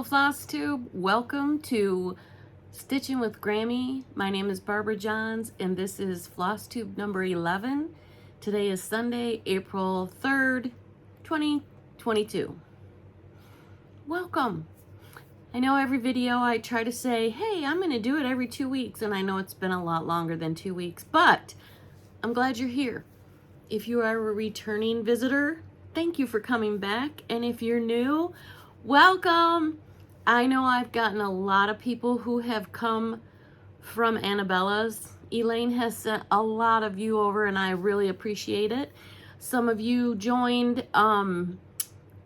Flosstube. Welcome to Stitching with Grammy. My name is Barbara Johns and this is Flosstube number 11. Today is Sunday, April 3rd, 2022. Welcome. I know every video I try to say, hey, I'm going to do it every 2 weeks, and I know it's been a lot longer than 2 weeks, but I'm glad you're here. If you are a returning visitor, thank you for coming back, and if you're new, welcome. I know I've gotten a lot of people who have come from Annabella's. Elaine has sent a lot of you over, and I really appreciate it. Some of you joined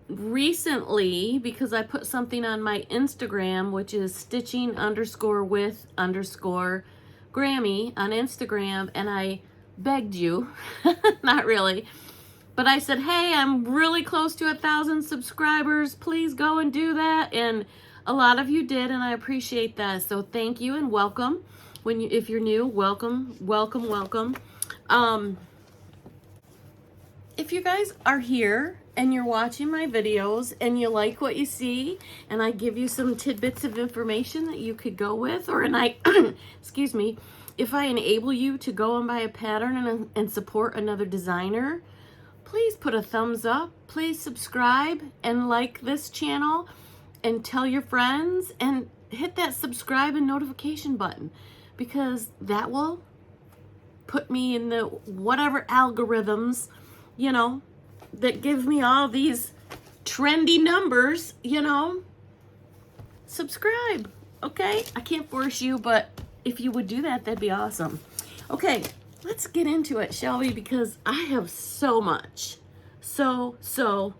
recently because I put something on my Instagram, which is stitching_with_Grammy on Instagram, and I begged you, not really, but I said, hey, I'm really close to 1,000 subscribers. Please go and do that. And a lot of you did, and I appreciate that. So thank you and welcome. If you're new, welcome, welcome, welcome. If you guys are here and you're watching my videos and you like what you see, and I give you some tidbits of information that you could go with, or excuse me, if I enable you to go and buy a pattern and support another designer, please put a thumbs up, please subscribe and like this channel and tell your friends and hit that subscribe and notification button, because that will put me in the whatever algorithms, you know, that give me all these trendy numbers, you know. Subscribe, okay? I can't force you, but if you would do that, that'd be awesome. Okay. Let's get into it, shall we? Because I have so much. So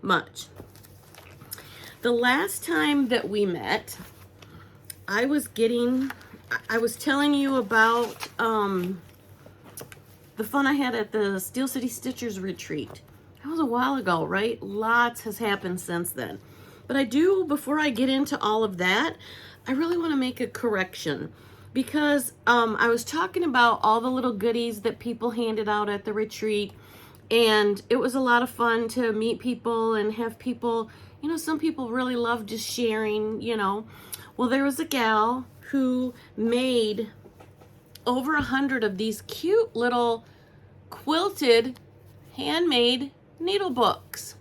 much. The last time that we met, I was telling you about the fun I had at the Steel City Stitchers retreat. That was a while ago, right? Lots has happened since then. But before I get into all of that, I really want to make a correction. Because I was talking about all the little goodies that people handed out at the retreat, and it was a lot of fun to meet people and have people, you know, some people really love just sharing, you know. Well, there was a gal who made over 100 of these cute little quilted, handmade needle books.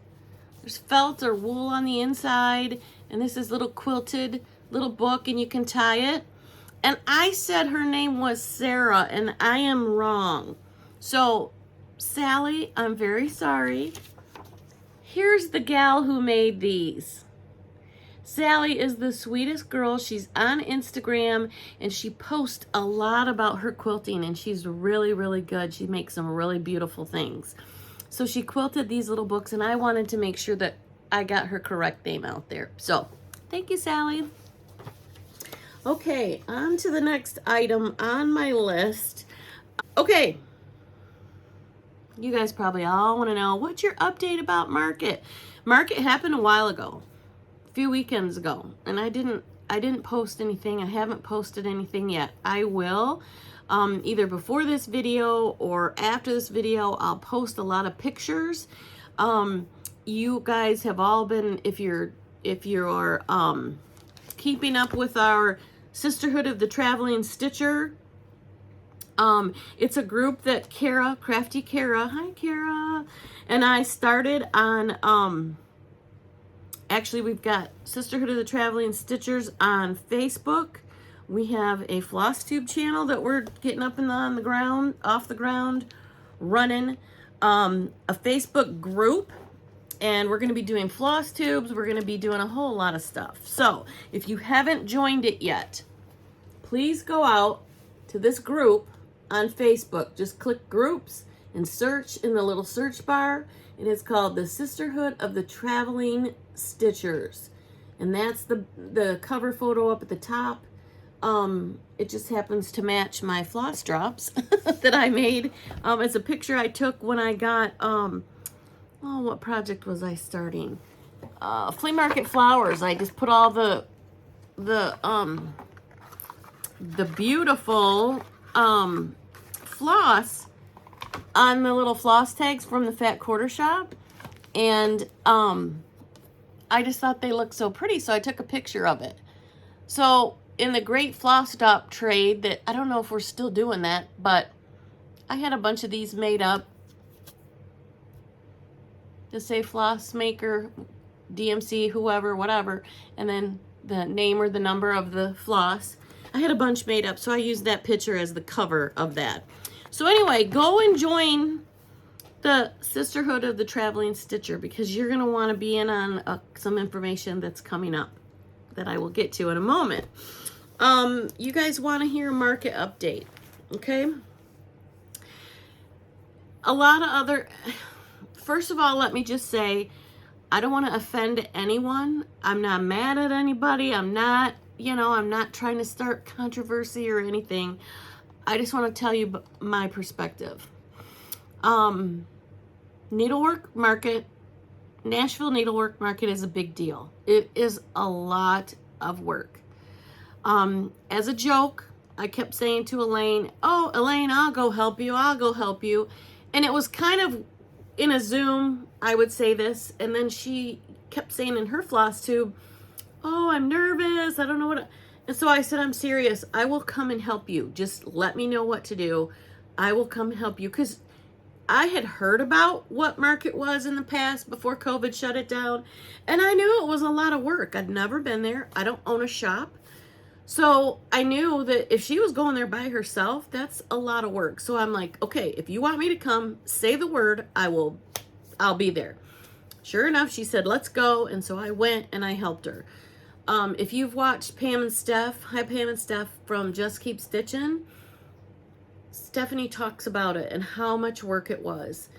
There's felt or wool on the inside, and this is little quilted little book, and you can tie it. And I said her name was Sarah, and I am wrong. So, Sally, I'm very sorry. Here's the gal who made these. Sally is the sweetest girl. She's on Instagram, and she posts a lot about her quilting, and she's really, really good. She makes some really beautiful things. So she quilted these little books, and I wanted to make sure that I got her correct name out there. So, thank you, Sally. Okay, on to the next item on my list. Okay, you guys probably all want to know, what's your update about Market? Market happened a while ago, a few weekends ago, and I didn't post anything. I haven't posted anything yet. I will, either before this video or after this video. I'll post a lot of pictures. You guys have all been, if you're keeping up with our Sisterhood of the Traveling Stitcher. It's a group that Crafty Kara, hi Kara, and I started on, actually we've got Sisterhood of the Traveling Stitchers on Facebook. We have a Flosstube channel that we're getting up and off the ground, running, a Facebook group. And we're going to be doing floss tubes. We're going to be doing a whole lot of stuff. So if you haven't joined it yet, please go out to this group on Facebook. Just click groups and search in the little search bar. And it's called the Sisterhood of the Traveling Stitchers. And that's the cover photo up at the top. It just happens to match my floss drops that I made. It's a picture I took when I got... oh, what project was I starting? Flea Market Flowers. I just put all the beautiful floss on the little floss tags from the Fat Quarter Shop, and I just thought they looked so pretty, so I took a picture of it. So in the Great Flosstube trade, that I don't know if we're still doing that, but I had a bunch of these made up to say floss maker, DMC, whoever, whatever, and then the name or the number of the floss. I had a bunch made up, so I used that picture as the cover of that. So anyway, go and join the Sisterhood of the Traveling Stitcher, because you're going to want to be in on some information that's coming up that I will get to in a moment. You guys want to hear a market update, okay? A lot of other... First of all, let me just say, I don't want to offend anyone. I'm not mad at anybody. I'm not, I'm not trying to start controversy or anything. I just want to tell you my perspective. Needlework market, Nashville needlework market is a big deal. It is a lot of work. As a joke, I kept saying to Elaine, oh, Elaine, I'll go help you. I'll go help you. And it was kind of in a Zoom, I would say this, and then she kept saying in her Flosstube, oh, I'm nervous, I don't know what, and so I said, I'm serious, I will come and help you, just let me know what to do, I will come help you, because I had heard about what market was in the past before COVID shut it down, and I knew it was a lot of work. I'd never been there, I don't own a shop, so I knew that if she was going there by herself, that's a lot of work. So I'm like, okay, if you want me to come, say the word, I'll be there. Sure enough, she said, let's go. And so I went and I helped her. If you've watched Pam and Steph, hi Pam and Steph from Just Keep Stitching, Stephanie talks about it and how much work it was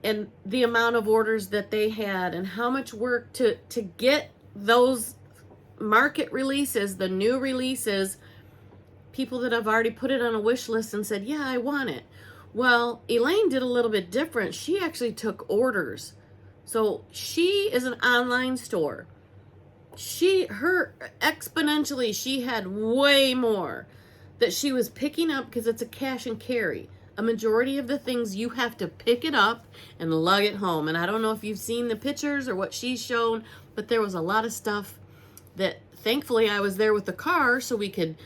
and the amount of orders that they had and how much work to get those market releases, the new releases, people that have already put it on a wish list and said, yeah, I want it. Well, Elaine did a little bit different. She actually took orders. So she is an online store. Her exponentially, she had way more that she was picking up because it's a cash and carry. A majority of the things you have to pick it up and lug it home. And I don't know if you've seen the pictures or what she's shown, but there was a lot of stuff that thankfully I was there with the car so we could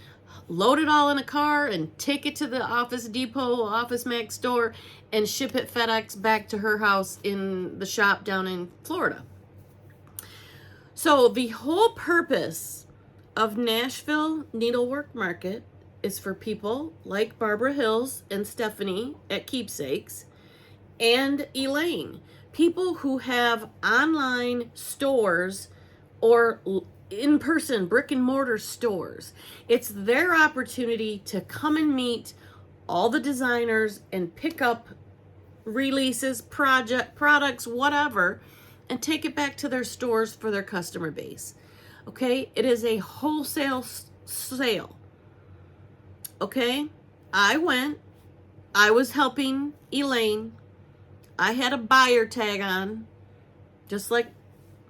load it all in a car and take it to the Office Depot, Office Max store, and ship it FedEx back to her house in the shop down in Florida. So the whole purpose of Nashville Needlework Market is for people like Barbara Hills and Stephanie at Keepsakes and Elaine, people who have online stores or in-person brick and mortar stores. It's their opportunity to come and meet all the designers and pick up releases, products, whatever, and take it back to their stores for their customer base. Okay, it is a wholesale sale. Okay, I was helping Elaine. I had a buyer tag on, just like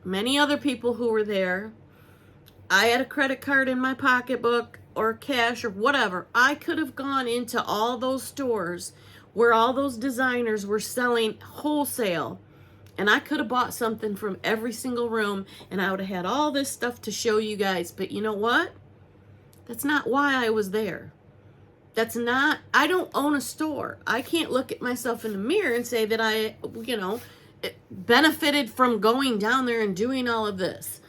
many other people who were there. I had a credit card in my pocketbook or cash or whatever. I could have gone into all those stores where all those designers were selling wholesale, and I could have bought something from every single room, and I would have had all this stuff to show you guys. But you know what? That's not why I was there. I don't own a store. I can't look at myself in the mirror and say that I, benefited from going down there and doing all of this.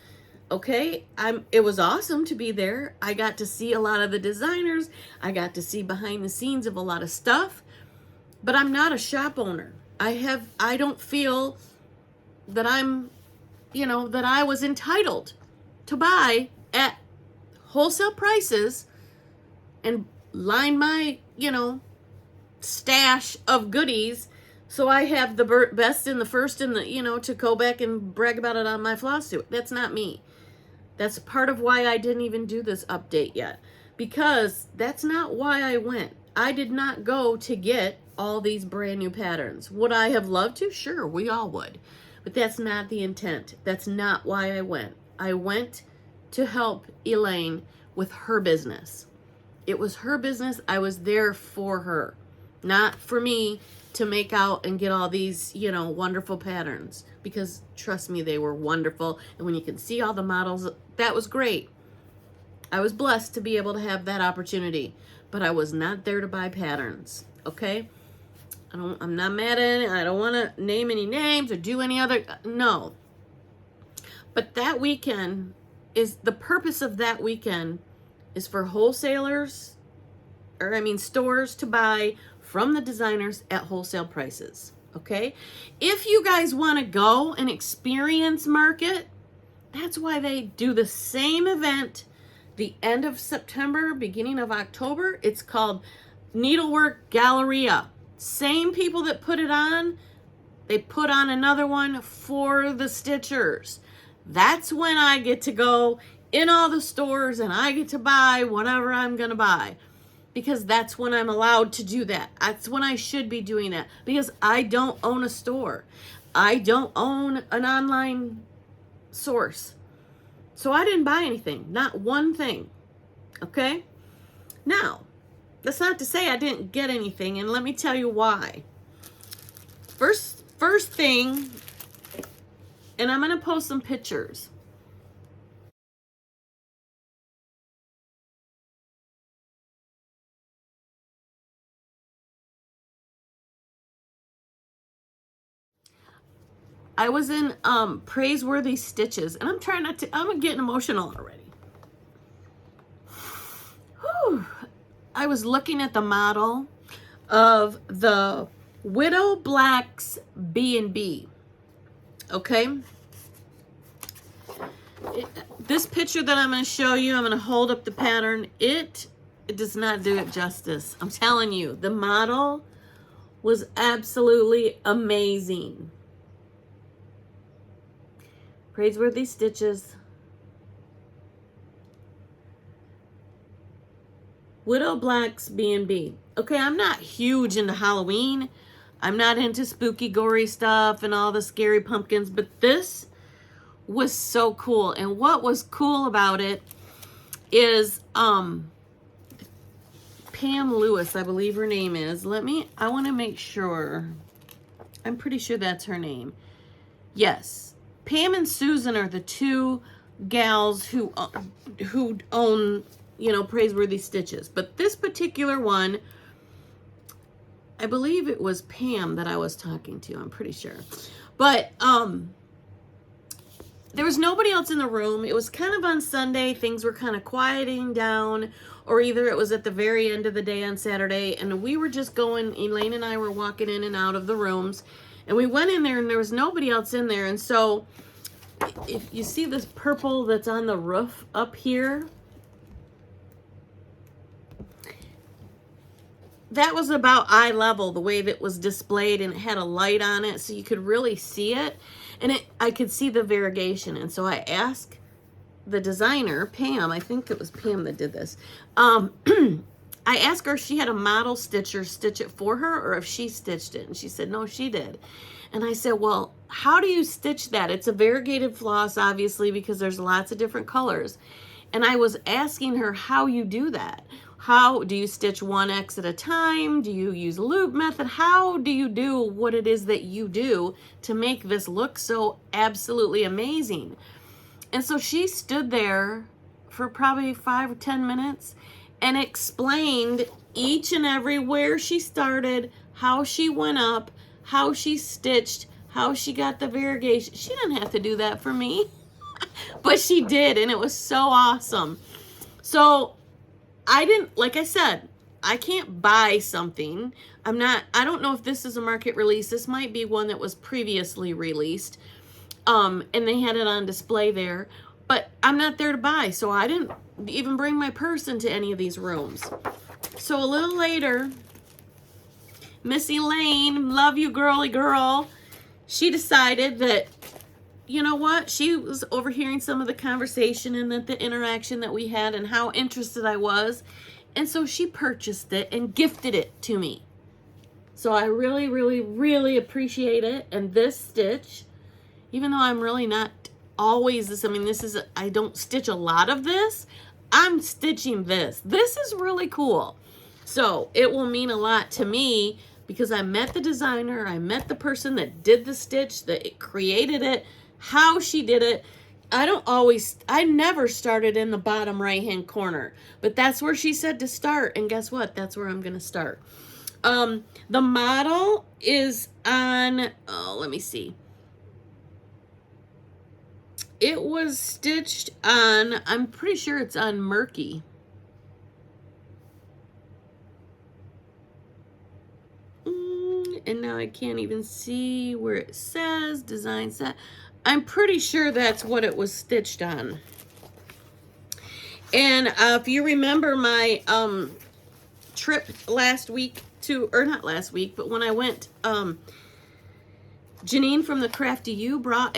Okay, it was awesome to be there. I got to see a lot of the designers. I got to see behind the scenes of a lot of stuff, but I'm not a shop owner. I don't feel that that I was entitled to buy at wholesale prices and line my, stash of goodies. So I have the best and the first and the, to go back and brag about it on my Flosstube. That's not me. That's part of why I didn't even do this update yet, because that's not why I went. I did not go to get all these brand new patterns. Would I have loved to? Sure, we all would. But that's not the intent. That's not why I went. I went to help Elaine with her business. It was her business. I was there for her. Not for me to make out and get all these, you know, wonderful patterns, because trust me, they were wonderful. And when you can see all the models, that was great. I was blessed to be able to have that opportunity, but I was not there to buy patterns. Okay. I'm not mad at it. I don't want to name any names or do any other, no. But that weekend is, the purpose of that weekend is for wholesalers, or I mean stores, to buy from the designers at wholesale prices. Okay. If you guys want to go and experience market, that's why they do the same event the end of September, beginning of October. It's called Needlework Galleria. Same people that put it on, they put on another one for the stitchers. That's when I get to go in all the stores and I get to buy whatever I'm going to buy, because that's when I'm allowed to do that. That's when I should be doing that, because I don't own a store. I don't own an online source. So I didn't buy anything, not one thing. Okay? Now, that's not to say I didn't get anything, and let me tell you why. First thing, and I'm going to post some pictures. I was in Praiseworthy Stitches, and I'm trying not to, I'm getting emotional already. Whew. I was looking at the model of the Widow Black's B&B. Okay. This picture that I'm going to show you, I'm going to hold up the pattern. It does not do it justice. I'm telling you, the model was absolutely amazing. Praiseworthy Stitches. Widow Black's B&B. Okay, I'm not huge into Halloween. I'm not into spooky, gory stuff and all the scary pumpkins, but this was so cool. And what was cool about it is Pam Lewis, I believe her name is. I want to make sure. I'm pretty sure that's her name. Yes. Pam and Susan are the two gals who own, you know, Praiseworthy Stitches. But this particular one, I believe it was Pam that I was talking to. I'm pretty sure. But there was nobody else in the room. It was kind of on Sunday. Things were kind of quieting down, or either it was at the very end of the day on Saturday, and we were just going, Elaine and I were walking in and out of the rooms, and we went in there and there was nobody else in there. And so if you see this purple that's on the roof up here, that was about eye level, the way that it was displayed, and it had a light on it so you could really see it. And I could see the variegation. And so I asked the designer, Pam, I think it was Pam that did this. I asked her if she had a model stitcher stitch it for her or if she stitched it. And she said, no, she did. And I said, well, how do you stitch that? It's a variegated floss, obviously, because there's lots of different colors. And I was asking her how you do that. How do you stitch 1X at a time? Do you use a loop method? How do you do what it is that you do to make this look so absolutely amazing? And so she stood there for probably 5 or 10 minutes and explained each and every where she started, how she went up, how she stitched, how she got the variegation. She didn't have to do that for me, but she did, and it was so awesome. So I didn't, like I said, I can't buy something. I don't know if this is a market release. This might be one that was previously released. And they had it on display there, but I'm not there to buy. So I didn't even bring my purse into any of these rooms. So a little later, Miss Elaine, love you girly girl, she decided that, you know what? She was overhearing some of the conversation and the interaction that we had and how interested I was. And so she purchased it and gifted it to me. So I really, really, really appreciate it. And this stitch, even though I'm really not always this, I mean, I don't stitch a lot of this. I'm stitching this. This is really cool. So it will mean a lot to me because I met the designer, I met the person that did the stitch, that created it, how she did it. I never started in the bottom right hand corner, but that's where she said to start, and guess what? That's where I'm gonna start. The model is on, oh, let me see. It was stitched on, I'm pretty sure it's on Murky. And now I can't even see where it says design set. I'm pretty sure that's what it was stitched on. And if you remember my trip last week to, or not last week, but when I went, Janine from the Crafty You brought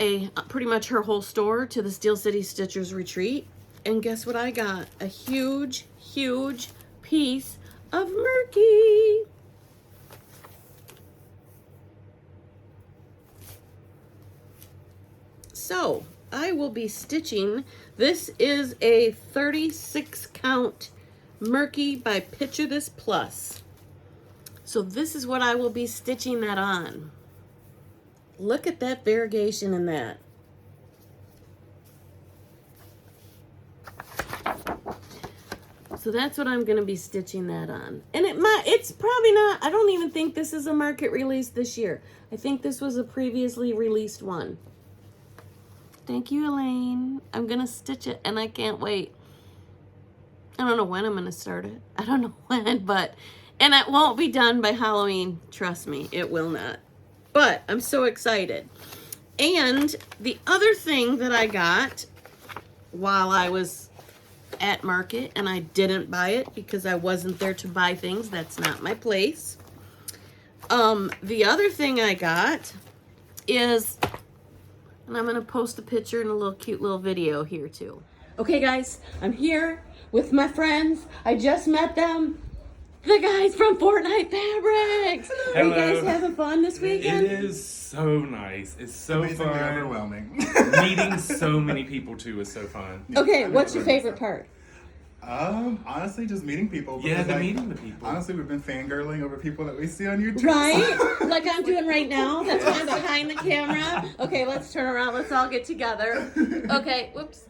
pretty much her whole store to the Steel City Stitchers Retreat. And guess what I got? A huge, huge piece of Murky. So I will be stitching. This is a 36 count Murky by Picture This Plus. So this is what I will be stitching that on. Look at that variegation in that. So that's what I'm going to be stitching that on. And it's probably not, I don't even think this is a market release this year. I think this was a previously released one. Thank you, Elaine. I'm going to stitch it, and I can't wait. I don't know when I'm going to start it. I don't know when, but... And it won't be done by Halloween. Trust me, it will not. But I'm so excited. And the other thing that I got while I was at market, and I didn't buy it because I wasn't there to buy things. That's not my place. The other thing I got is... And I'm going to post a picture and a little cute little video here too. Okay, guys, I'm here with my friends. I just met them. The guys from Fortnight Fabrics. Hello. Are you guys having fun this weekend? It is so nice. It's so amazingly fun. Overwhelming. Meeting so many people too is so fun. Okay, what's your favorite part? Honestly, just meeting people. Yeah, meeting the people. Honestly, we've been fangirling over people that we see on YouTube. Right? Like I'm doing right now. That's why I'm behind the camera. Okay, let's turn around. Let's all get together. Okay, whoops.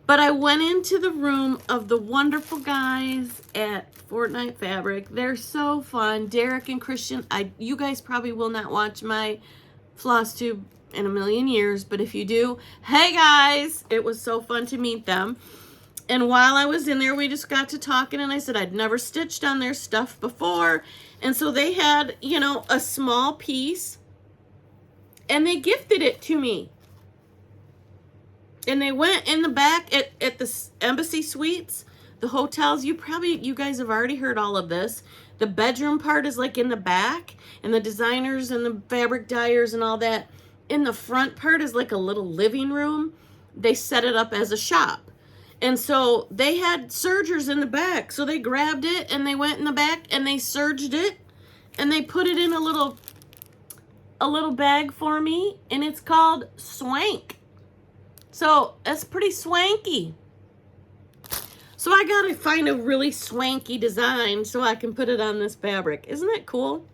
But I went into the room of the wonderful guys at Fortnight Fabric. They're so fun. Derek and Christian, you guys probably will not watch my Flosstube in a million years, but if you do, hey guys, it was so fun to meet them. And while I was in there, we just got to talking, and I said I'd never stitched on their stuff before. And so they had, you know, a small piece, and they gifted it to me. And they went in the back at the Embassy Suites, the hotels. You guys have already heard all of this. The bedroom part is like in the back, and the designers and the fabric dyers and all that. In the front part is like a little living room. They set it up as a shop. And so they had sergers in the back. So they grabbed it and they went in the back and they serged it and they put it in a little bag for me, and it's called Swank. So that's pretty swanky. So I gotta find a really swanky design so I can put it on this fabric. Isn't that cool?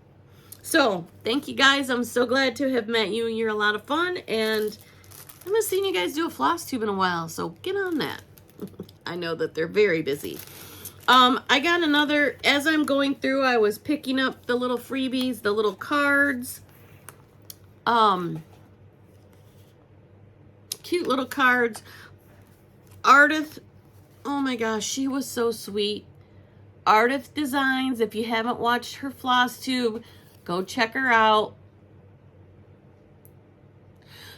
So thank you guys. I'm so glad to have met you. You're a lot of fun, and I haven't seen you guys do a floss tube in a while, so get on that. I know that they're very busy. I got another, as I'm going through, I was picking up the little freebies, the little cards. Cute little cards. Ardith, oh my gosh, she was so sweet. Ardith Designs, if you haven't watched her floss tube, go check her out.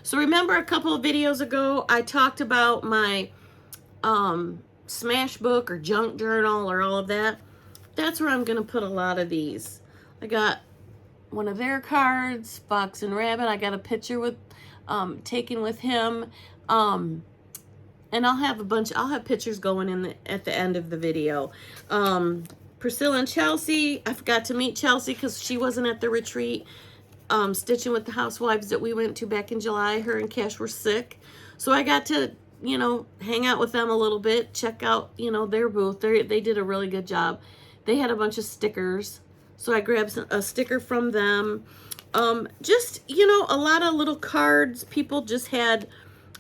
So remember a couple of videos ago, I talked about my smash book or junk journal or all of that. That's where I'm going to put a lot of these. I got one of their cards, Fox and Rabbit. I got a picture with taken with him. And I'll have pictures going in at the end of the video. Priscilla and Chelsea, I forgot to meet Chelsea because she wasn't at the retreat. Stitching with the Housewives that we went to back in July. Her and Cash were sick. So I got to, you know, hang out with them a little bit, check out, you know, their booth. They did a really good job. They had a bunch of stickers. So I grabbed a sticker from them. Just, you know, a lot of little cards. People just had,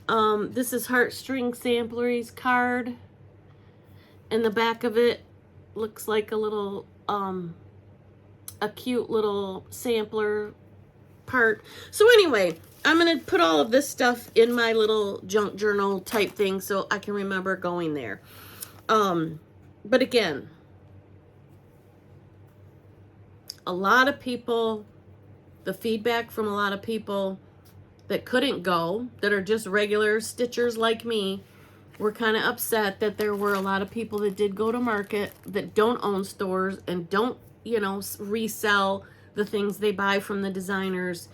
this is Heartstring Samplery's card. And the back of it looks like a little, a cute little sampler part. So anyway, I'm going to put all of this stuff in my little junk journal type thing so I can remember going there. But again, a lot of people, the feedback from a lot of people that couldn't go, that are just regular stitchers like me, were kind of upset that there were a lot of people that did go to market that don't own stores and don't, you know, resell the things they buy from the designers.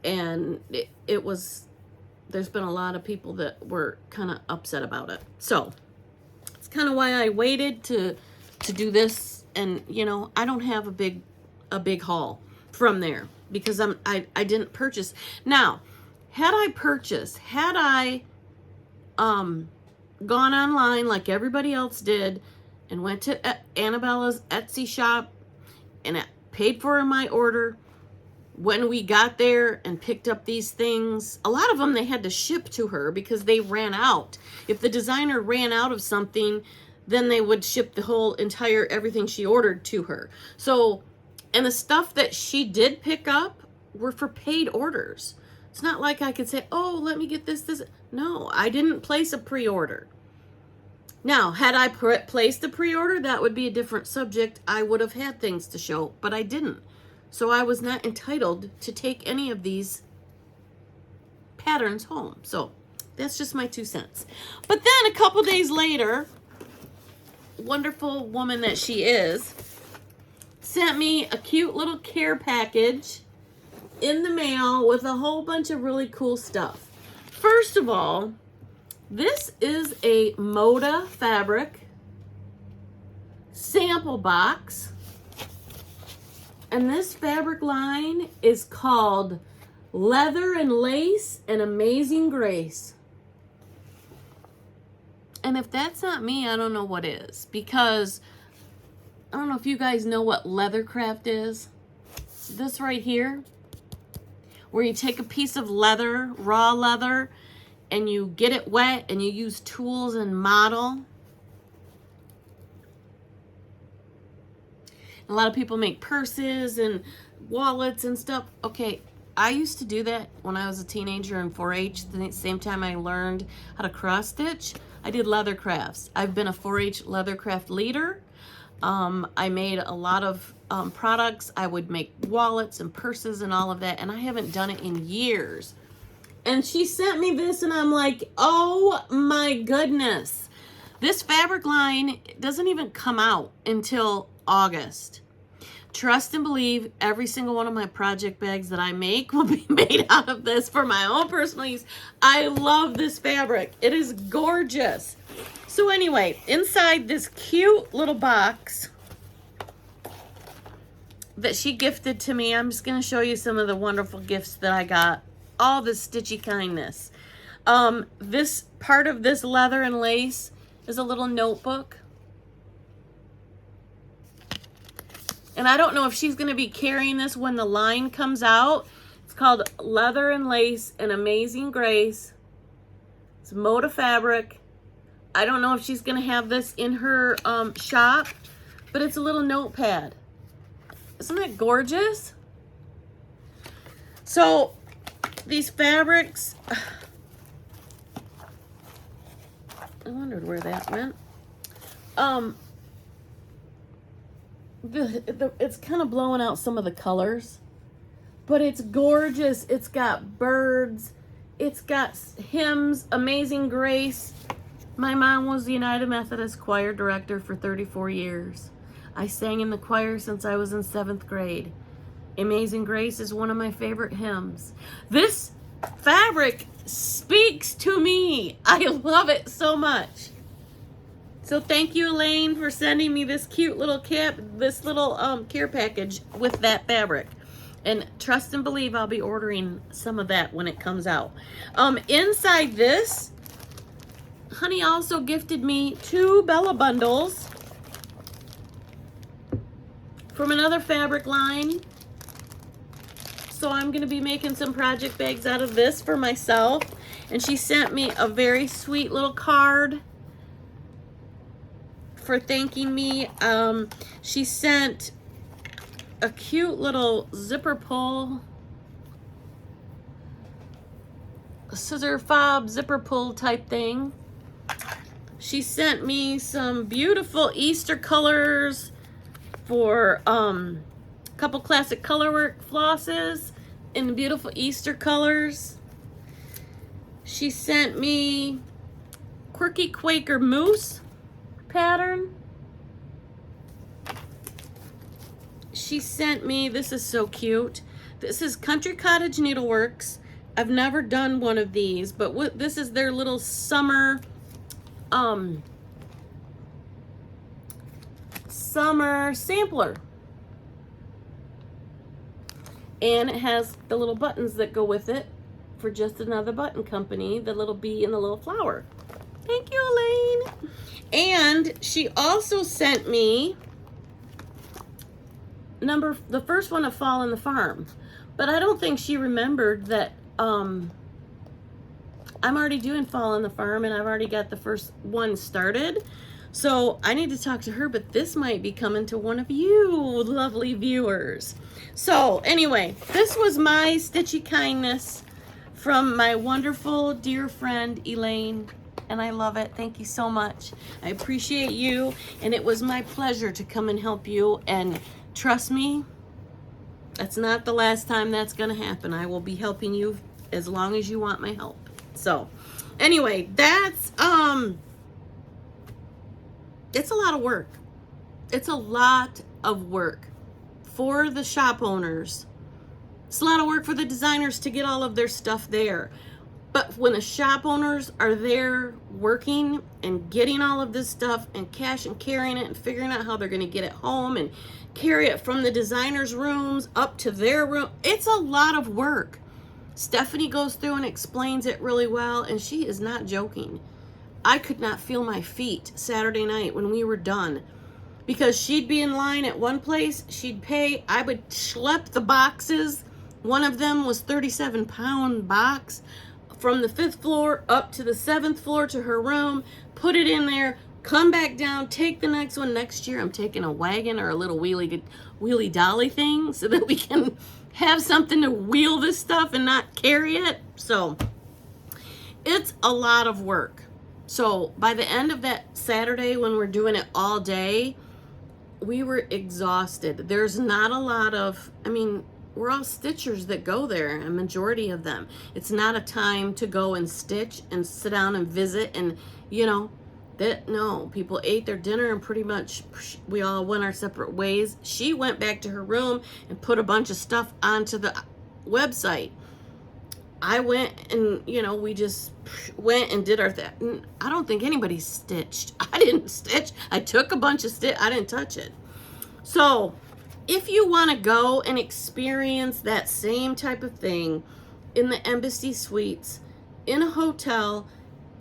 And it was, there's been a lot of people that were kind of upset about it. So it's kind of why I waited to do this. And, you know, I don't have a big haul from there because I didn't purchase. Now, had I gone online like everybody else did and went to Annabella's Etsy shop and paid for my order, when we got there and picked up these things, a lot of them they had to ship to her because they ran out. If the designer ran out of something, then they would ship the whole entire everything she ordered to her. So, and the stuff that she did pick up were for paid orders. It's not like I could say, oh, let me get this. No, I didn't place a pre-order. Now, had I placed a pre-order, that would be a different subject. I would have had things to show, but I didn't. So I was not entitled to take any of these patterns home. So that's just my 2 cents. But then a couple days later, wonderful woman that she is, sent me a cute little care package in the mail with a whole bunch of really cool stuff. First of all, this is a Moda fabric sample box. And this fabric line is called Leather and Lace and Amazing Grace. And if that's not me, I don't know what is. Because I don't know if you guys know what leathercraft is. This right here, where you take a piece of leather, raw leather, and you get it wet and you use tools and model. A lot of people make purses and wallets and stuff. Okay, I used to do that when I was a teenager in 4-H. The same time I learned how to cross stitch, I did leather crafts. I've been a 4-H leather craft leader. I made a lot of products. I would make wallets and purses and all of that, and I haven't done it in years. And she sent me this, and I'm like, oh my goodness. This fabric line doesn't even come out until August. Trust and believe, every single one of my project bags that I make will be made out of this for my own personal use. I love this fabric. It is gorgeous. So anyway, inside this cute little box that she gifted to me, I'm just going to show you some of the wonderful gifts that I got. All the stitchy kindness. This part of this leather and lace is a little notebook. And I don't know if she's going to be carrying this when the line comes out. It's called Leather and Lace and Amazing Grace. It's Moda fabric. I don't know if she's going to have this in her shop, but it's a little notepad. Isn't that gorgeous? So these fabrics, I wondered where that went. It's kind of blowing out some of the colors, but it's gorgeous. It's got birds, it's got hymns, Amazing Grace. My mom was the United Methodist choir director for 34 years. I sang in the choir since I was in 7th grade. Amazing Grace is one of my favorite hymns. This fabric speaks to me. I love it so much. So thank you, Elaine, for sending me this cute little care package with that fabric. And trust and believe I'll be ordering some of that when it comes out. Inside this, Honey also gifted me 2 Bella bundles from another fabric line. So I'm going to be making some project bags out of this for myself. And she sent me a very sweet little card for thanking me. She sent a cute little zipper pull, scissor fob zipper pull type thing. She sent me some beautiful Easter colors for a couple classic colorwork flosses in beautiful Easter colors. She sent me Quirky Quaker Moose pattern. She sent me, this is so cute. This is Country Cottage Needleworks. I've never done one of these, but this is their little summer sampler. And it has the little buttons that go with it for Just Another Button Company, the little bee and the little flower. Thank you, Elaine. And she also sent me the first one of Fall in the Farm. But I don't think she remembered that I'm already doing Fall in the Farm, and I've already got the first one started. So I need to talk to her, but this might be coming to one of you lovely viewers. So anyway, this was my Stitchy kindness from my wonderful dear friend Elaine, and I love it. Thank you so much. I appreciate you, and it was my pleasure to come and help you, and trust me, that's not the last time that's gonna happen. I will be helping you as long as you want my help. So anyway, that's it's a lot of work. It's a lot of work for the shop owners. It's a lot of work for the designers to get all of their stuff there. But when the shop owners are there working and getting all of this stuff and cash and carrying it and figuring out how they're going to get it home and carry it from the designers' rooms up to their room, it's a lot of work. Stephanie goes through and explains it really well, and she is not joking. I could not feel my feet Saturday night when we were done, because she'd be in line at one place, she'd pay, I would schlep the boxes. One of them was 37-pound box from the 5th floor up to the 7th floor to her room, put it in there, come back down, take the next one. Next year I'm taking a wagon or a little wheelie dolly thing so that we can have something to wheel this stuff and not carry it. So it's a lot of work. So by the end of that Saturday, when we're doing it all day, we were exhausted. There's not a lot of, I mean, we're all stitchers that go there, a majority of them. It's not a time to go and stitch and sit down and visit and, you know, no, people ate their dinner and pretty much we all went our separate ways. She went back to her room and put a bunch of stuff onto the website. I went and, you know, we just went and did our thing. I don't think anybody stitched. I didn't stitch. I took a bunch of I didn't touch it. So if you want to go and experience that same type of thing in the Embassy Suites, in a hotel,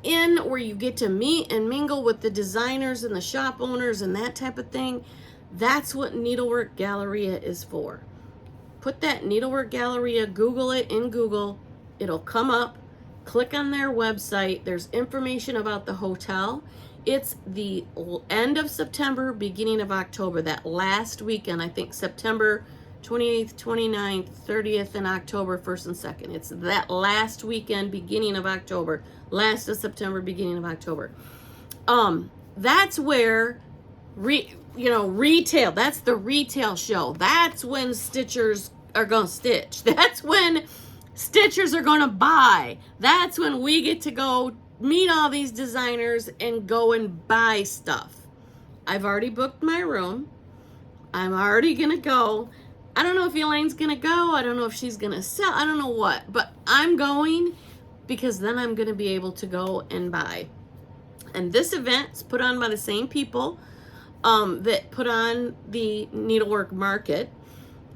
in where you get to meet and mingle with the designers and the shop owners and that type of thing, that's what Needlework Galleria is for. Put that Needlework Galleria, Google it in Google. It'll come up. Click on their website. There's information about the hotel. It's the end of September, beginning of October, that last weekend. I think September 28th, 29th, 30th, and October 1st and 2nd. It's that last weekend, beginning of October. Last of September, beginning of October. That's where, retail. That's the retail show. That's when stitchers are going to stitch. That's when stitchers are going to buy. That's when we get to go meet all these designers and go and buy stuff. I've already booked my room. I'm already going to go. I don't know if Elaine's going to go. I don't know if she's going to sell. I don't know what. But I'm going because then I'm going to be able to go and buy. And this event's put on by the same people that put on the Needlework Market.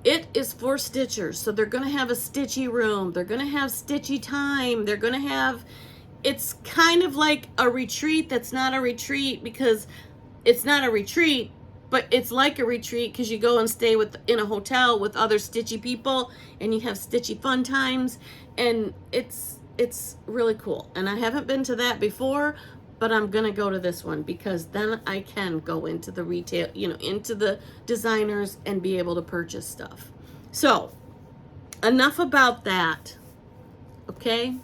it is for stitchers. So they're going to have a stitchy room. They're going to have stitchy time. They're going to have, it's kind of like a retreat that's not a retreat because it's not a retreat, but it's like a retreat because you go and stay in a hotel with other stitchy people and you have stitchy fun times, and it's really cool. And I haven't been to that before, but I'm gonna go to this one because then I can go into the retail, into the designers and be able to purchase stuff. So enough about that. Okay,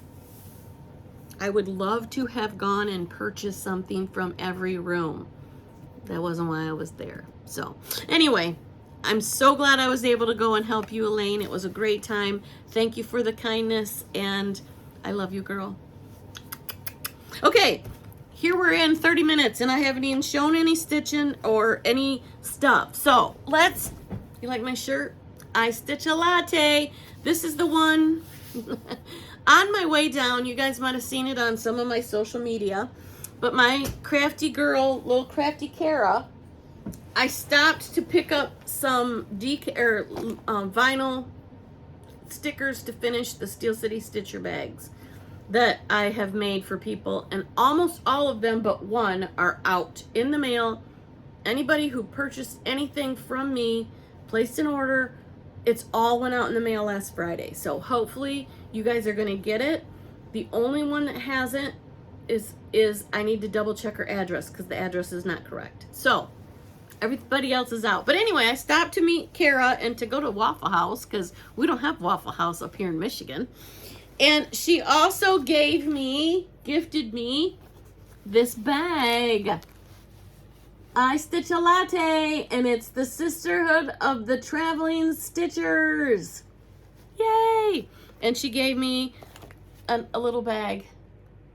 I would love to have gone and purchased something from every room. That wasn't why I was there. So anyway, I'm so glad I was able to go and help you, Elaine. It was a great time. Thank you for the kindness, and I love you, girl. Okay, here we're in 30 minutes, and I haven't even shown any stitching or any stuff. So you like my shirt? I Stitch a Latte. This is the one. On my way down, you guys might have seen it on some of my social media, but my crafty girl, little crafty Kara, I stopped to pick up some vinyl stickers to finish the Steel City Stitcher bags that I have made for people, and almost all of them but one are out in the mail. Anybody who purchased anything from me, placed an order, it's all went out in the mail last Friday. So hopefully you guys are going to get it. The only one that hasn't is I need to double check her address because the address is not correct. So everybody else is out. But anyway, I stopped to meet Kara and to go to Waffle House because we don't have Waffle House up here in Michigan. And she also gifted me this bag. I Stitch a Latte, and it's the Sisterhood of the Traveling Stitchers. Yay! And she gave me a little bag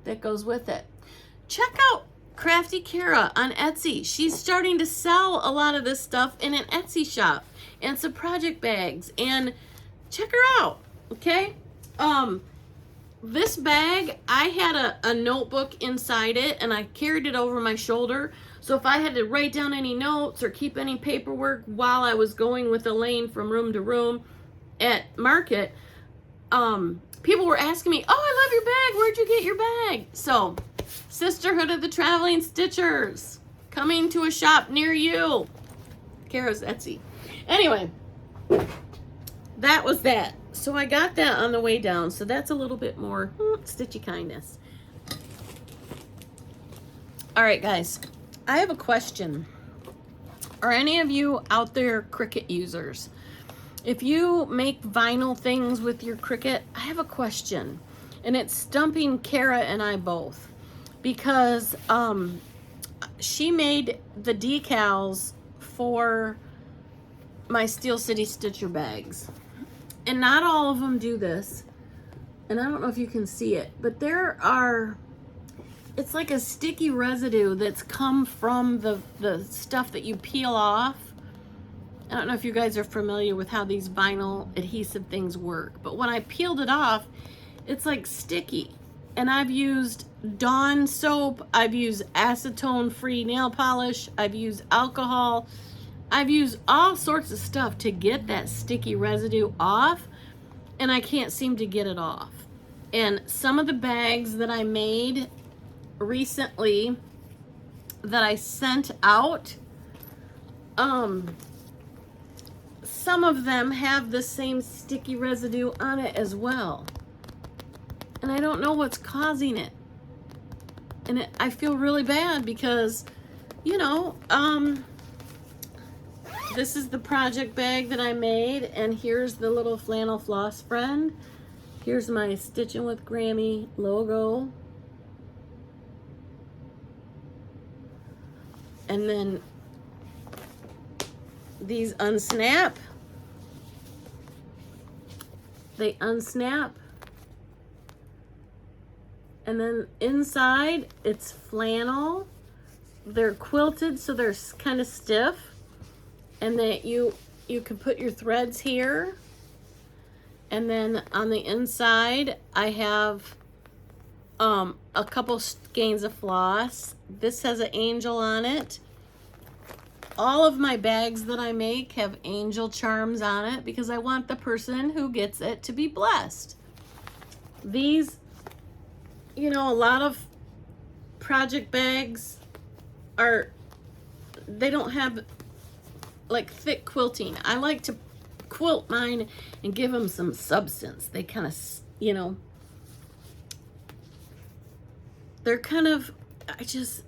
that goes with it. Check out Crafty Kara on Etsy. She's starting to sell a lot of this stuff in an Etsy shop and some project bags, and check her out. Okay, this bag, I had a notebook inside it, and I carried it over my shoulder, so if I had to write down any notes or keep any paperwork while I was going with Elaine from room to room at Market, people were asking me, oh, I love your bag, where'd you get your bag? So Sisterhood of the Traveling Stitchers, coming to a shop near you. Kara's Etsy. Anyway, that was that. So I got that on the way down. So that's a little bit more stitchy kindness. All right, guys. I have a question. Are any of you out there Cricut users? If you make vinyl things with your Cricut, I have a question. And it's stumping Kara and I both. Because she made the decals for my Steel City Stitcher bags. And not all of them do this. And I don't know if you can see it, but it's like a sticky residue that's come from the stuff that you peel off. I don't know if you guys are familiar with how these vinyl adhesive things work, but when I peeled it off, it's like sticky. And I've used Dawn soap, I've used acetone-free nail polish, I've used alcohol, I've used all sorts of stuff to get that sticky residue off, and I can't seem to get it off. And some of the bags that I made recently that I sent out, some of them have the same sticky residue on it as well. And I don't know what's causing it. And I feel really bad because, this is the project bag that I made, and here's the little flannel floss friend. Here's my Stitching with Grammy logo. And then these unsnap. They unsnap. And then inside, it's flannel. They're quilted, so they're kind of stiff. And that you can put your threads here. And then on the inside, I have a couple skeins of floss. This has an angel on it. all of my bags that I make have angel charms on it because I want the person who gets it to be blessed. These, you know, a lot of project bags they don't have like thick quilting. I like to quilt mine and give them some substance. They kind of, you know, they're kind of, I just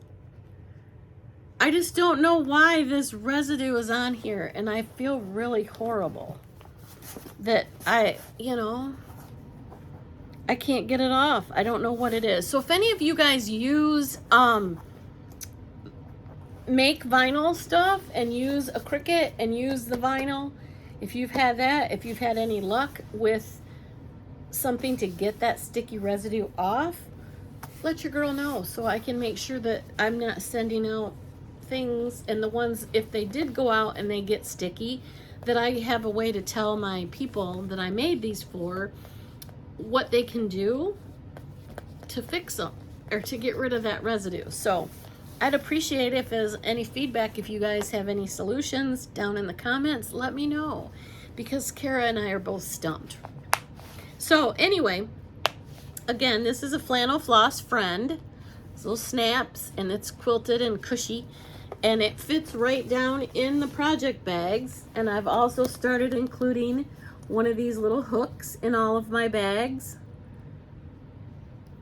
don't know why this residue is on here, and I feel really horrible that you know, I can't get it off. I don't know what it is. So if any of you guys use make vinyl stuff and use a Cricut and use the vinyl, if you've had that, if you've had any luck with something to get that sticky residue off, let your girl know so I can make sure that I'm not sending out things, and the ones, if they did go out and they get sticky, that I have a way to tell my people that I made these for what they can do to fix them or to get rid of that residue. So I'd appreciate if there's any feedback. If you guys have any solutions down in the comments, let me know, because Kara and I are both stumped. So anyway, again, this is a flannel floss friend. It's little snaps, and it's quilted and cushy, and it fits right down in the project bags. And I've also started including one of these little hooks in all of my bags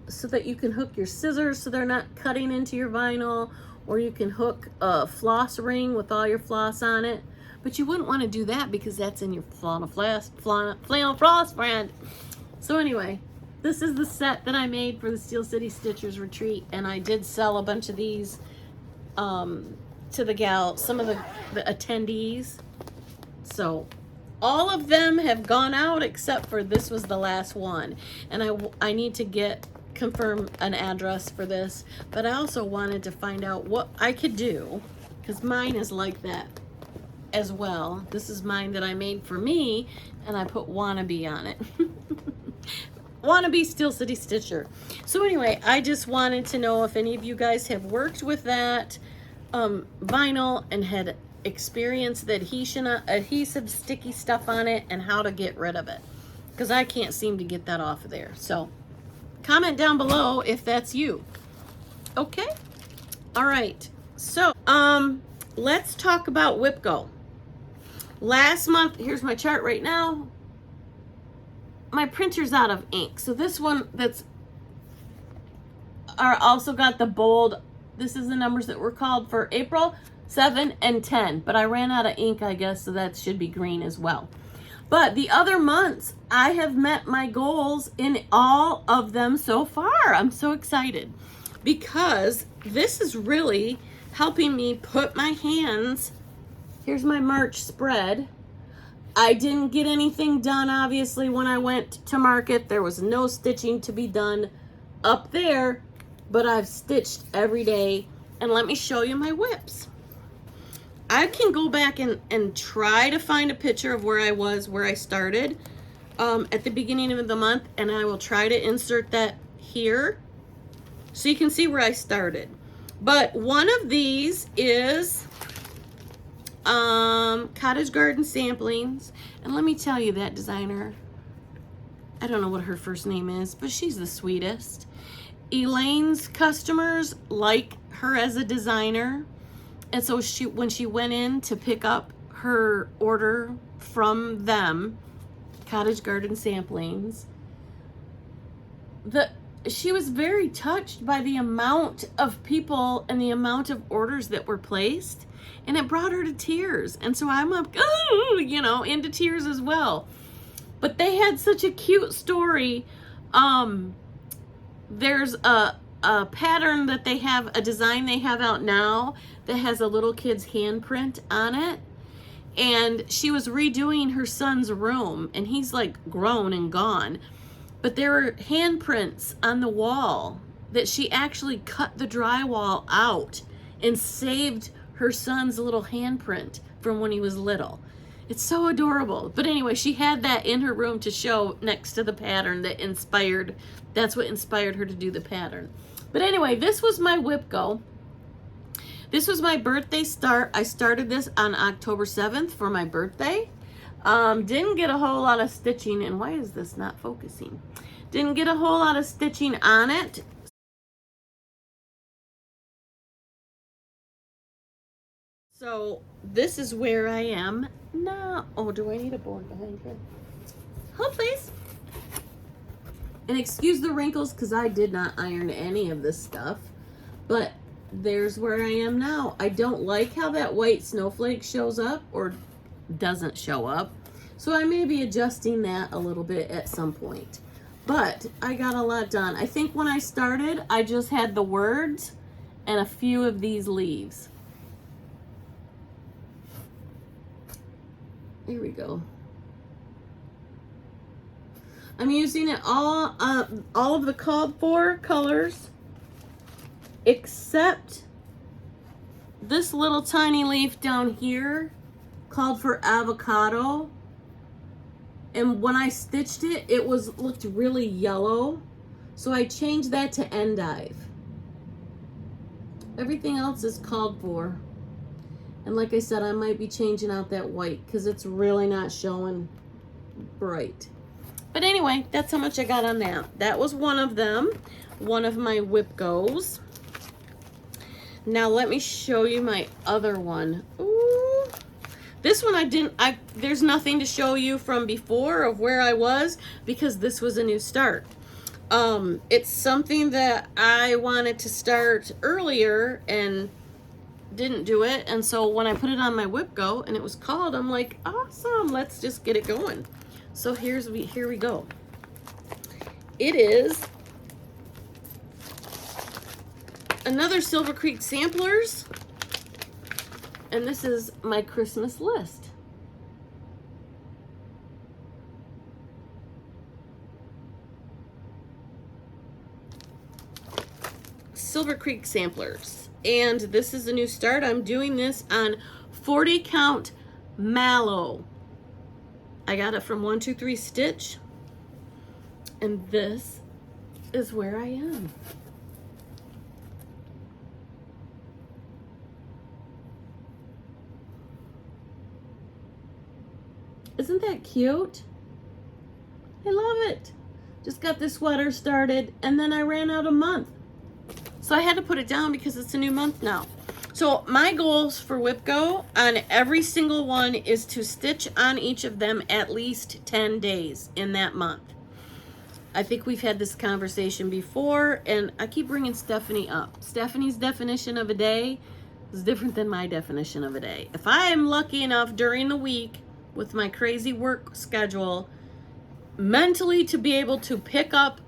so that you can hook your scissors so they're not cutting into your vinyl, or you can hook a floss ring with all your floss on it. But you wouldn't want to do that because that's in your flannel floss friend. So anyway, this is the set that I made for the Steel City Stitchers retreat, and I did sell a bunch of these to the some of the attendees. So all of them have gone out except for this was the last one, and I need to confirm an address for this, but I also wanted to find out what I could do, because mine is like that as well. This is mine that I made for me, and I put wannabe on it. Wannabe Steel City Stitcher. So anyway, I just wanted to know if any of you guys have worked with that vinyl and had experienced the adhesive sticky stuff on it and how to get rid of it, because I can't seem to get that off of there. So comment down below if that's you. Okay, all right, so let's talk about WhipGo. Last month, here's my chart right now, my printer's out of ink, so this one also got the bold. This is the numbers that were called for April 7 and 10, but I ran out of ink, I guess, so that should be green as well. But the other months, I have met my goals in all of them so far. I'm so excited because this is really helping me put my hands. Here's my March spread. I didn't get anything done, obviously, when I went to market. There was no stitching to be done up there, but I've stitched every day. And let me show you my whips. I can go back and try to find a picture of where I started at the beginning of the month, and I will try to insert that here so you can see where I started. But one of these is Cottage Garden Samplings, and let me tell you, that designer, I don't know what her first name is, but she's the sweetest. Elaine's customers like her as a designer, and so when she went in to pick up her order from them, Cottage Garden Samplings, she was very touched by the amount of people and the amount of orders that were placed, and it brought her to tears. And so I'm up, you know, into tears as well. But they had such a cute story. There's a pattern that they have, a design they have out now that has a little kid's handprint on it. And she was redoing her son's room, and he's like grown and gone. But there were handprints on the wall that she actually cut the drywall out and saved her son's little handprint from when he was little. It's so adorable. But anyway, she had that in her room to show next to the pattern that's what inspired her to do the pattern. But anyway, this was my WhipGo. This was my birthday start. I started this on October 7th for my birthday. Didn't get a whole lot of stitching, and why is this not focusing? Didn't get a whole lot of stitching on it. So this is where I am now. Oh, do I need a board behind here? Hold please. And excuse the wrinkles because I did not iron any of this stuff. But there's where I am now. I don't like how that white snowflake shows up or doesn't show up. So I may be adjusting that a little bit at some point. But I got a lot done. I think when I started, I just had the words and a few of these leaves. Here we go. I'm using it all of the called for colors, except this little tiny leaf down here called for avocado. And when I stitched it, it looked really yellow. So I changed that to endive. Everything else is called for. And like I said, I might be changing out that white because it's really not showing bright. But anyway, that's how much I got on that. That was one of them, one of my whip goes. Now let me show you my other one. Ooh. This one there's nothing to show you from before of where I was because this was a new start. It's something that I wanted to start earlier and didn't do it, and so when I put it on my whip go and it was called, I'm like, awesome, let's just get it going. So here we go. It is another Silver Creek Samplers, and this is my Christmas list. Silver Creek Samplers. And this is a new start. I'm doing this on 40 count mallow. I got it from 123 Stitch. And this is where I am. Isn't that cute? I love it. Just got this sweater started and then I ran out a month. So I had to put it down because it's a new month now. So my goals for Whip Go on every single one is to stitch on each of them at least 10 days in that month. I think we've had this conversation before, and I keep bringing Stephanie up. Stephanie's definition of a day is different than my definition of a day. If I am lucky enough during the week with my crazy work schedule mentally to be able to pick up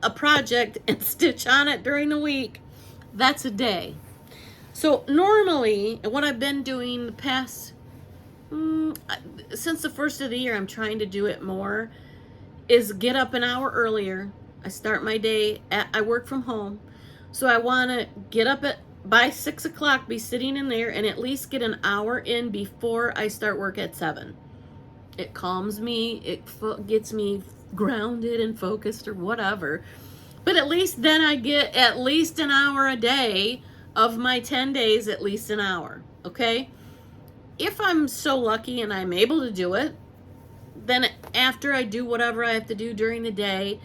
a project and stitch on it during the week, that's a day. So normally, what I've been doing the past, since the first of the year, I'm trying to do it more, is get up an hour earlier. I start my day, I work from home, so I want to get up by 6 o'clock, be sitting in there, and at least get an hour in before I start work at 7. It calms me, it gets me grounded and focused or whatever, but at least then I get at least an hour a day of my 10 days, at least an hour. Okay, if I'm so lucky and I'm able to do it, then after I do whatever I have to do during the day,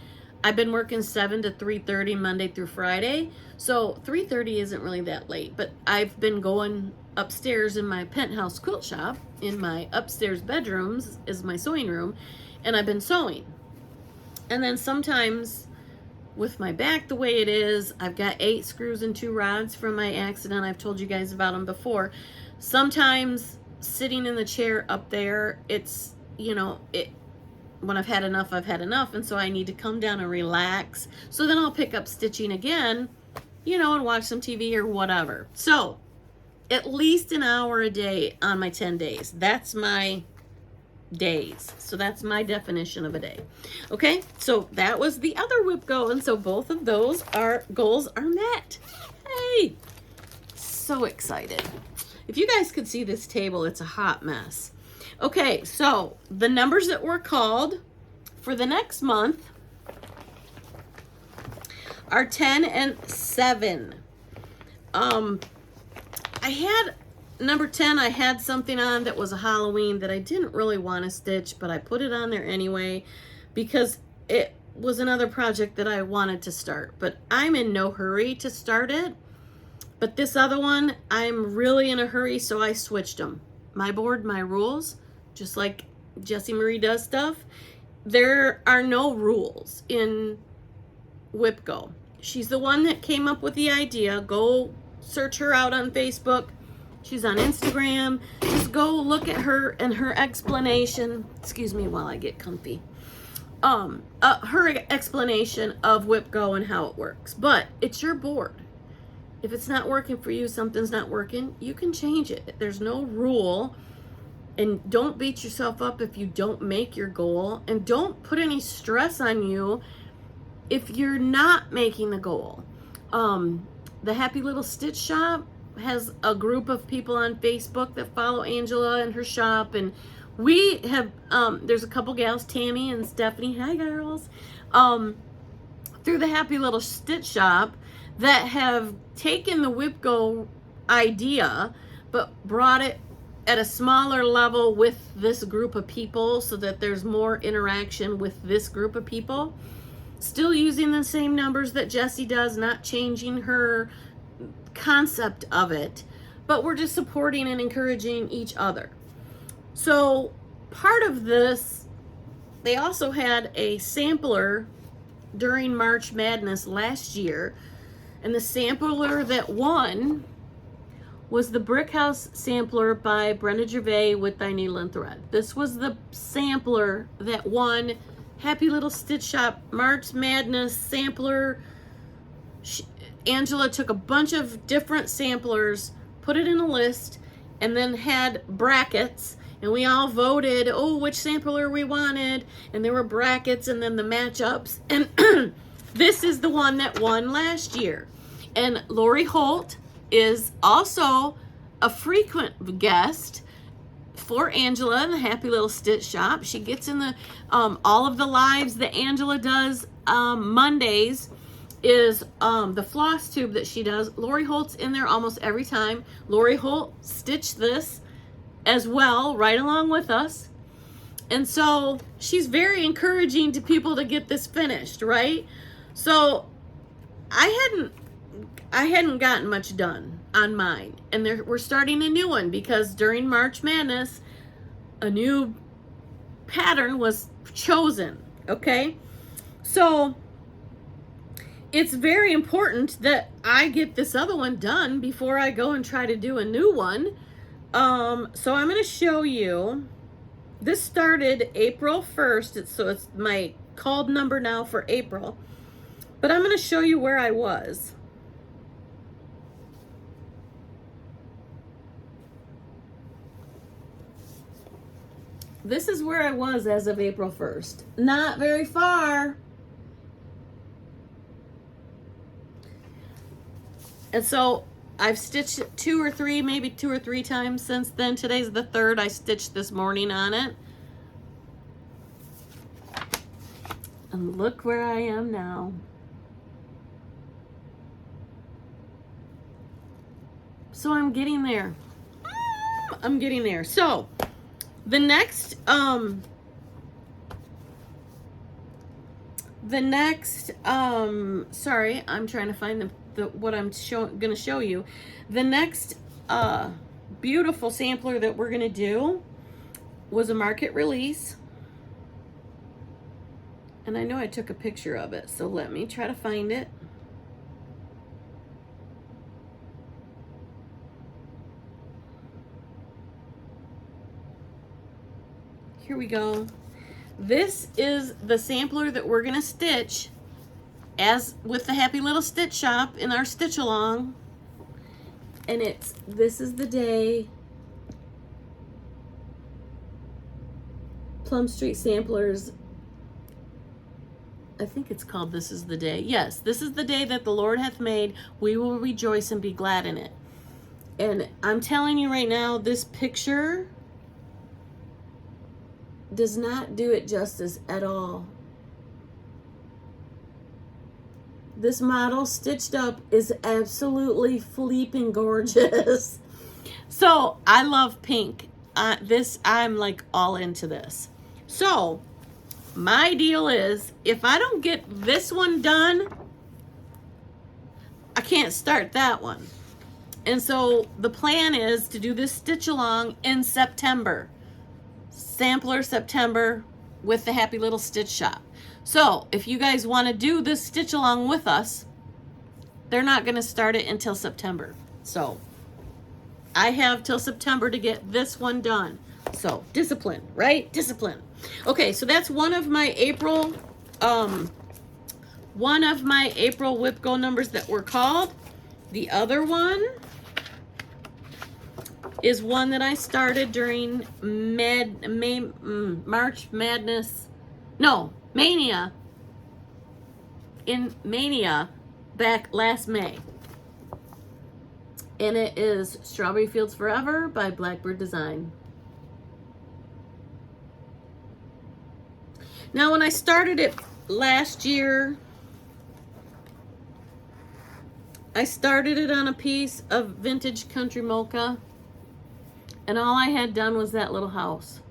I've been working 7 to 3:30 Monday through Friday, so 3:30 isn't really that late, but I've been going upstairs in my penthouse quilt shop. In my upstairs bedrooms is my sewing room, and I've been sewing. And then sometimes with my back the way it is, I've got 8 screws and 2 rods from my accident. I've told you guys about them before. Sometimes sitting in the chair up there, it's, when I've had enough, I've had enough. And so I need to come down and relax. So then I'll pick up stitching again, and watch some TV or whatever. So at least an hour a day on my 10 days. That's my days. So that's my definition of a day. Okay, so that was the other whip go, and so both of those goals are met. Hey, so excited. If you guys could see this table, it's a hot mess. Okay, so the numbers that were called for the next month are 10 and 7. I had number 10, I had something on that was a Halloween that I didn't really want to stitch, but I put it on there anyway because it was another project that I wanted to start. But I'm in no hurry to start it. But this other one, I'm really in a hurry, so I switched them. My board, my rules, just like Jessie Marie does stuff. There are no rules in WhipGo. She's the one that came up with the idea. Go search her out on Facebook. She's on Instagram. Just go look at her and her explanation. Excuse me while I get comfy. Her explanation of WhipGo and how it works. But it's your board. If it's not working for you, something's not working, you can change it. There's no rule. And don't beat yourself up if you don't make your goal. And don't put any stress on you if you're not making the goal. The Happy Little Stitch Shop has a group of people on Facebook that follow Angela and her shop. And we have, there's a couple gals, Tammy and Stephanie, hi girls, through the Happy Little Stitch Shop that have taken the WhipGo idea, but brought it at a smaller level with this group of people so that there's more interaction with this group of people. Still using the same numbers that Jessie does, not changing her concept of it, but we're just supporting and encouraging each other. So part of this, they also had a sampler during March Madness last year, and the sampler that won was the Brick House sampler by Brenda Gervais with Thy Needle and Thread. This was the sampler that won Happy Little Stitch Shop March Madness sampler. Angela took a bunch of different samplers, put it in a list, and then had brackets, and we all voted, which sampler we wanted, and there were brackets and then the matchups, and this is the one that won last year. And Lori Holt is also a frequent guest for Angela in the Happy Little Stitch Shop. She gets in the all of the lives that Angela does Mondays is the Flosstube that she does. Lori Holt's in there almost every time. Lori Holt stitched this as well, right along with us. And so she's very encouraging to people to get this finished, right? So I hadn't gotten much done on mine, and we're starting a new one because during March Madness a new pattern was chosen. Okay, so it's very important that I get this other one done before I go and try to do a new one. So I'm going to show you, this started April 1st, so it's my called number now for April, but I'm going to show you where I was. This is where I was as of April 1st. Not very far. And so I've stitched maybe two or three times since then. Today's the 3rd. I stitched this morning on it. And look where I am now. So I'm getting there. I'm getting there. So the next sorry, I'm trying to find what I'm gonna show you. The next beautiful sampler that we're gonna do was a market release, and I know I took a picture of it, so let me try to find it. Here we go. This is the sampler that we're gonna stitch as with the Happy Little Stitch Shop in our stitch along. And this is the day. Plum Street Samplers. I think it's called This Is the Day. Yes, this is the day that the Lord hath made. We will rejoice and be glad in it. And I'm telling you right now, this picture does not do it justice at all. This model stitched up is absolutely fleeping gorgeous. So I love pink. I'm like all into this. So my deal is, if I don't get this one done, I can't start that one. And so the plan is to do this stitch along in September. Sampler September with the Happy Little Stitch Shop. So if you guys want to do this stitch along with us, they're not going to start it until September. So I have till September to get this one done. So discipline, right? Discipline. Okay, so that's one of my April Whip Go numbers that were called. The other one is one that I started during March Madness. No, Maynia. In Maynia back last May. And it is Strawberry Fields Forever by Blackbird Design. Now, when I started it last year, I started it on a piece of vintage country mocha, and all I had done was that little house.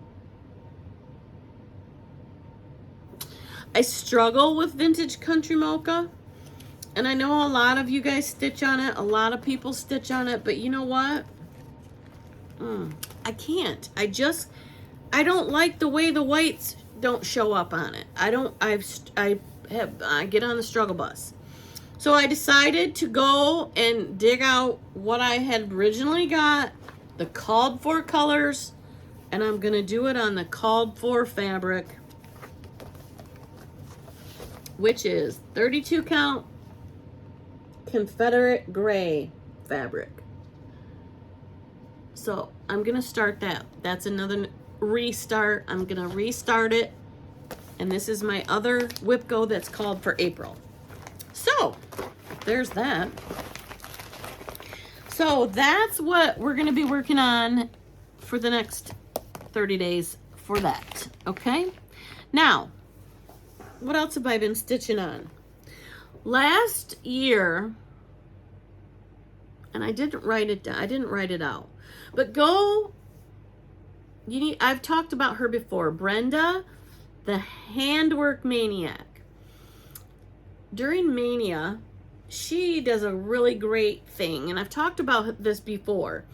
I struggle with vintage country mocha, and I know a lot of you guys stitch on it, a lot of people stitch on it, but you know what? I can't. I don't like the way the whites don't show up on it. I get on the struggle bus. So I decided to go and dig out what I had originally got, the called for colors, and I'm gonna do it on the called for fabric, which is 32 count Confederate gray fabric. So I'm gonna start that. That's another restart. I'm gonna restart it, and this is my other Whip Go that's called for April. So there's that. So that's what we're gonna be working on for the next 30 days for that. Okay, now what else have I been stitching on? Last year, and I didn't write it down, I didn't write it out, but I've talked about her before, Brenda, the handwork maniac. During Maynia, she does a really great thing, and I've talked about this before.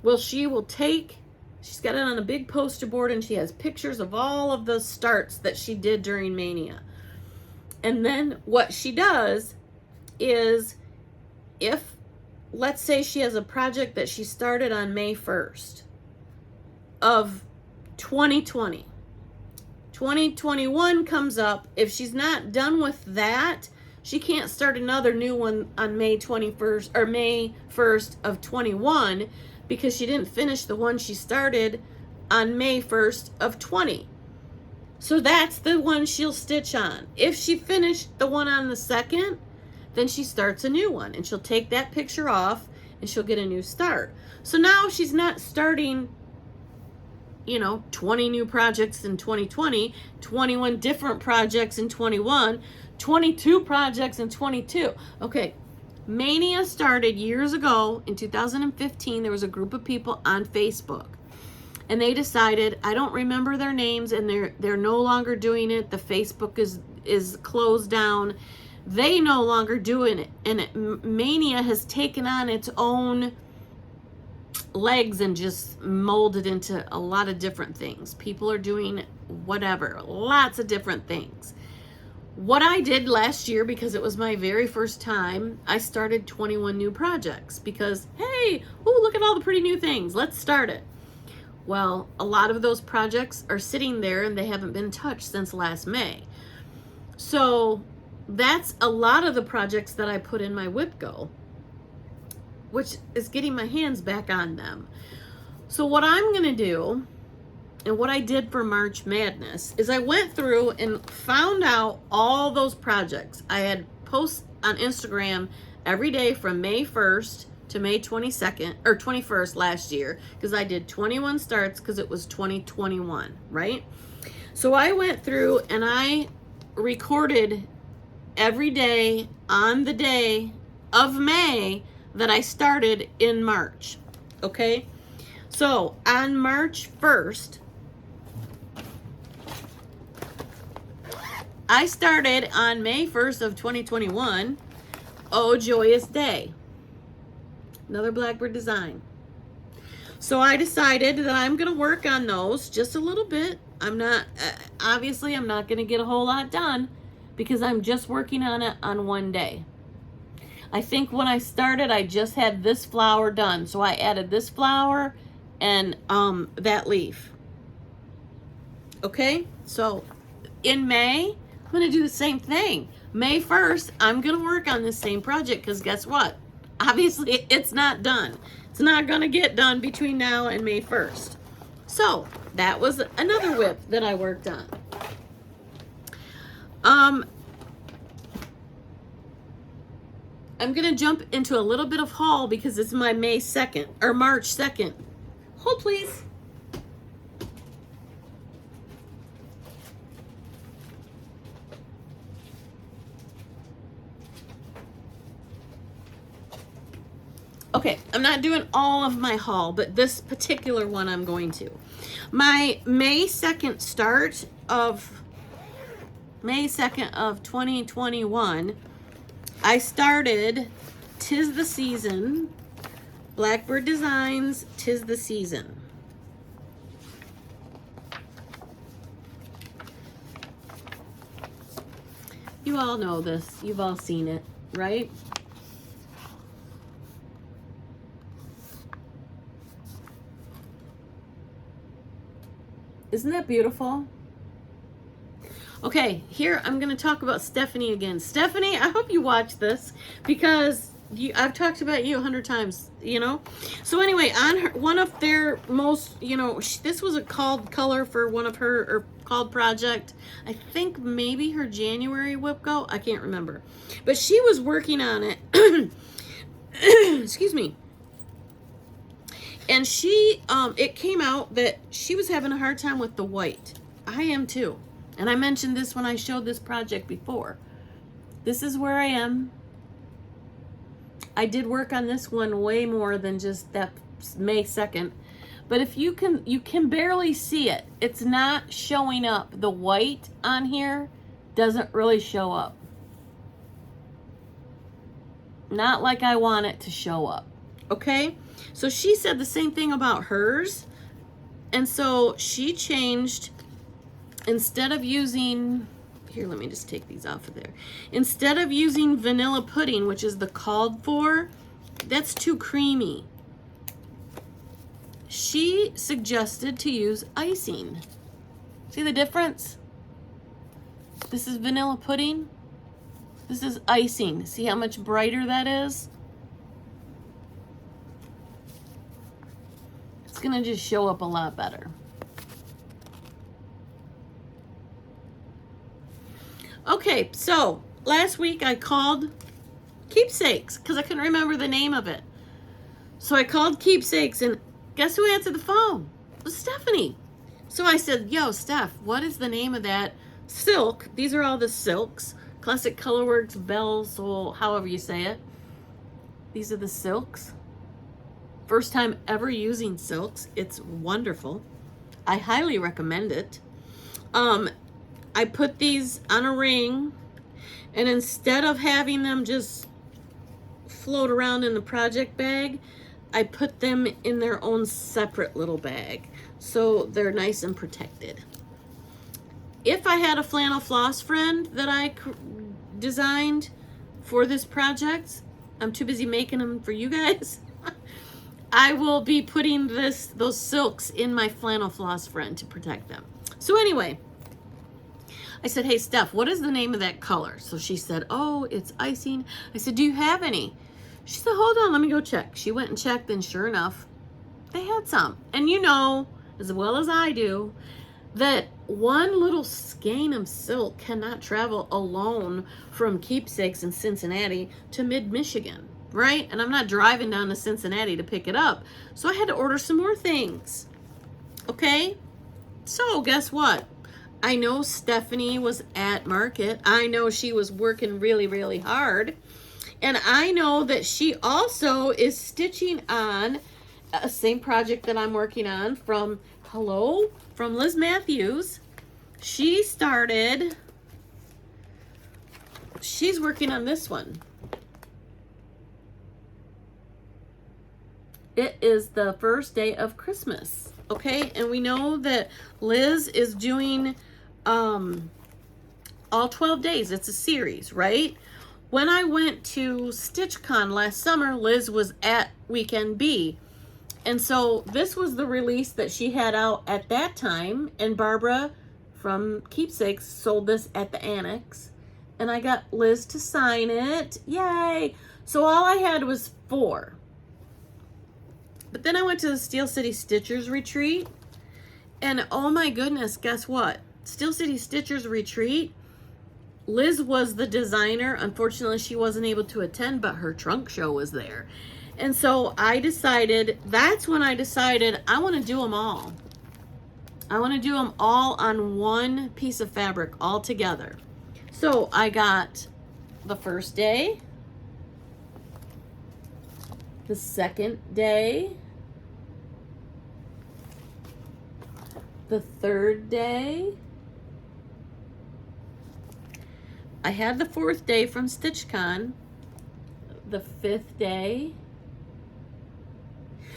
Well, she's got it on a big poster board, and she has pictures of all of the starts that she did during Maynia. And then what she does is, if, let's say she has a project that she started on May 1st of 2020. 2021 comes up. If she's not done with that, she can't start another new one on May 21st or May 1st of 21 because she didn't finish the one she started on May 1st of 20. So that's the one she'll stitch on. If she finished the one on the 2nd, then she starts a new one, and she'll take that picture off and she'll get a new start. So now she's not starting 20 new projects in 2020, 21 different projects in 21, 22 projects in 22. Okay, Maynia started years ago in 2015. There was a group of people on Facebook, and they decided, I don't remember their names, and they're no longer doing it. The Facebook is closed down. They no longer doing it, and Maynia has taken on its own legs and just molded into a lot of different things. People are doing whatever, lots of different things. What I did last year, because it was my very first time, I started 21 new projects because, hey, look at all the pretty new things. Let's start it. Well, a lot of those projects are sitting there and they haven't been touched since last May. So that's a lot of the projects that I put in my Whip Go, which is getting my hands back on them. So what I'm gonna do, and what I did for March Madness, is I went through and found out all those projects. I had posts on Instagram every day from May 1st to May 22nd, or 21st last year, because I did 21 starts because it was 2021, right? So I went through and I recorded every day on the day of May that I started in March. Okay? So, on March 1st, I started on May 1st of 2021, Oh Joyous Day. Another Blackbird design. So I decided that I'm going to work on those just a little bit. I'm not, obviously I'm not going to get a whole lot done because I'm just working on it on one day. I think when I started, I just had this flower done. So I added this flower and that leaf. Okay, so in May, I'm going to do the same thing. May 1st, I'm going to work on this same project because guess what? Obviously, it's not done. It's not going to get done between now and May 1st. So, that was another whip that I worked on. I'm going to jump into a little bit of haul because it's my May 2nd, or March 2nd. Hold, please. Okay, I'm not doing all of my haul, but this particular one I'm going to. My May 2nd start of May 2nd of 2021, I started Tis the Season, Blackbird Designs, Tis the Season. You all know this. You've all seen it, right? Isn't that beautiful? Okay, here I'm going to talk about Stephanie again. Stephanie, I hope you watch this because I've talked about you 100 times, you know? So anyway, on one of their most, you know, this was a called color for one of her, or called project. I think maybe her January whip go. I can't remember. But she was working on it. Excuse me. And she, it came out that she was having a hard time with the white. I am too. And I mentioned this when I showed this project before. This is where I am. I did work on this one way more than just that May 2nd. But if you can barely see it. It's not showing up. The white on here doesn't really show up. Not like I want it to show up. Okay? So she said the same thing about hers. And so she changed, instead of using, here, let me just take these off of there. Instead of using vanilla pudding, which is the called for, that's too creamy. She suggested to use icing. See the difference? This is vanilla pudding. This is icing. See how much brighter that is? It's gonna just show up a lot better. Okay, so last week I called Keepsakes because I couldn't remember the name of it. So I called Keepsakes and guess who answered the phone? It was Stephanie. So I said, yo, Steph, what is the name of that silk? These are all the silks. Classic Colorworks, Bell, Soul, however you say it. These are the silks. First time ever using silks. It's wonderful. I highly recommend it. I put these on a ring, and instead of having them just float around in the project bag, I put them in their own separate little bag. So they're nice and protected. If I had a flannel floss friend that I designed for this project, I'm too busy making them for you guys. I will be putting those silks in my flannel floss friend to protect them. So anyway, I said, hey, Steph, what is the name of that color? So she said, oh, it's icing. I said, do you have any? She said, hold on, let me go check. She went and checked, and sure enough, they had some. And you know, as well as I do, that one little skein of silk cannot travel alone from Keepsakes in Cincinnati to mid-Michigan. Right? And I'm not driving down to Cincinnati to pick it up. So I had to order some more things. Okay? So guess what? I know Stephanie was at market. I know she was working really, really hard. And I know that she also is stitching on same project that I'm working on from Liz Matthews. She's working on this one. It is the first day of Christmas, okay? And we know that Liz is doing all 12 days. It's a series, right? When I went to StitchCon last summer, Liz was at Weekend B. And so this was the release that she had out at that time. And Barbara from Keepsakes sold this at the Annex. And I got Liz to sign it. Yay! So all I had was 4. But then I went to the Steel City Stitchers Retreat. And oh my goodness, guess what? Steel City Stitchers Retreat, Liz was the designer. Unfortunately, she wasn't able to attend, but her trunk show was there. And so that's when I decided I want to do them all. I want to do them all on one piece of fabric all together. So I got the first day, the second day, the third day. I had the 4th day from StitchCon, the 5th day.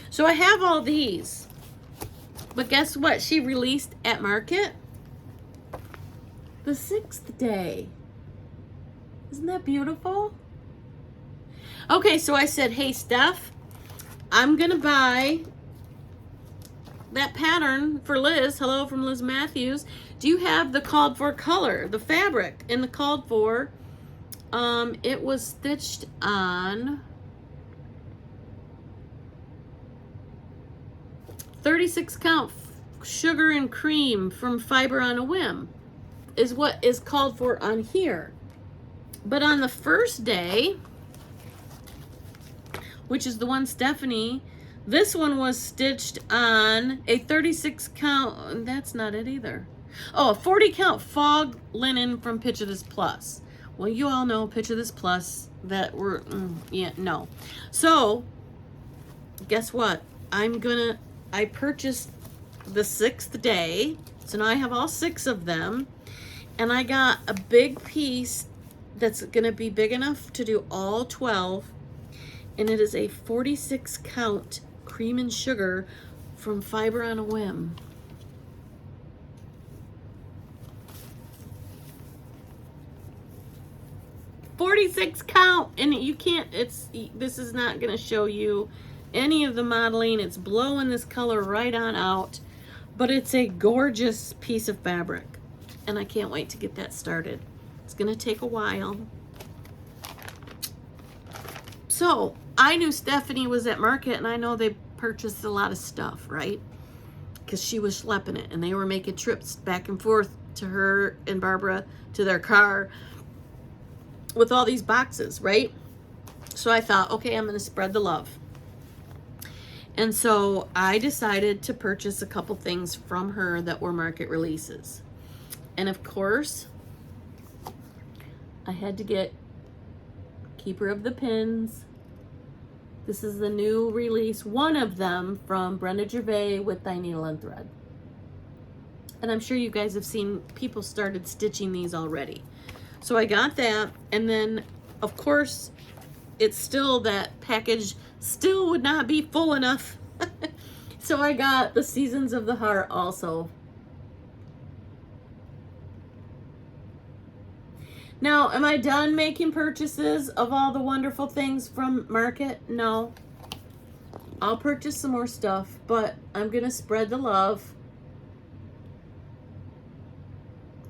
So I have all these. But guess what? She released at Market the 6th day. Isn't that beautiful? Okay, so I said, hey, Steph, I'm going to buy that pattern for Liz. Hello from Liz Matthews. Do you have the called for color, the fabric in the called for? It was stitched on 36 count sugar and cream from Fiber on a Whim is what is called for on here. But on the first day, which is the one Stephanie, this one was stitched on a 36 count, that's not it either. Oh, a 40 count fog linen from Picture This Plus. Well, you all know Picture This Plus that were, no. So, guess what? I purchased the 6th day. So now I have all 6 of them. And I got a big piece that's going to be big enough to do all 12. And it is a 46 count cream and sugar from Fiber on a Whim. $46 count, and you can't, this is not going to show you any of the modeling. It's blowing this color right on out, but it's a gorgeous piece of fabric, and I can't wait to get that started. It's going to take a while. So I knew Stephanie was at Market, and I know they purchased a lot of stuff, right? Because she was schlepping it, and they were making trips back and forth to her and Barbara to their car with all these boxes, right? So I thought, okay, I'm going to spread the love. And so I decided to purchase a couple things from her that were Market releases. And of course, I had to get Keeper of the Pins. This is the new release, one of them from Brenda Gervais with Thy Needle and Thread. And I'm sure you guys have seen people started stitching these already. So I got that, and then of course it's still, that package still would not be full enough. So I got the Seasons of the Heart also. Now, am I done making purchases of all the wonderful things from Market? No. I'll purchase some more stuff, but I'm gonna spread the love.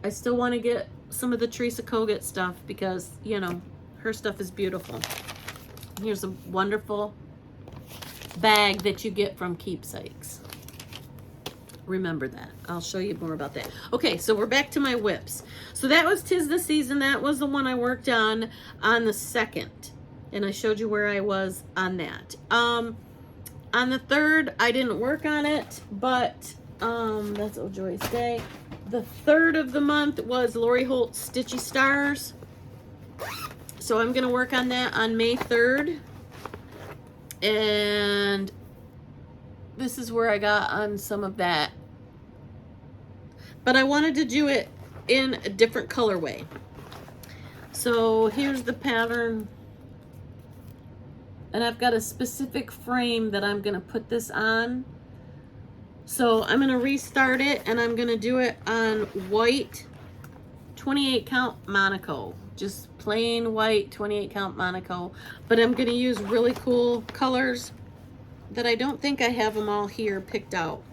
I still want to get some of the Teresa Kogut stuff because, you know, her stuff is beautiful. Here's a wonderful bag that you get from Keepsakes. Remember that. I'll show you more about that. Okay, so we're back to my whips. So that was 'Tis the Season. That was the one I worked on the 2nd. And I showed you where I was on that. On the 3rd, I didn't work on it, but that's Oh Joyous Day. The 3rd of the month was Lori Holt's Stitchy Stars. So I'm going to work on that on May 3rd. And this is where I got on some of that. But I wanted to do it in a different colorway. So here's the pattern. And I've got a specific frame that I'm going to put this on. So I'm going to restart it, and I'm going to do it on white 28 count Monaco. Just plain white 28 count Monaco. But I'm going to use really cool colors that I don't think I have them all here picked out.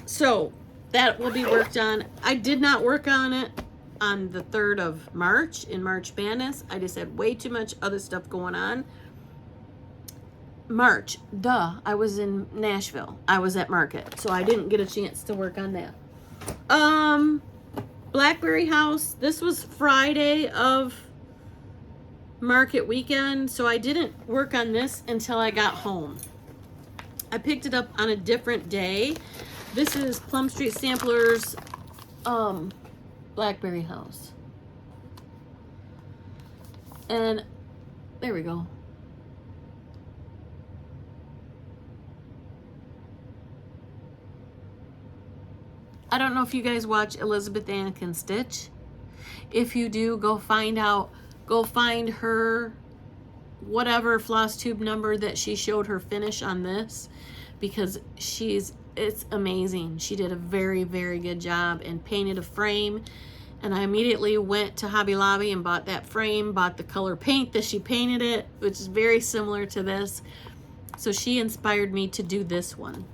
So that will be worked on. I did not work on it on the 3rd of March in March Madness. I just had way too much other stuff going on. March, I was in Nashville. I was at Market, so I didn't get a chance to work on that. Blackberry House, this was Friday of Market weekend, so I didn't work on this until I got home. I picked it up on a different day. This is Plum Street Samplers Blackberry House. And there we go. I don't know if you guys watch Elizabeth Ann Can Stitch. If you do, go find her whatever Flosstube number that she showed her finish on this, because it's amazing. She did a very, very good job and painted a frame. And I immediately went to Hobby Lobby and bought that frame, bought the color paint that she painted it, which is very similar to this. So she inspired me to do this one.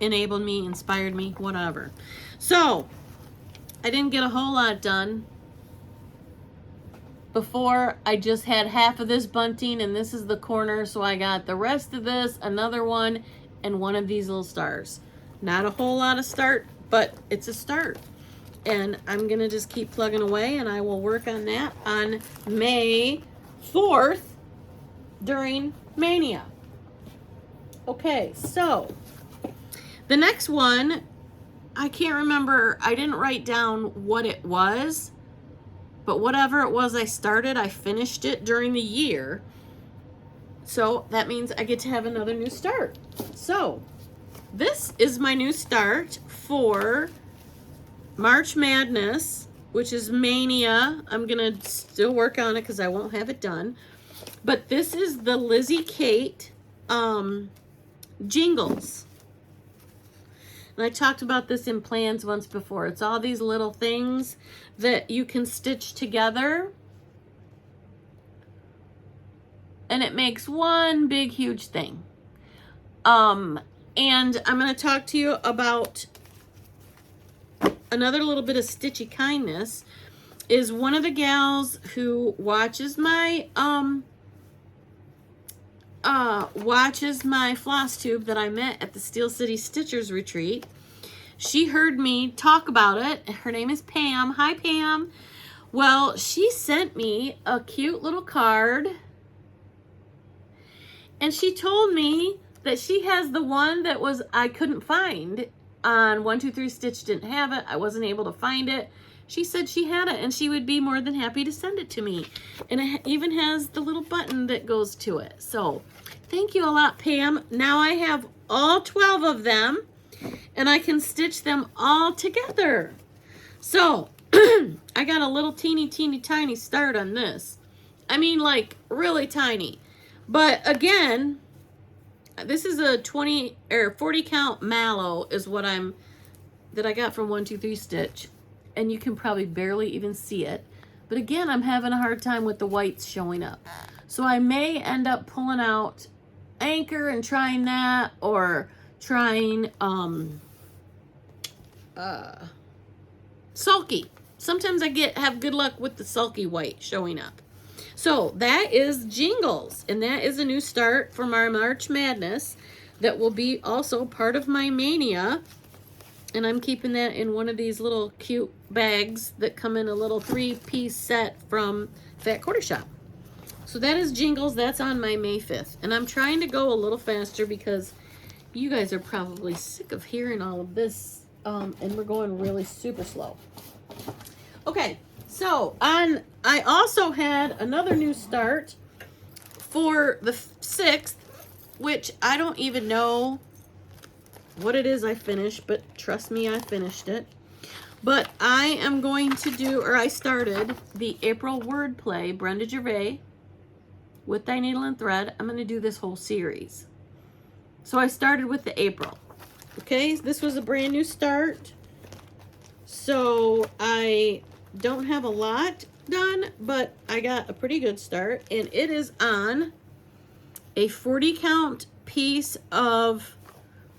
Enabled me, inspired me, whatever. So I didn't get a whole lot done. Before, I just had half of this bunting, and this is the corner, so I got the rest of this, another one, and one of these little stars. Not a whole lot of start, but it's a start. And I'm gonna just keep plugging away, and I will work on that on May 4th during Maynia. Okay, so the next one, I can't remember, I didn't write down what it was, but whatever it was I started, I finished it during the year. So that means I get to have another new start. So this is my new start for March Madness, which is Maynia. I'm gonna still work on it because I won't have it done. But this is the Lizzie Kate Jingles. And I talked about this in plans once before. It's all these little things that you can stitch together. And it makes one big, huge thing. And I'm going to talk to you about another little bit of stitchy kindness. Is one of the gals who watches my Flosstube that I met at the Steel City Stitchers Retreat. She heard me talk about it. Her name is Pam. Hi, Pam. Well, she sent me a cute little card. And she told me that she has the one that I couldn't find on 123 Stitch. Didn't have it. I wasn't able to find it. She said she had it and she would be more than happy to send it to me. And it even has the little button that goes to it. So thank you a lot, Pam. Now I have all 12 of them and I can stitch them all together. So I got a little teeny tiny start on this. I mean, like really tiny. But again, this is a 20 or 40 count mallow is what that I got from 123 Stitch. And you can probably barely even see it. But again, I'm having a hard time with the whites showing up. So I may end up pulling out Anchor and trying that, or trying Sulky. Sometimes I have good luck with the Sulky white showing up. So that is Jingles, and that is a new start for my March Madness that will be also part of my Maynia. And I'm keeping that in one of these little cute bags that come in a little 3-piece set from Fat Quarter Shop. So that is Jingles. That's on my May 5th. And I'm trying to go a little faster because you guys are probably sick of hearing all of this. And we're going really super slow. Okay, so I also had another new start for the 6th, which I don't even know what it is I finished, but trust me, I finished it. But I am going to do, or I started the April wordplay, Brenda Gervais, with Thy Needle and Thread. I'm going to do this whole series. So I started with the April. Okay, this was a brand new start. So I don't have a lot done, but I got a pretty good start. And it is on a 40 count piece of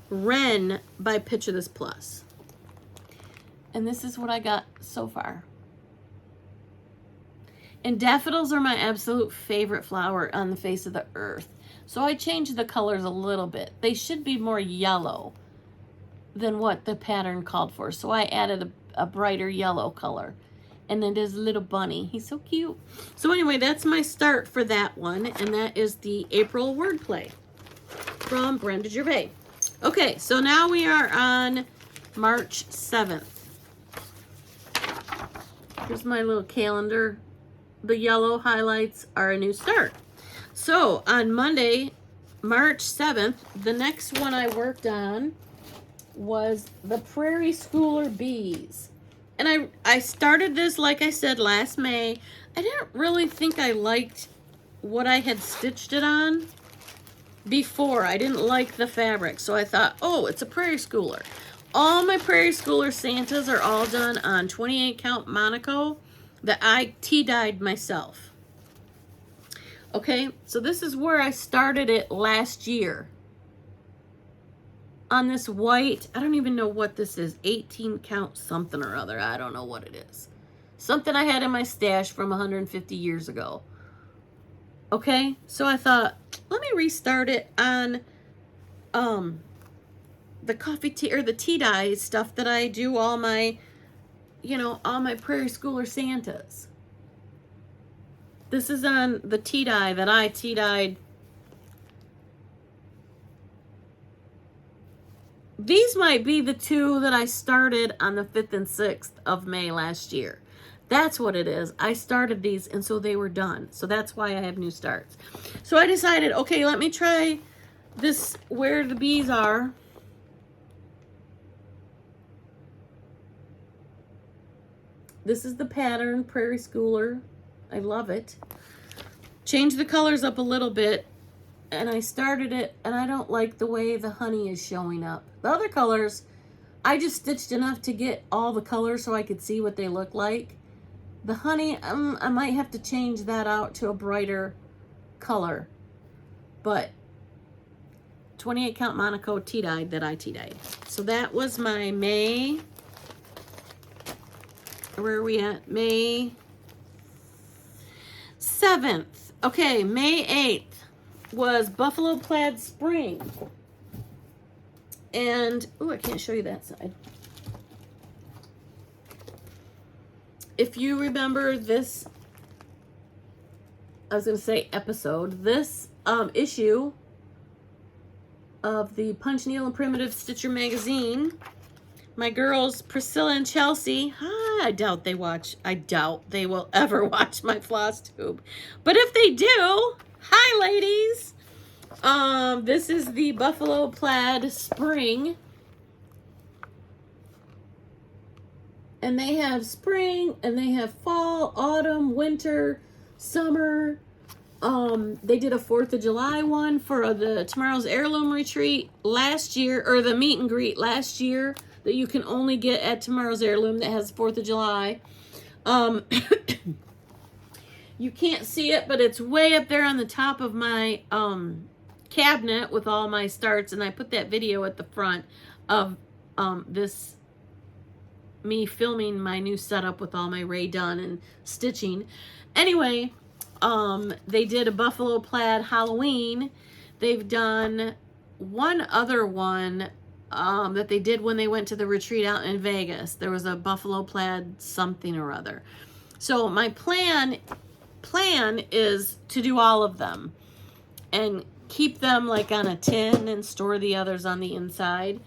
Wren by Picture This Plus. And this is what I got so far. And daffodils are my absolute favorite flower on the face of the earth. So I changed the colors a little bit. They should be more yellow than what the pattern called for. So I added a brighter yellow color. And then there's a little bunny. He's so cute. So anyway, that's my start for that one. And that is the April wordplay from Brenda Gervais. Okay, so now we are on March 7th. Here's my little calendar. The yellow highlights are a new start. So on Monday, March 7th, the next one I worked on was the Prairie Schooler Bees. And I started this, like I said, last May. I didn't really think I liked what I had stitched it on before. I didn't like the fabric. So I thought, oh, it's a Prairie Schooler. All my Prairie Schooler Santas are all done on 28 count Monaco that I tea-dyed myself. Okay, so this is where I started it last year. On this white, I don't even know what this is, 18 count something or other. I don't know what it is. Something I had in my stash from 150 years ago. Okay, so I thought, let me restart it on the coffee tea or the tea dye stuff that I do all my, you know, all my Prairie Schooler Santas. This is on the tea dye that I tea dyed. These might be the two that I started on the 5th and 6th of May last year. That's what it is. I started these and so they were done. So that's why I have new starts. So I decided, okay, let me try this Where the Bees Are. This is the pattern, Prairie Schooler. I love it. Changed the colors up a little bit, and I started it, and I don't like the way the honey is showing up. The other colors, I just stitched enough to get all the colors so I could see what they look like. The honey, I might have to change that out to a brighter color, but 28 count Monaco tea-dyed that I tea-dyed. So that was my May. Where are we at? May 7th. Okay, May 8th was Buffalo Plaid Spring. And, oh, I can't show you that side. If you remember this, I was going to say episode, this issue of the Punch, Needle, and Primitive Stitcher magazine, my girls Priscilla and Chelsea, I doubt they will ever watch my Flosstube. But if they do, hi ladies. This is the Buffalo Plaid Spring. And they have spring, and they have fall, autumn, winter, summer. They did a 4th of July one for the Tomorrow's Heirloom retreat last year, or the meet and greet last year, that you can only get at Tomorrow's Heirloom that has 4th of July. You can't see it, but it's way up there on the top of my cabinet with all my starts, and I put that video at the front of this, me filming my new setup with all my Ray done and stitching. Anyway, they did a Buffalo Plaid Halloween. They've done one other one that they did when they went to the retreat out in Vegas. There was a Buffalo Plaid something or other. So my plan is to do all of them and keep them like on a tin and store the others on the inside.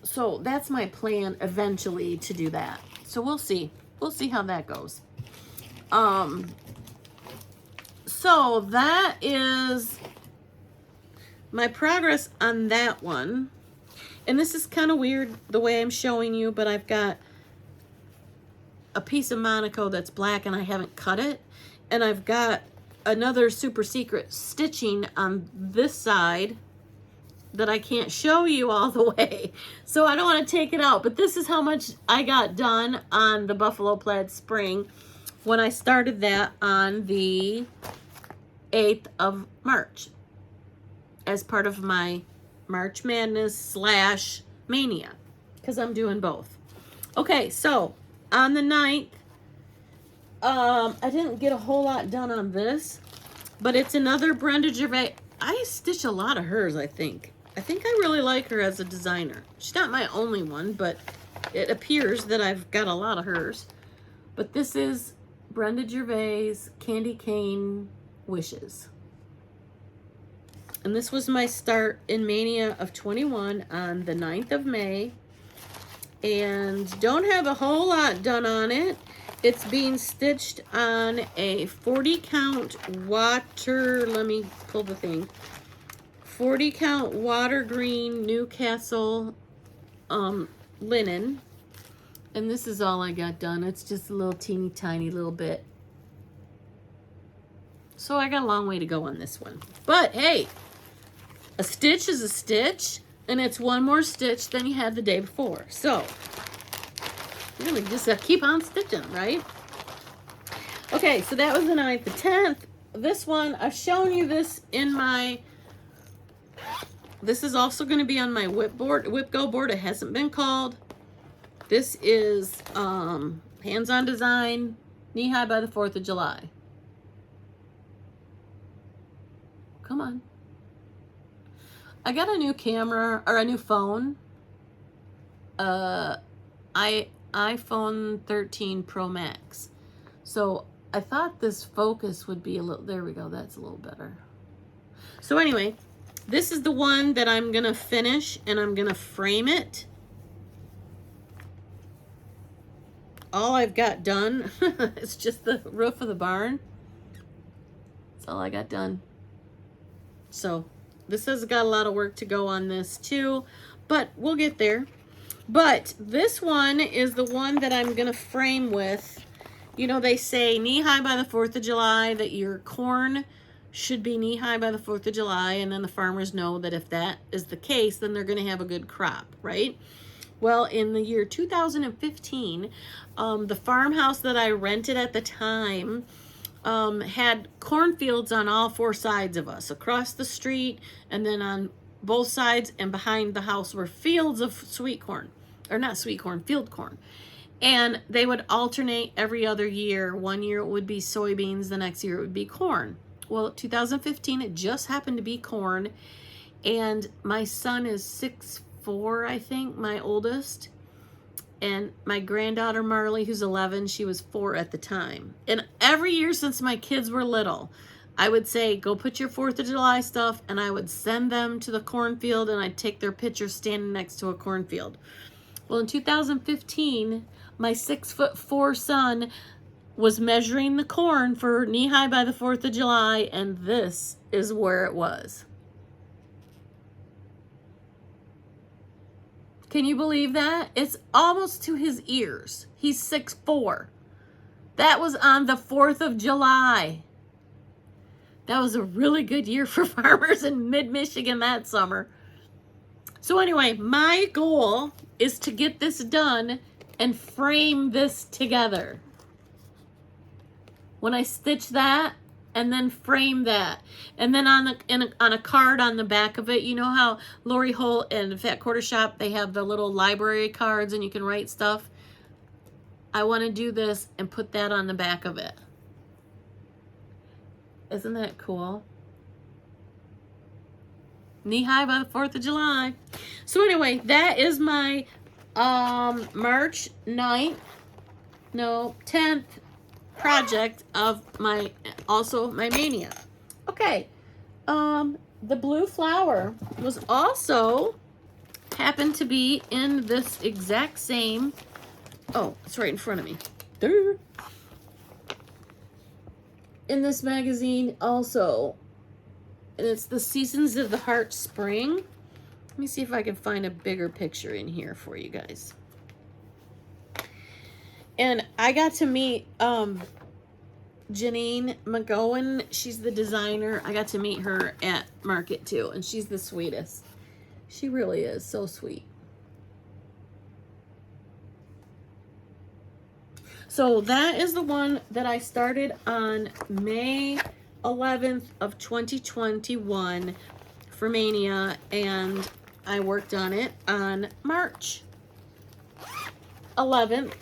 So that's my plan eventually to do that. So we'll see. We'll see how that goes. So that is my progress on that one, and this is kind of weird the way I'm showing you, but I've got a piece of Monaco that's black and I haven't cut it, and I've got another super secret stitching on this side that I can't show you all the way, so I don't want to take it out. But this is how much I got done on the Buffalo Plaid Spring when I started that on the 8th of March as part of my March Madness / Mania, because I'm doing both. Okay, so on the 9th, I didn't get a whole lot done on this, but it's another Brenda Gervais. I stitch a lot of hers, I think. I really like her as a designer. She's not my only one, but it appears that I've got a lot of hers. But this is Brenda Gervais Candy Cane Wishes. And this was my start in Mania of 21 on the 9th of May. And don't have a whole lot done on it. It's being stitched on a 40 count water, let me pull the thing, 40 count water green Newcastle linen. And this is all I got done. It's just a little teeny tiny little bit. So I got a long way to go on this one. But hey, a stitch is a stitch, and it's one more stitch than you had the day before. So really just keep on stitching, right? Okay, so that was the 9th. The 10th, this one, I've shown you this in my, this is also going to be on my whip go board. It hasn't been called. This is hands-on design, knee-high by the 4th of July. Come on. I got a new camera, or a new phone. iPhone 13 Pro Max. So I thought this focus would be a little, there we go, that's a little better. So anyway, this is the one that I'm gonna finish, and I'm gonna frame it. All I've got done is just the roof of the barn. That's all I got done. So this has got a lot of work to go on this too, but we'll get there. But this one is the one that I'm gonna frame with. You know, they say knee-high by the 4th of July, that your corn should be knee-high by the 4th of July, and then the farmers know that if that is the case, then they're gonna have a good crop, right? Well, in the year 2015, the farmhouse that I rented at the time had cornfields on all 4 sides of us, across the street, and then on both sides and behind the house were fields of sweet corn, or not sweet corn, field corn. And they would alternate every other year. One year it would be soybeans, the next year it would be corn. Well, 2015, it just happened to be corn. And my son is 6'4", I think, my oldest. And my granddaughter Marley, who's 11, she was 4 at the time. And every year since my kids were little, I would say, go put your 4th of July stuff, and I would send them to the cornfield, and I'd take their picture standing next to a cornfield. Well, in 2015, my 6'4" son was measuring the corn for knee-high by the 4th of July, and this is where it was. Can you believe that? It's almost to his ears. He's 6'4". That was on the 4th of July. That was a really good year for farmers in mid-Michigan that summer. So anyway, my goal is to get this done and frame this together. When I stitch that, and then frame that, and then on a card on the back of it, you know how Lori Holt and Fat Quarter Shop, they have the little library cards and you can write stuff? I want to do this and put that on the back of it. Isn't that cool? Knee-high by the 4th of July. So anyway, that is my March 9th, no, 10th project of my, also my Mania. Okay, the blue flower was also, happened to be in this exact same, oh, it's right in front of me. Durr. In this magazine also. And it's the Seasons of the Heart Spring. Let me see if I can find a bigger picture in here for you guys. And I got to meet Janine McGowan. She's the designer. I got to meet her at Market too, and she's the sweetest. She really is so sweet. So that is the one that I started on May 11th of 2021 for Maynia, and I worked on it on March 11th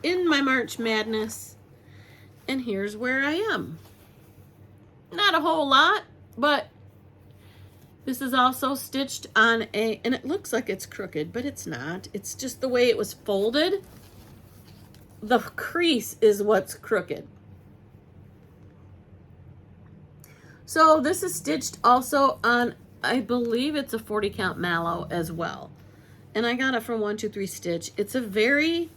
in my March Madness, and here's where I am. Not a whole lot, but this is also stitched on a, and it looks like it's crooked, but it's not. It's just the way it was folded. The crease is what's crooked. So this is stitched also on, I believe it's a 40 count mallow as well. And I got it from 123 Stitch. It's a very,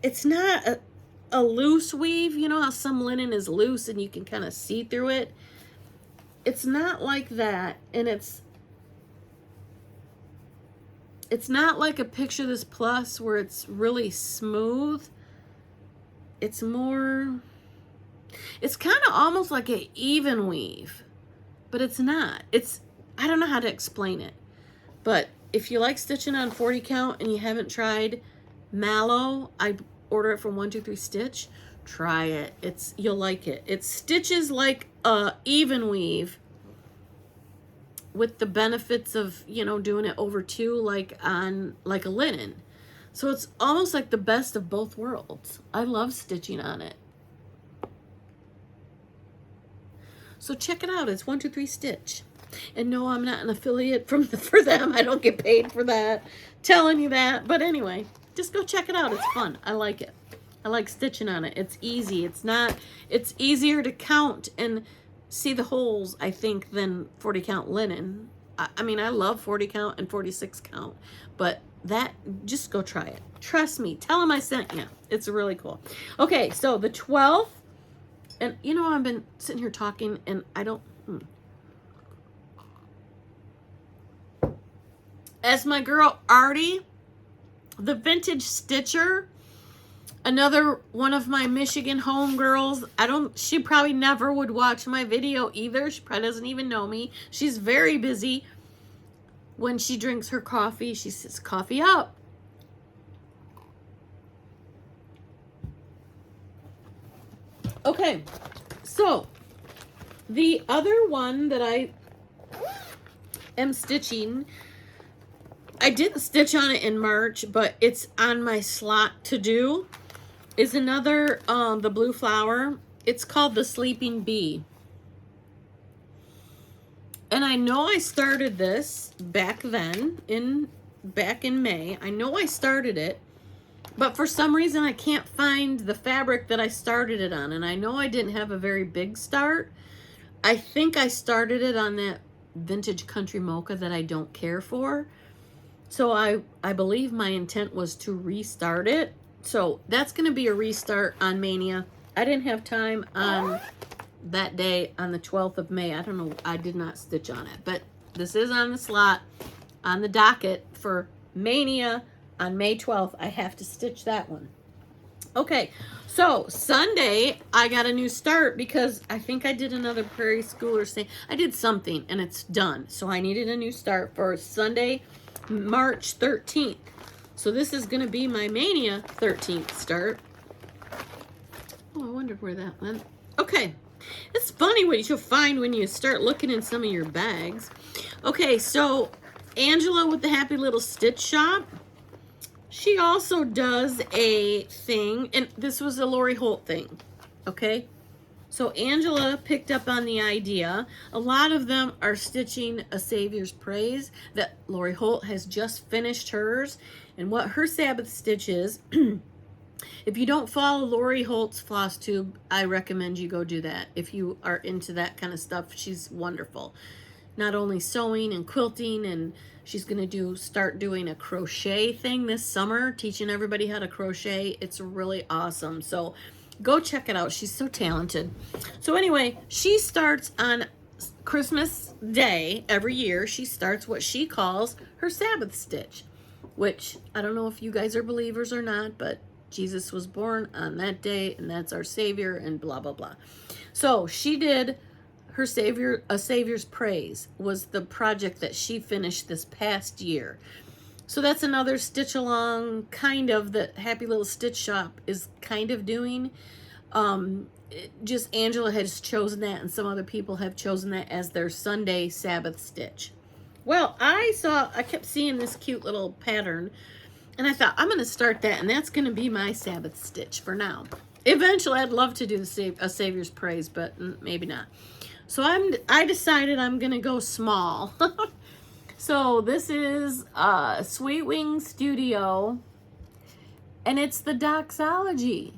it's not a loose weave. You know how some linen is loose and you can kind of see through it? It's not like that. And it's not like a Picture This Plus where it's really smooth. It's more, it's kind of almost like an even weave, but it's not. It's, I don't know how to explain it. But if you like stitching on 40 count and you haven't tried mallow, I order it from 123 Stitch. Try it. You'll like it. It stitches like a even weave with the benefits of, you know, doing it over two, like on like a linen. So it's almost like the best of both worlds. I love stitching on it. So check it out. It's 123 Stitch. And no, I'm not an affiliate for them. I don't get paid for that. Telling you that. But anyway, just go check it out. It's fun. I like it. I like stitching on it. It's easy. It's easier to count and see the holes, I think, than 40 count linen. I mean, I love 40 count and 46 count, but that, just go try it. Trust me. Tell them I sent you. It's really cool. Okay, so the 12th, and you know, I've been sitting here talking and I don't, As my girl Artie, the Vintage Stitcher, another one of my Michigan homegirls. She probably never would watch my video either. She probably doesn't even know me. She's very busy. When she drinks her coffee, she says, coffee up. Okay, so the other one that I am stitching, I didn't stitch on it in March, but it's on my slot to do, is another, the blue flower. It's called the Sleeping Bee. And I know I started this back then, back in May. I know I started it, but for some reason I can't find the fabric that I started it on. And I know I didn't have a very big start. I think I started it on that Vintage Country Mocha that I don't care for. So I believe my intent was to restart it. So that's going to be a restart on Maynia. I didn't have time on that day on the 12th of May. I don't know. I did not stitch on it. But this is on the slot, on the docket for Maynia on May 12th. I have to stitch that one. Okay. So Sunday, I got a new start because I think I did another Prairie Schoolers thing. I did something and it's done. So I needed a new start for Sunday, March 13th. So this is going to be my Maynia 13th start. Oh, I wondered where that went. Okay. It's funny what you'll find when you start looking in some of your bags. Okay, so Angela with the Happy Little Stitch Shop, she also does a thing, and this was a Lori Holt thing, okay? So Angela picked up on the idea. A lot of them are stitching A Savior's Praise that Lori Holt has just finished hers. And what her Sabbath stitch is, if you don't follow Lori Holt's Flosstube, I recommend you go do that. If you are into that kind of stuff, she's wonderful. Not only sewing and quilting, and she's going to start doing a crochet thing this summer, teaching everybody how to crochet. It's really awesome. So Go check it out. She's so talented. So anyway, she starts on Christmas Day every year. She starts what she calls her Sabbath stitch, which I don't know if you guys are believers or not, but Jesus was born on that day, and that's our Savior, and blah, blah, blah. So she did her Savior, A Savior's Praise was the project that she finished this past year. So that's another stitch along, kind of, that Happy Little Stitch Shop is kind of doing. Just Angela has chosen that, and some other people have chosen that as their Sunday Sabbath stitch. Well, I kept seeing this cute little pattern, and I thought, I'm going to start that, and that's going to be my Sabbath stitch for now. Eventually, I'd love to do A Savior's Praise, but maybe not. So I decided I'm going to go small. So this is Sweet Wing Studio, and it's the doxology.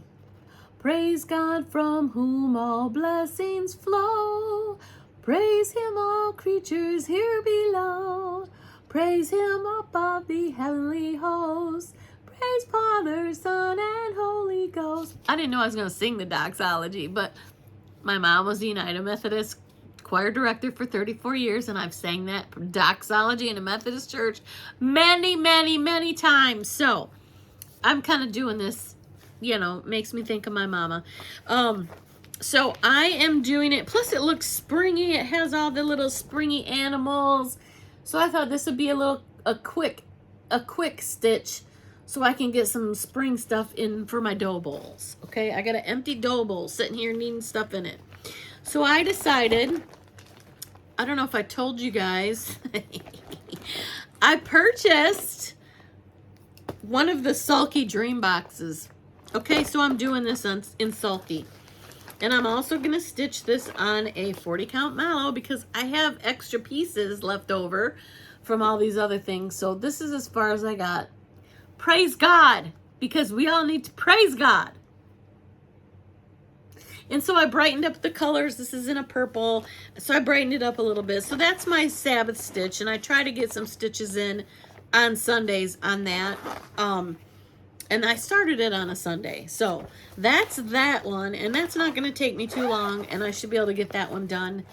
Praise God from whom all blessings flow. Praise him, all creatures here below. Praise him above the heavenly hosts. Praise Father, Son, and Holy Ghost. I didn't know I was going to sing the doxology, but my mom was the United Methodist choir director for 34 years, and I've sang that doxology in a Methodist church many, many, many times. So I'm kind of doing this, you know, makes me think of my mama. So I am doing it. Plus it looks springy. It has all the little springy animals. So I thought this would be a quick stitch so I can get some spring stuff in for my dough bowls. Okay, I got an empty dough bowl sitting here needing stuff in it. So I decided, I don't know if I told you guys, I purchased one of the Sulky Dream boxes. Okay, so I'm doing this in Sulky. And I'm also going to stitch this on a 40 count mallow because I have extra pieces left over from all these other things. So this is as far as I got. Praise God, because we all need to praise God. And so I brightened up the colors. This is in a purple. So I brightened it up a little bit. So that's my Sabbath stitch. And I try to get some stitches in on Sundays on that. And I started it on a Sunday. So that's that one. And that's not going to take me too long. And I should be able to get that one done.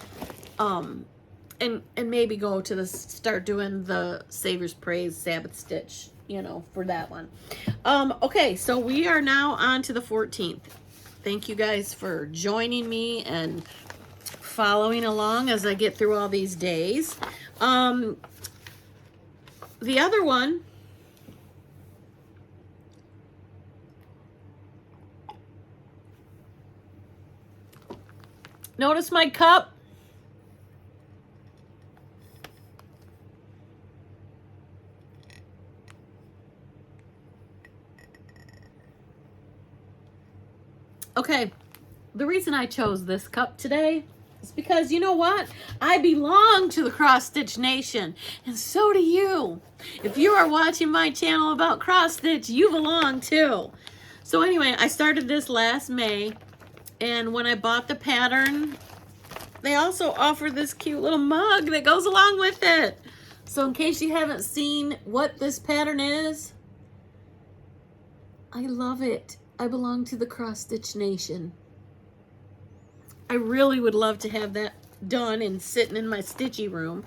And maybe go to start doing the Savior's Praise Sabbath stitch, you know, for that one. Okay, so we are now on to the 14th. Thank you guys for joining me and following along as I get through all these days. The other one, notice my cup? Okay, the reason I chose this cup today is because, you know what? I belong to the Cross Stitch Nation, and so do you. If you are watching my channel about cross stitch, you belong too. So anyway, I started this last May, and when I bought the pattern, they also offer this cute little mug that goes along with it. So in case you haven't seen what this pattern is, I love it. I belong to the Cross Stitch Nation. I really would love to have that done and sitting in my stitchy room.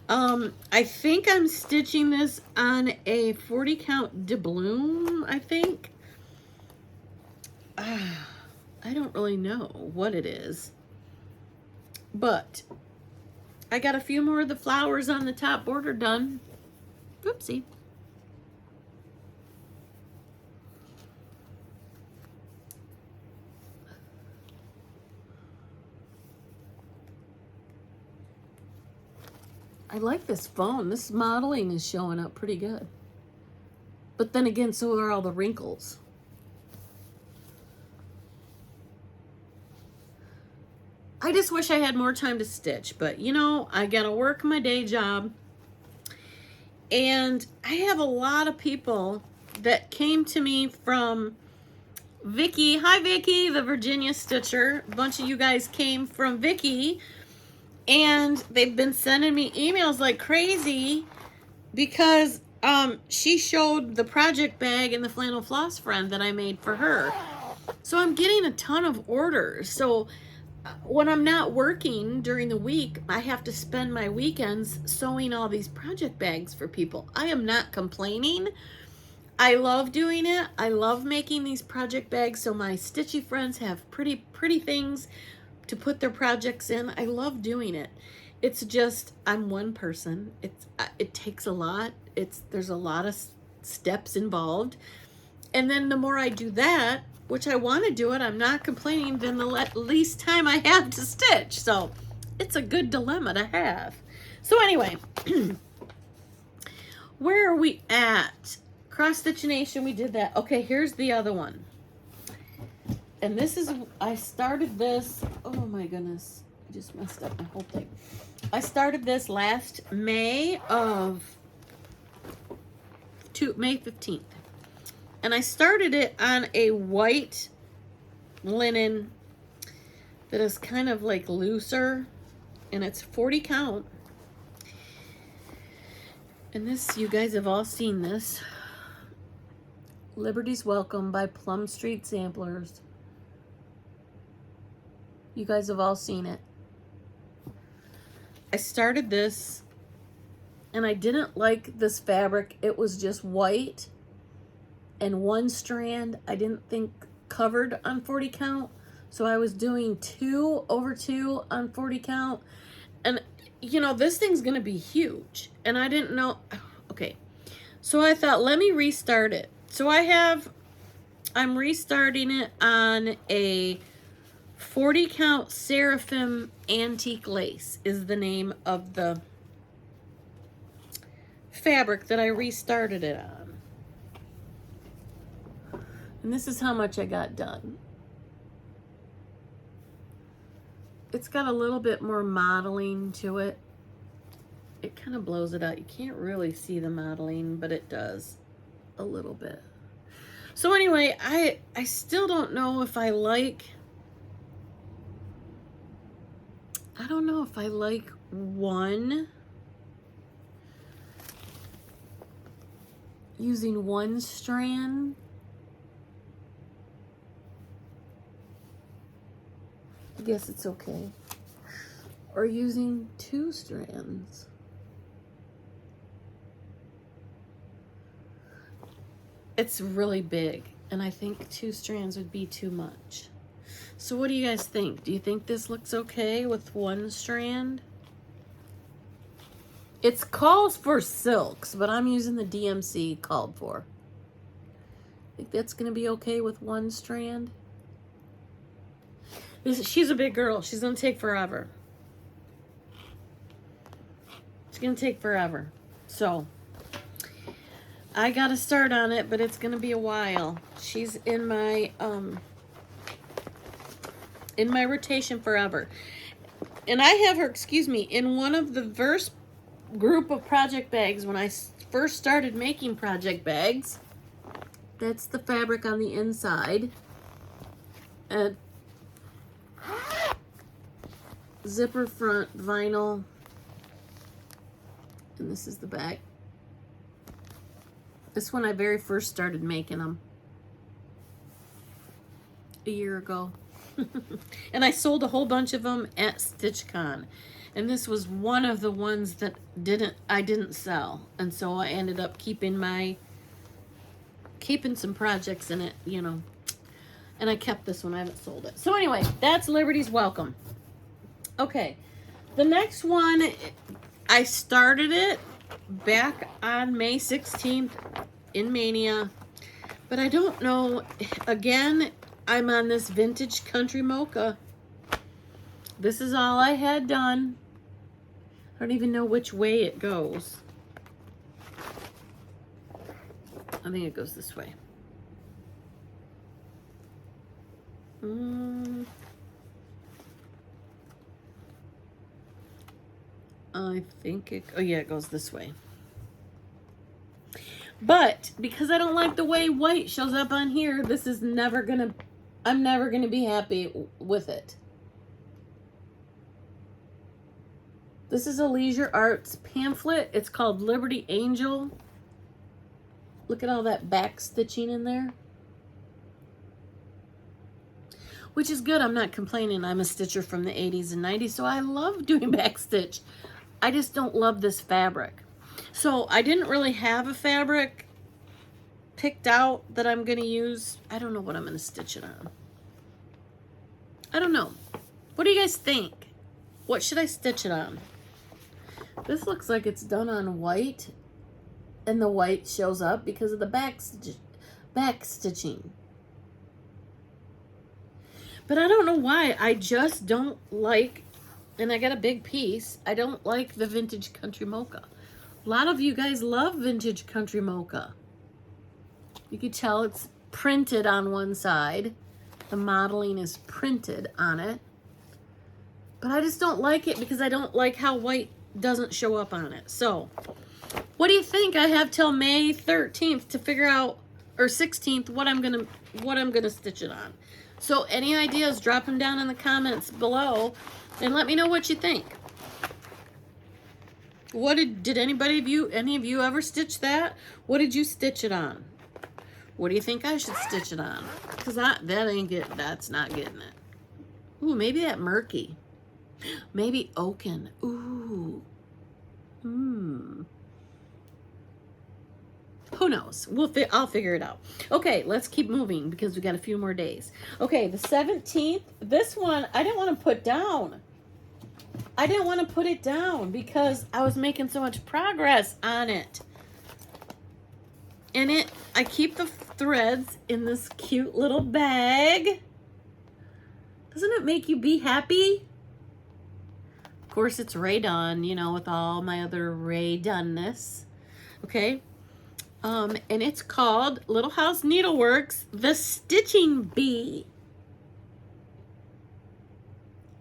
I think I'm stitching this on a 40 count doubloon, I think. I don't really know what it is. But I got a few more of the flowers on the top border done. Oopsie. I like this phone. This modeling is showing up pretty good. But then again, so are all the wrinkles. I just wish I had more time to stitch, but you know, I gotta work my day job. And I have a lot of people that came to me from Vicky. Hi, Vicky, the Virginia Stitcher. A bunch of you guys came from Vicky. And they've been sending me emails like crazy because she showed the project bag and the flannel floss friend that I made for her. So I'm getting a ton of orders. So when I'm not working during the week, I have to spend my weekends sewing all these project bags for people. I am not complaining. I love doing it. I love making these project bags so my stitchy friends have pretty things to put their projects in. I love doing it. It's just I'm one person. It takes a lot. There's a lot of steps involved. And then the more I do that, which I want to do it, I'm not complaining, then the least time I have to stitch. So it's a good dilemma to have. So anyway, where are we at? Cross Stitch Nation, we did that. Okay, here's the other one. And this is, I started this, oh my goodness, I just messed up my whole thing. I started this last May 15th. And I started it on a white linen that is kind of like looser, and it's 40 count. And this, you guys have all seen this. Liberty's Welcome by Plum Street Samplers. You guys have all seen it. I started this, and I didn't like this fabric. It was just white. And one strand I didn't think covered on 40 count, so I was doing 2 over 2 on 40 count, and you know this thing's gonna be huge, and I didn't know. Okay, so I thought, let me restart it. So I'm restarting it on a 40 count Seraphim Antique Lace is the name of the fabric that I restarted it on. And this is how much I got done. It's got a little bit more modeling to it. It kind of blows it out. You can't really see the modeling, but it does a little bit. So anyway, I still don't know if I like, I don't know if I like using one strand. I guess it's okay. Or using 2 strands. It's really big, and I think 2 strands would be too much. So what do you guys think? Do you think this looks okay with 1 strand? It calls for silks, but I'm using the DMC called for. Think that's gonna be okay with 1 strand? She's a big girl. She's going to take forever. It's going to take forever. So, I got to start on it, but it's going to be a while. She's in my rotation forever. And I have her, excuse me, in one of the first group of project bags when I first started making project bags. That's the fabric on the inside. And zipper front vinyl, and this is the back. This one I very first started making them a year ago. And I sold a whole bunch of them at StitchCon, and this was one of the ones that I didn't sell, and so I ended up keeping some projects in it, you know, and I kept this one. I haven't sold it. So anyway, that's Liberty's Welcome. Okay, the next one, I started it back on May 16th in Maynia, but I don't know, again, I'm on this vintage country mocha. This is all I had done. I don't even know which way it goes. I think it goes this way. I think oh yeah, it goes this way. But because I don't like the way white shows up on here, this is never gonna, I'm never gonna be happy with it. This is a Leisure Arts pamphlet. It's called Liberty Angel. Look at all that back stitching in there. which is good. I'm not complaining. I'm a stitcher from the 80s and 90s, so I love doing backstitch. I just don't love this fabric. So I didn't really have a fabric picked out that I'm going to use. I don't know what I'm going to stitch it on. I don't know. What do you guys think? What should I stitch it on? This looks like it's done on white, and the white shows up because of the back stitching. But I don't know why. I just don't like, and I got a big piece, I don't like the vintage country mocha. A lot of you guys love vintage country mocha. You can tell it's printed on one side. The modeling is printed on it. But I just don't like it because I don't like how white doesn't show up on it. So, what do you think? I have till May 13th to figure out, or 16th, what I'm gonna stitch it on. So any ideas, drop them down in the comments below and let me know what you think. What did any of you ever stitch that? What did you stitch it on? What do you think I should stitch it on? Because that's not getting it. Ooh, maybe that murky. Maybe oaken. Ooh. Who knows? I'll figure it out. Okay, let's keep moving because we got a few more days. Okay, the 17th. This one I didn't want to put down. I didn't want to put it down because I was making so much progress on it. And I keep the threads in this cute little bag. Doesn't it make you be happy? Of course, it's Ray Done, you know, with all my other Ray Doneness. Okay. And it's called Little House Needleworks, the Stitching Bee.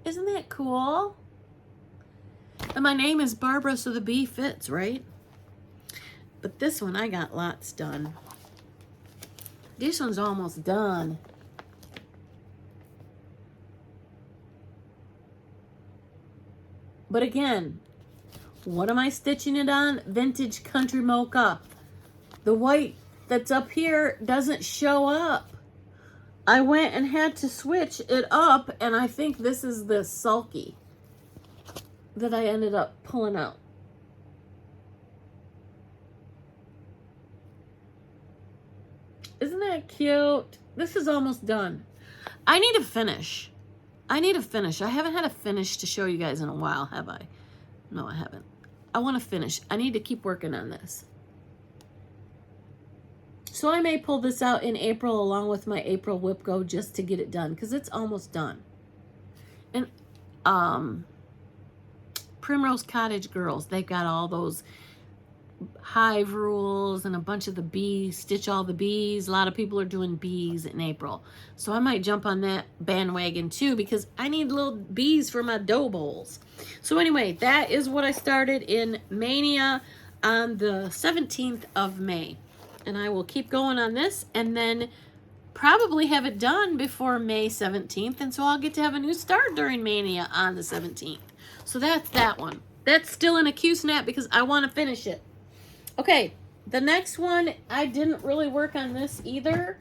Isn't that cool? And my name is Barbara, so the bee fits, right? But this one, I got lots done. This one's almost done. But again, what am I stitching it on? Vintage Country Mocha. The white that's up here doesn't show up. I went and had to switch it up, and I think this is the sulky that I ended up pulling out. Isn't that cute? This is almost done. I need to finish. I haven't had a finish to show you guys in a while, have I? No, I haven't. I want to finish. I need to keep working on this. So I may pull this out in April along with my April Whip Go just to get it done because it's almost done. And Primrose Cottage Girls, they've got all those hive rules and a bunch of the bees, stitch all the bees. A lot of people are doing bees in April. So I might jump on that bandwagon too because I need little bees for my dough bowls. So anyway, that is what I started in Maynia on the 17th of May. And I will keep going on this and then probably have it done before May 17th. And so I'll get to have a new start during Maynia on the 17th. So that's that one. That's still in a Q-snap because I want to finish it. Okay, the next one, I didn't really work on this either.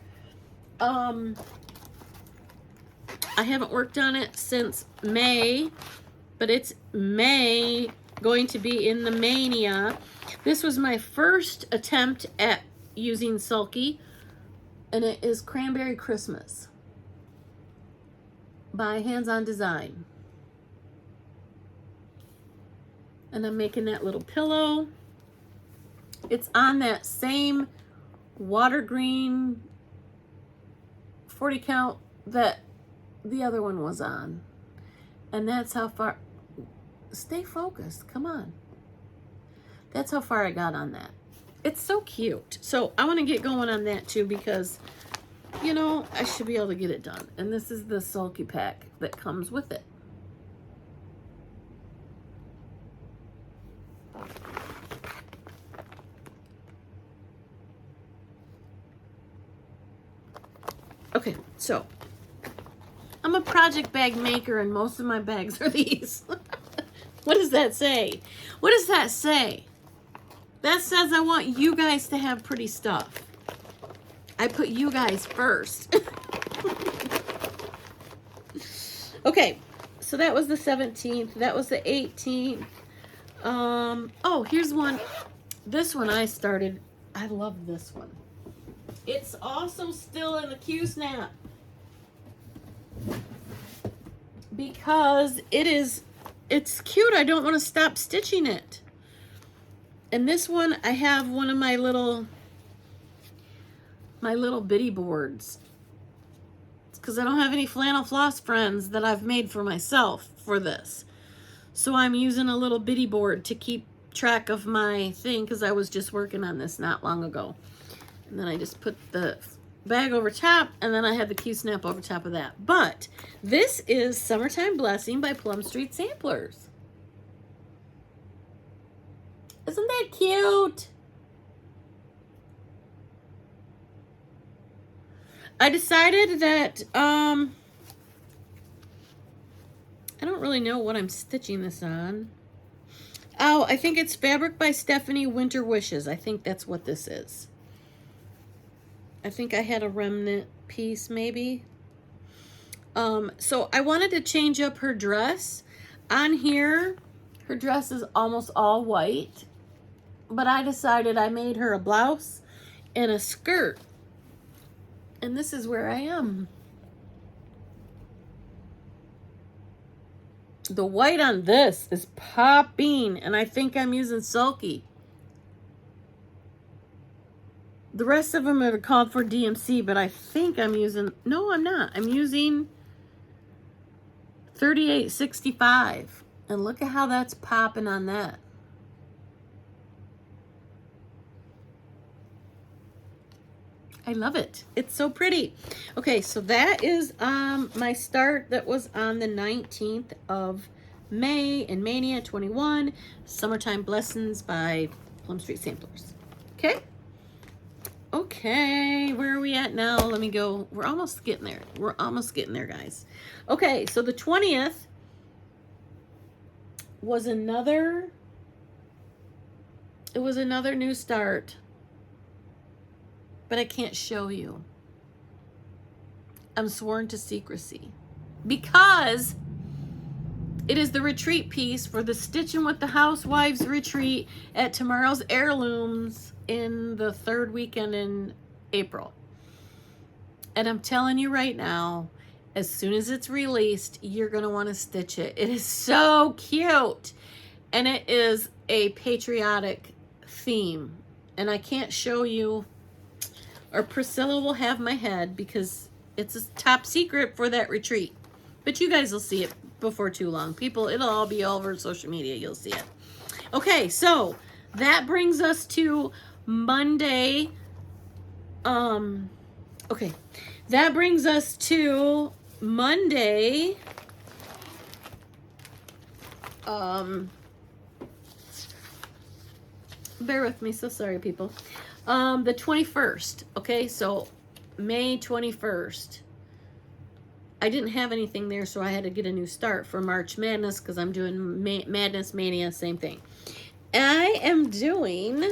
I haven't worked on it since May, but it's May, going to be in the Maynia. This was my first attempt at using sulky, and it is Cranberry Christmas by Hands On Design. And I'm making that little pillow. It's on that same water green 40 count that the other one was on. And that's how far, stay focused, come on. That's how far I got on that. It's so cute. So I want to get going on that too because, you know, I should be able to get it done. And this is the sulky pack that comes with it. Okay, so I'm a project bag maker and most of my bags are these. What does that say? What does that say? That says I want you guys to have pretty stuff. I put you guys first. Okay, so that was the 17th. That was the 18th. Oh, here's one. This one I started. I love this one. It's also still in the Q-snap because it's cute. I don't want to stop stitching it. And this one, I have one of my little bitty boards. It's because I don't have any flannel floss friends that I've made for myself for this. So I'm using a little bitty board to keep track of my thing because I was just working on this not long ago. And then I just put the bag over top, and then I had the Q-snap over top of that. But this is Summertime Blessing by Plum Street Samplers. Isn't that cute? I decided that I don't really know what I'm stitching this on. Oh, I think it's Fabric by Stephanie Winter Wishes. I think that's what this is. I think I had a remnant piece maybe. So I wanted to change up her dress. On here, her dress is almost all white. But I decided I made her a blouse and a skirt. And this is where I am. The white on this is popping, and I think I'm using Sulky. The rest of them are called for DMC, but I think I'm using, no, I'm not. I'm using 3865. And look at how that's popping on that. I love it. It's so pretty. Okay, so that is my start that was on the 19th of May in Maynia 21. Summertime Blessings by Plum Street Samplers. Okay? Okay, where are we at now? Let me go. We're almost getting there. We're almost getting there, guys. Okay, so the 20th was another, it was another new start. But I can't show you. I'm sworn to secrecy. Because it is the retreat piece for the Stitching with the Housewives retreat at Tomorrow's Heirlooms in the third weekend in April. And I'm telling you right now, as soon as it's released, you're going to want to stitch it. It is so cute. And it is a patriotic theme. And I can't show you, or Priscilla will have my head because it's a top secret for that retreat. But you guys will see it before too long. People, it'll all be all over social media. You'll see it. Okay, so that brings us to Monday. Okay, that brings us to Monday. Bear with me. So sorry, people. The 21st. Okay, so May 21st. I didn't have anything there, so I had to get a new start for March Madness because I'm doing Madness Mania, same thing. I am doing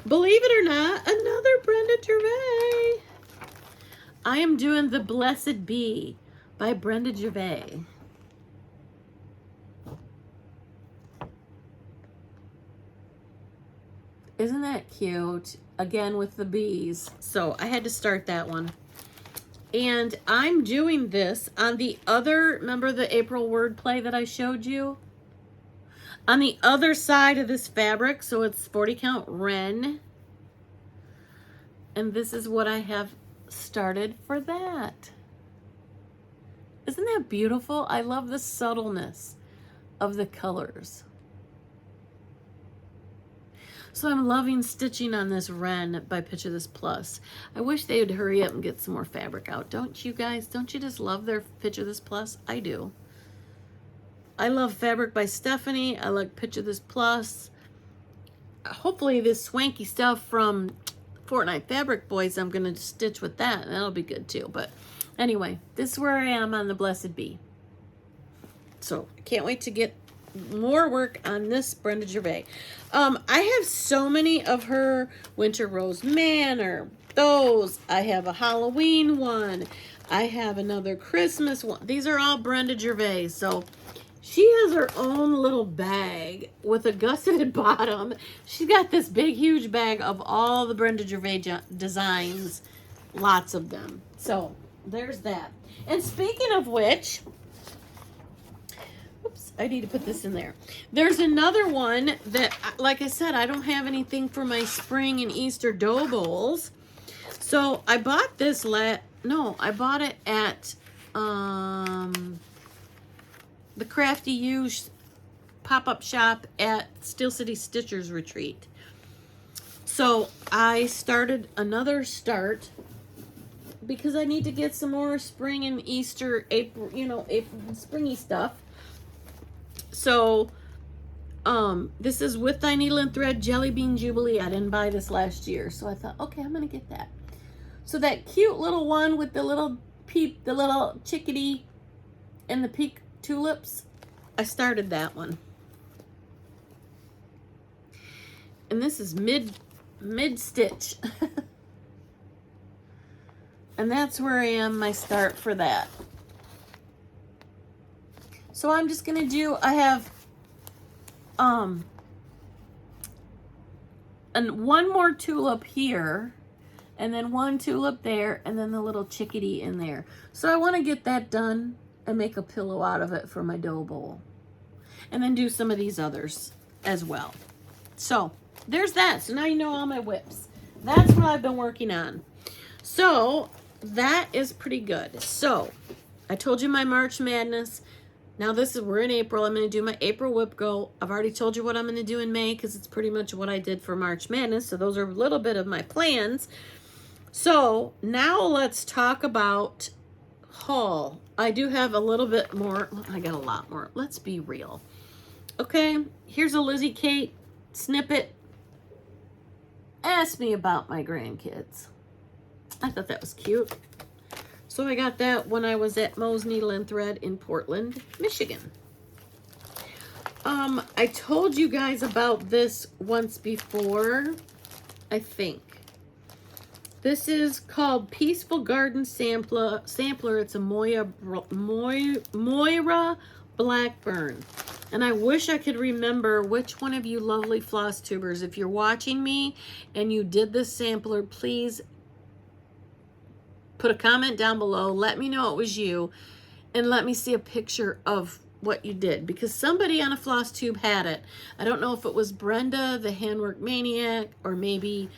believe it or not, another Brenda Gervais. I am doing The Blessed Bee by Brenda Gervais. Isn't that cute? Again with the bees. So I had to start that one. And I'm doing this on the other, remember the April wordplay that I showed you? On the other side of this fabric, so it's 40 count Ren. And this is what I have started for that. Isn't that beautiful? I love the subtleness of the colors. So I'm loving stitching on this Ren by Picture This Plus. I wish they would hurry up and get some more fabric out. Don't you guys? Don't you just love their Picture This Plus? I do. I love Fabric by Stephanie. I like Picture This Plus. Hopefully this swanky stuff from Fortnight Fabric Boys, I'm going to stitch with that. And that'll be good too. But anyway, this is where I am on the Blessed Bee. So I can't wait to get more work on this Brenda Gervais. I have so many of her Winter Rose Manor, those. I have a Halloween one. I have another Christmas one. These are all Brenda Gervais. So she has her own little bag with a gusseted bottom. She's got this big, huge bag of all the Brenda Gervais designs. Lots of them. So there's that. And speaking of which, oops, I need to put this in there. There's another one that, like I said, I don't have anything for my spring and Easter dough bowls. So I bought this I bought it at the Crafty U pop-up shop at Steel City Stitchers Retreat. So I started another start because I need to get some more spring and Easter, April, April springy stuff. So this is With Thy Needle and Thread Jelly Bean Jubilee. I didn't buy this last year, so I thought, okay, I'm gonna get that. So that cute little one with the little peep, the little chickadee and the pink tulips, I started that one. And this is mid stitch. And that's where I am, my start for that. So I'm just gonna do, I have and one more tulip here, and then one tulip there, and then the little chickadee in there. So I want to get that done and make a pillow out of it for my dough bowl. And then do some of these others as well. So there's that. So now you know all my whips. That's what I've been working on. So that is pretty good. So I told you my March Madness. Now we're in April. I'm going to do my April whip go. I've already told you what I'm going to do in May because it's pretty much what I did for March Madness. So those are a little bit of my plans. So now let's talk about haul. I do have a little bit more. I got a lot more. Let's be real. Okay, here's a Lizzie Kate snippet. Ask me about my grandkids. I thought that was cute. So I got that when I was at Moe's Needle and Thread in Portland, Michigan. I told you guys about this once before, I think. This is called Peaceful Garden Sampler. It's a Moira Blackburn. And I wish I could remember which one of you lovely floss tubers, if you're watching me and you did this sampler, please put a comment down below. Let me know it was you and let me see a picture of what you did, because somebody on a floss tube had it. I don't know if it was Brenda, the Handwork Maniac, or maybe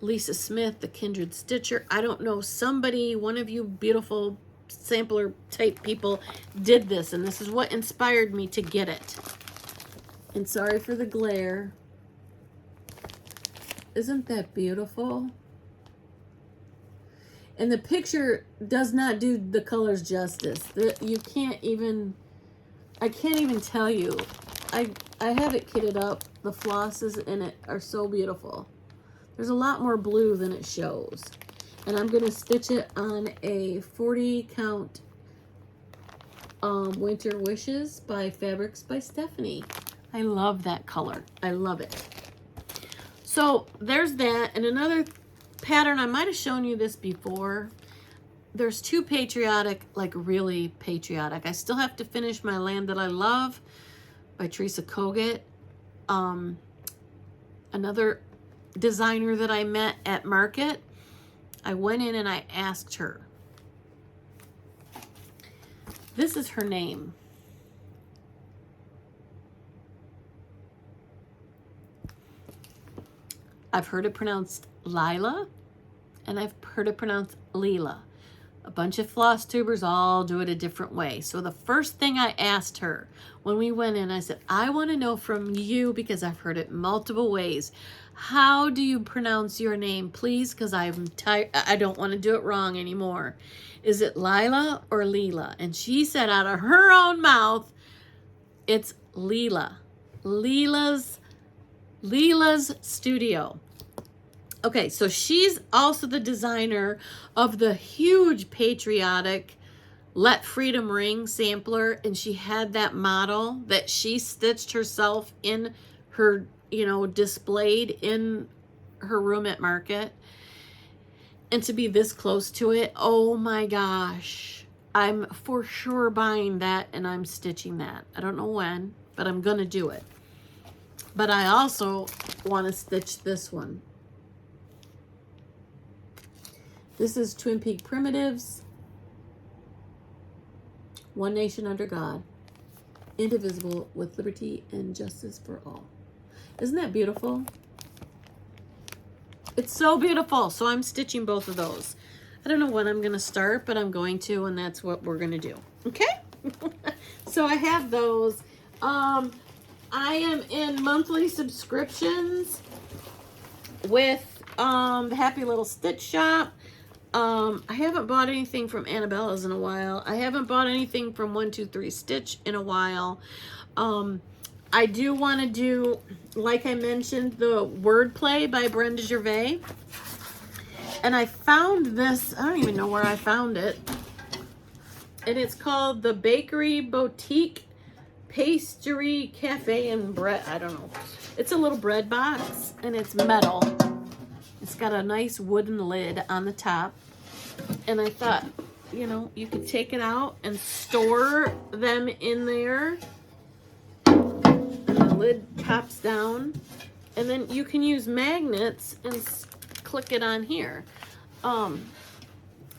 Lisa Smith, the Kindred Stitcher. I don't know. Somebody, one of you beautiful sampler type people did this, and this is what inspired me to get it. And sorry for the glare. Isn't that beautiful? And the picture does not do the colors justice. You can't even, I can't even tell you. I have it kitted up. The flosses in it are so beautiful. There's a lot more blue than it shows. And I'm going to stitch it on a 40 count Winter Wishes by Fabrics by Stephanie. I love that color. I love it. So there's that. And another pattern, I might have shown you this before. There's two Patriotic, like really patriotic. I still have to finish my Land That I Love by Teresa Kogut. Another designer that I met at Market, I went in and I asked her. This is her name. I've heard it pronounced Lila, and I've heard it pronounced Leela. A bunch of floss tubers all do it a different way. So the first thing I asked her when we went in, I said, I want to know from you, because I've heard it multiple ways. How do you pronounce your name, please? Because I'm tired. I don't want to do it wrong anymore. Is it Lila or Leela? And she said out of her own mouth, it's Leela. Leela's Studio. Okay, so she's also the designer of the huge Patriotic Let Freedom Ring sampler, and she had that model that she stitched herself in her, displayed in her room at Market. And to be this close to it, oh my gosh. I'm for sure buying that and I'm stitching that. I don't know when, but I'm gonna do it. But I also want to stitch this one. This is Twin Peak Primitives. One nation under God. Indivisible, with liberty and justice for all. Isn't that beautiful? It's so beautiful. So I'm stitching both of those. I don't know when I'm going to start, but I'm going to, and that's what we're going to do. Okay? So I have those. I am in monthly subscriptions with the Happy Little Stitch Shop. I haven't bought anything from Annabella's in a while. I haven't bought anything from 123 Stitch in a while. I do want to do, like I mentioned, the Wordplay by Brenda Gervais. And I found this, I don't even know where I found it. And it's called the Bakery Boutique Pastry Cafe and Bread. I don't know. It's a little bread box and it's metal. It's got a nice wooden lid on the top. And I thought, you know, you could take it out and store them in there. And the lid pops down. And then you can use magnets and click it on here.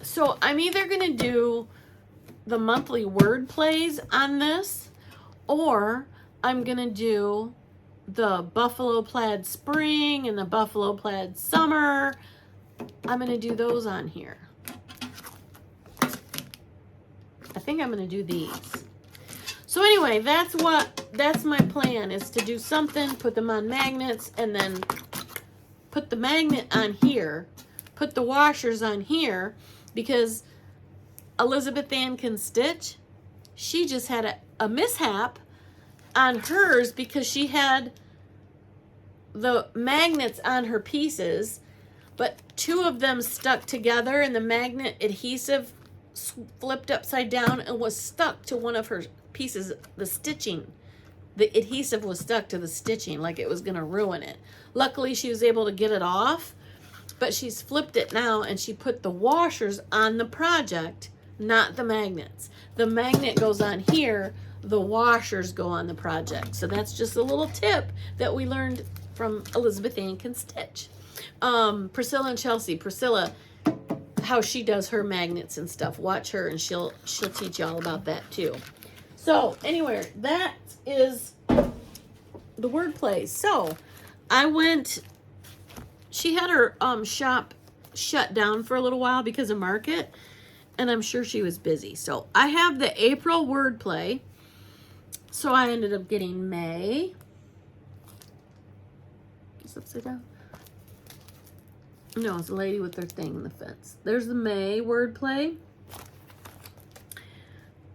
So I'm either going to do the monthly word plays on this, or I'm going to do the Buffalo Plaid Spring and the Buffalo Plaid Summer. I'm going to do those on here. I think I'm going to do these. So anyway, that's my plan, is to do something, put them on magnets, and then put the magnet on here, put the washers on here, because Elizabeth Ann Can Stitch, she just had a mishap on hers because she had the magnets on her pieces, but two of them stuck together and the magnet adhesive flipped upside down and was stuck to one of her pieces. The stitching, the adhesive was stuck to the stitching like it was going to ruin it. Luckily she was able to get it off, but she's flipped it now and she put the washers on the project, not the magnets. The magnet goes on here, the washers go on the project. So that's just a little tip that we learned from Elizabeth Ann Can Stitch. Priscilla and Chelsea. Priscilla, how she does her magnets and stuff. Watch her and she'll teach you all about that too. So anyway, that is the wordplay. So I went, she had her shop shut down for a little while because of market, and I'm sure she was busy. So I have the April wordplay. So I ended up getting May. It's upside down. No, it's a lady with their thing in the fence. There's the May wordplay.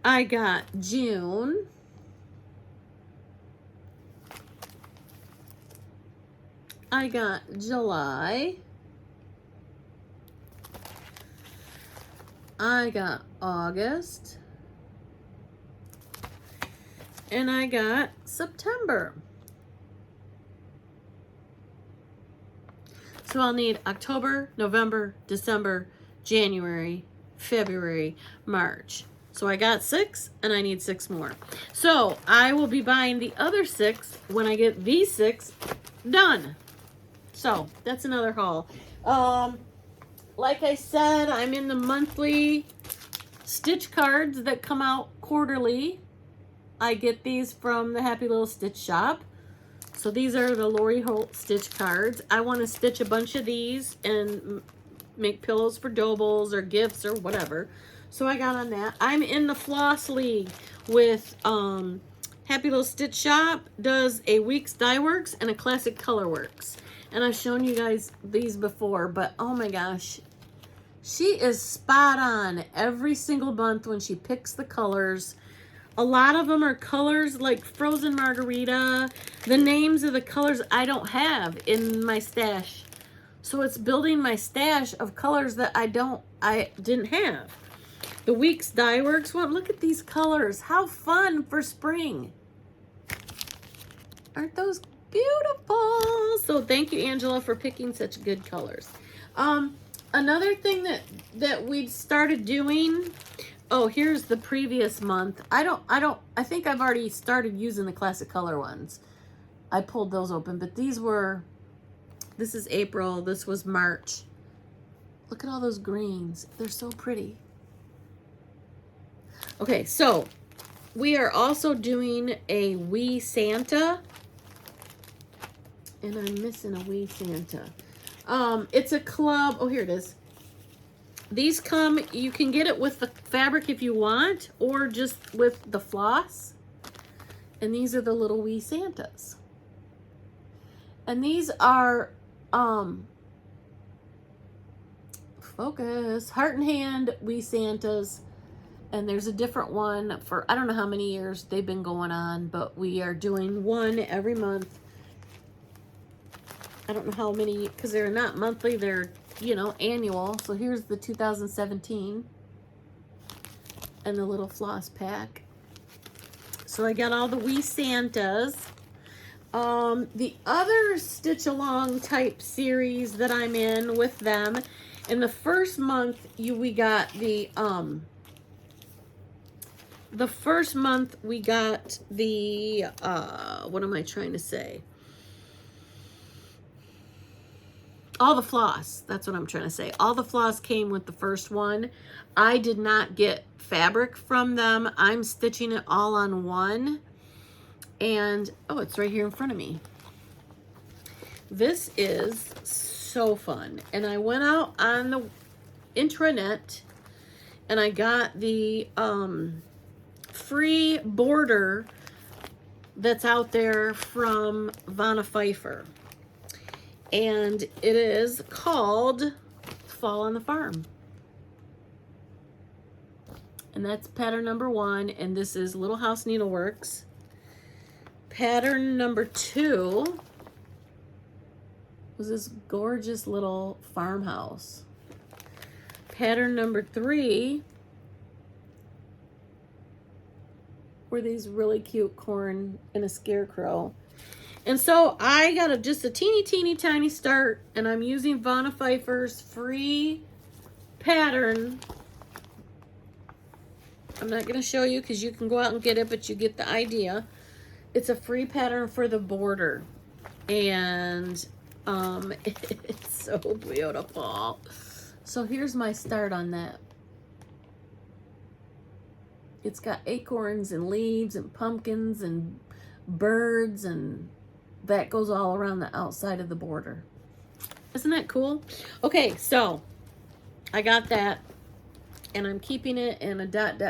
I got June. I got July. I got August. And I got September. So I'll need October, November, December, January, February, March. So I got 6 and I need 6 more. So I will be buying the other 6 when I get these 6 done. So that's another haul. Like I said, I'm in the monthly stitch cards that come out quarterly. I get these from the Happy Little Stitch Shop. So these are the Lori Holt stitch cards. I want to stitch a bunch of these and make pillows for doubles or gifts or whatever. So I got on that. I'm in the Floss League with Happy Little Stitch Shop does a Weeks Dye Works and a Classic Color Works. And I've shown you guys these before, but oh my gosh, she is spot on every single month when she picks the colors. A lot of them are colors like Frozen Margarita. The names of the colors I don't have in my stash. So it's building my stash of colors that I didn't have. The Weeks Dye Works one, look at these colors. How fun for spring. Aren't those beautiful? So thank you, Angela, for picking such good colors. Another thing that we'd started doing. Oh, here's the previous month. I think I've already started using the classic color ones. I pulled those open, but this is April, this was March. Look at all those greens. They're so pretty. Okay, so we are also doing a wee Santa. And I'm missing a wee Santa. It's a club. Oh, here it is. These come, you can get it with the fabric if you want, or just with the floss. And these are the little wee Santas. And these are, focus, heart and hand wee Santas. And there's a different one for, I don't know how many years they've been going on, but we are doing one every month. I don't know how many, because they're not monthly, they're, you know, annual. So here's the 2017 and the little floss pack. So I got all the wee Santas. The other stitch along type series that I'm in with them, in the first month we got the what am I trying to say? All the floss, that's what I'm trying to say. All the floss came with the first one. I did not get fabric from them. I'm stitching it all on one. And, oh, it's right here in front of me. This is so fun. And I went out on the intranet and I got the free border that's out there from Vanna Pfeiffer. And it is called Fall on the Farm. And that's pattern number 1. And this is Little House Needleworks. Pattern number 2 was this gorgeous little farmhouse. Pattern number 3 were these really cute corn and a scarecrow. And so I got just a teeny tiny start, and I'm using Vanna Pfeiffer's free pattern. I'm not going to show you because you can go out and get it, but you get the idea. It's a free pattern for the border, and it's so beautiful. So here's my start on that. It's got acorns and leaves and pumpkins and birds, and that goes all around the outside of the border. Isn't that cool? Okay, so I got that, and I'm keeping it in a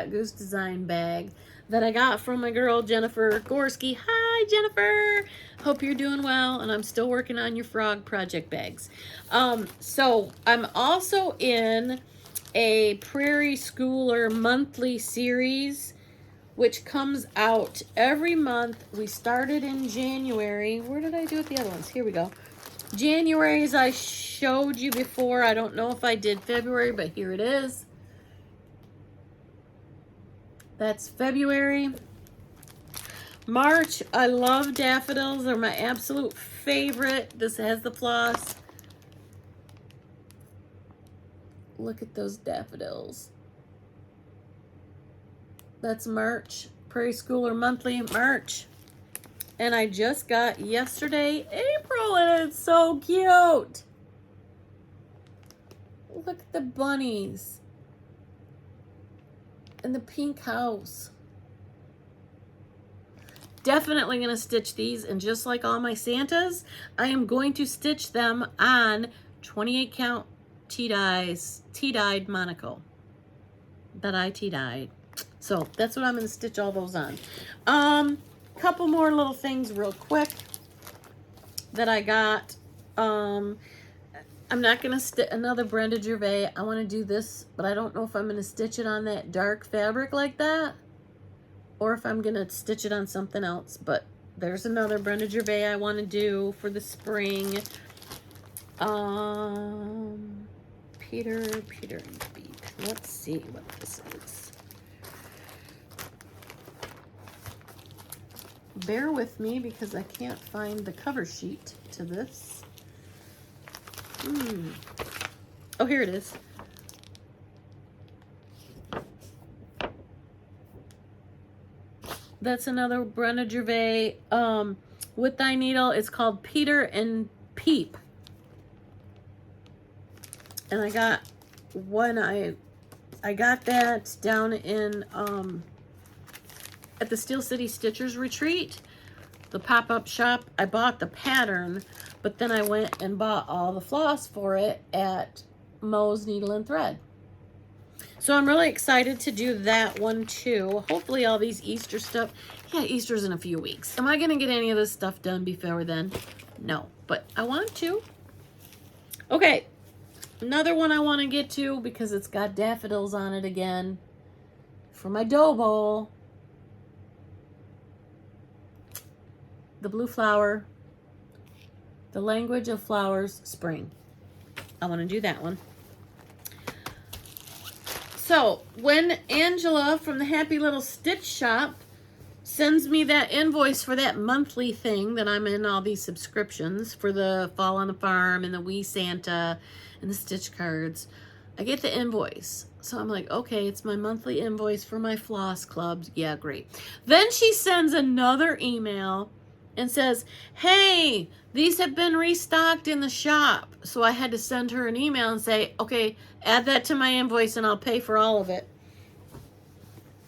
Goose Design bag that I got from my girl Jennifer Gorski. Hi, Jennifer. Hope you're doing well, and I'm still working on your frog project bags. So I'm also in a Prairie Schooler monthly series, which comes out every month. We started in January. Where did I do it? The other ones. Here we go. January, as I showed you before. I don't know if I did February, but here it is. That's February. March, I love daffodils. They're my absolute favorite. This has the floss. Look at those daffodils. That's March. Prairie Schooler Monthly, March. And I just got yesterday, April, and it's so cute. Look at the bunnies. And the pink house. Definitely going to stitch these, and just like all my Santas, I am going to stitch them on 28 count tea-dyed Monaco that I tea-dyed. So that's what I'm going to stitch all those on. Couple more little things real quick that I got. I'm not going to stitch another Brenda Gervais. I want to do this, but I don't know if I'm going to stitch it on that dark fabric like that, or if I'm going to stitch it on something else. But there's another Brenda Gervais I want to do for the spring. Peter and Beak. Let's see what this is. Bear with me because I can't find the cover sheet to this. Oh, here it is. That's another Brenda Gervais with Thy Needle. It's called Peter and Peep. And I got one, I got that down in at the Steel City Stitchers Retreat, the pop-up shop. I bought the pattern, but then I went and bought all the floss for it at Moe's Needle and Thread. So I'm really excited to do that one too. Hopefully all these Easter stuff. Yeah, Easter's in a few weeks. Am I going to get any of this stuff done before then? No, but I want to. Okay, another one I want to get to because it's got daffodils on it again for my dough bowl. The Blue Flower, The Language of Flowers, Spring. I want to do that one. So when Angela from the Happy Little Stitch Shop sends me that invoice for that monthly thing that I'm in all these subscriptions for the Fall on the Farm and the Wee Santa and the stitch cards, I get the invoice. So I'm like, okay, it's my monthly invoice for my floss clubs. Yeah, great. Then she sends another email and says, hey, these have been restocked in the shop. So I had to send her an email and say, okay, add that to my invoice and I'll pay for all of it.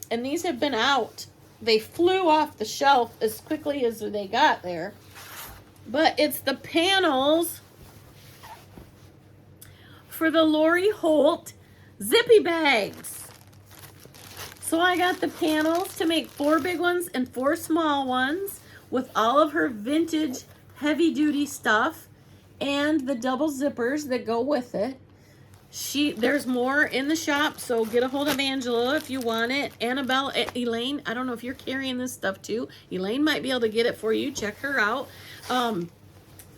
And these have been out. They flew off the shelf as quickly as they got there. But it's the panels for the Lori Holt zippy bags. So I got the panels to make 4 big ones and 4 small ones with all of her vintage heavy duty stuff and the double zippers that go with it. There's more in the shop, so get a hold of Angela if you want it. Annabelle, Elaine, I don't know if you're carrying this stuff too. Elaine might be able to get it for you. Check her out.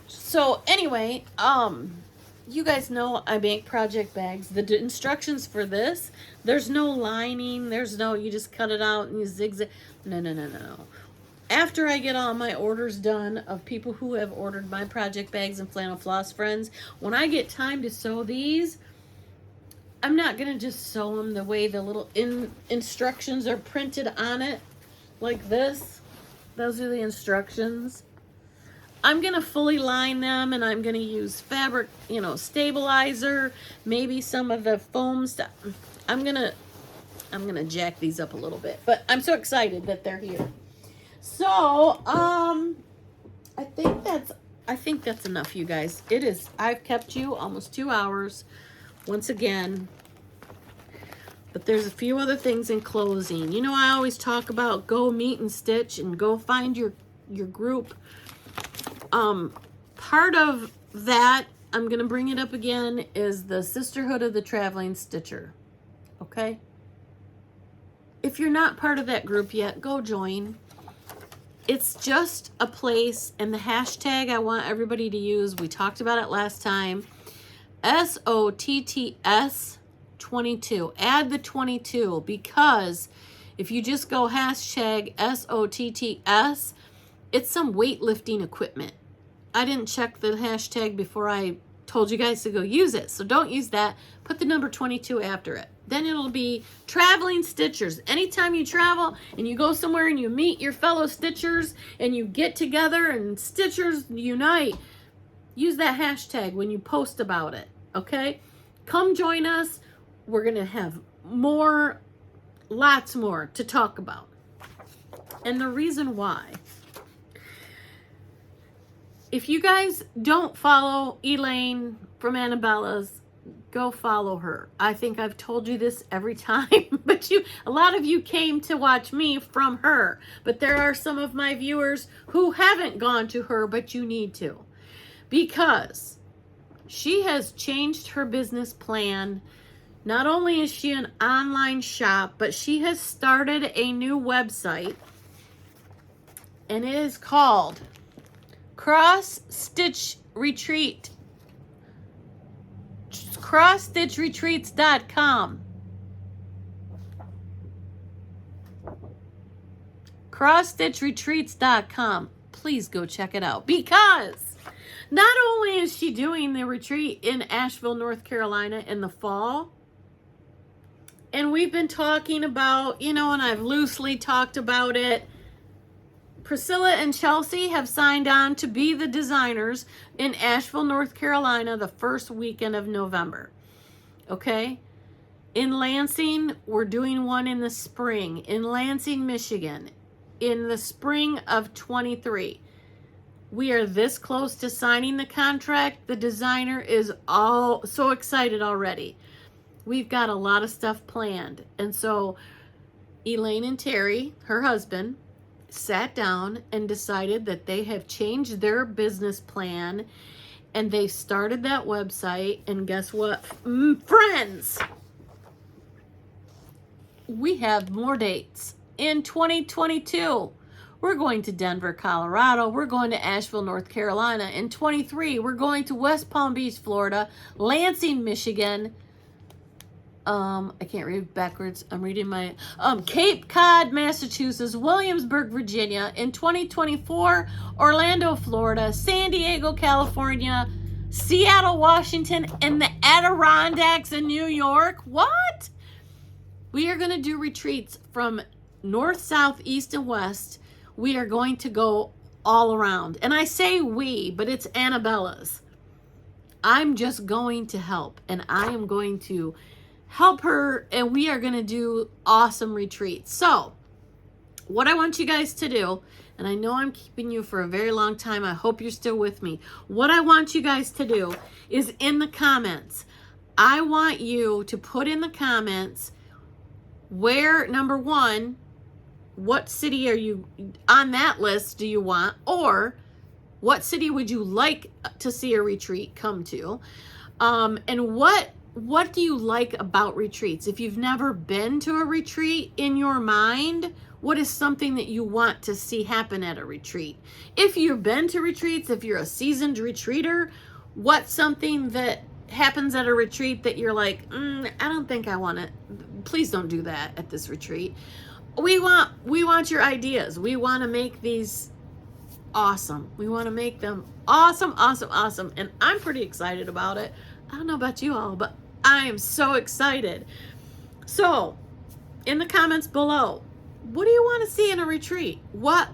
So anyway, you guys know I make project bags. The instructions for this, there's no lining. There's no, you just cut it out and you zigzag. No. After I get all my orders done of people who have ordered my project bags and flannel floss friends, when I get time to sew these, I'm not going to just sew them the way the little instructions are printed on it, like this. Those are the instructions. I'm going to fully line them, and I'm going to use fabric, stabilizer, maybe some of the foam stuff. I'm going to jack these up a little bit, but I'm so excited that they're here. So, I think that's enough, you guys. It is. I've kept you almost 2 hours once again. But there's a few other things in closing. I always talk about go meet and stitch and go find your group. Part of that, I'm going to bring it up again, is the Sisterhood of the Traveling Stitcher. Okay? If you're not part of that group yet, go join. It's just a place, and the hashtag I want everybody to use, we talked about it last time, SOTTS 22. Add the 22, because if you just go hashtag SOTTS, it's some weightlifting equipment. I didn't check the hashtag before I told you guys to go use it, so don't use that. Put the number 22 after it. Then it'll be traveling stitchers. Anytime you travel and you go somewhere and you meet your fellow stitchers and you get together and stitchers unite, use that hashtag when you post about it, okay? Come join us. We're going to have lots more to talk about. And the reason why, if you guys don't follow Elaine from Annabella's, go follow her. I think I've told you this every time, but a lot of you came to watch me from her. But there are some of my viewers who haven't gone to her, but you need to. Because she has changed her business plan. Not only is she an online shop, but she has started a new website. And it is called crossstitchretreats.com. crossstitchretreats.com. Please go check it out, because Not only is she doing the retreat in Asheville, North Carolina in the fall, and we've been talking about, and I've loosely talked about it. Priscilla and Chelsea have signed on to be the designers in Asheville, North Carolina, the first weekend of November. Okay? In Lansing, we're doing one in the spring. In Lansing, Michigan, in the spring of 23. We are this close to signing the contract. The designer is all so excited already. We've got a lot of stuff planned. And so Elaine and Terry, her husband, sat down and decided that they have changed their business plan, and they started that website. And guess what, friends? We have more dates in 2022. We're going to Denver, Colorado. We're going to Asheville, North Carolina. In 23, we're going to West Palm Beach, Florida, Lansing, Michigan. I can't read backwards. I'm reading my Cape Cod, Massachusetts, Williamsburg, Virginia. In 2024, Orlando, Florida, San Diego, California, Seattle, Washington, and the Adirondacks in New York. What? We are going to do retreats from north, south, east, and west. We are going to go all around. And I say we, but it's Annabella's. I'm just going to help, and I am going to help her, and we are going to do awesome retreats. So, what I want you guys to do, and I know I'm keeping you for a very long time. I hope you're still with me. What I want you guys to do is in the comments, I want you to put in the comments where, number one, what city are you on that list do you want, or what city would you like to see a retreat come to, and what do you like about retreats? If you've never been to a retreat, in your mind, what is something that you want to see happen at a retreat? If you've been to retreats, if you're a seasoned retreater, what's something that happens at a retreat that you're like, I don't think I want it. Please don't do that at this retreat. We want your ideas. We want to make these awesome. We want to make them awesome, awesome, awesome. And I'm pretty excited about it. I don't know about you all, but I am so excited. So, in the comments below, what do you want to see in a retreat? What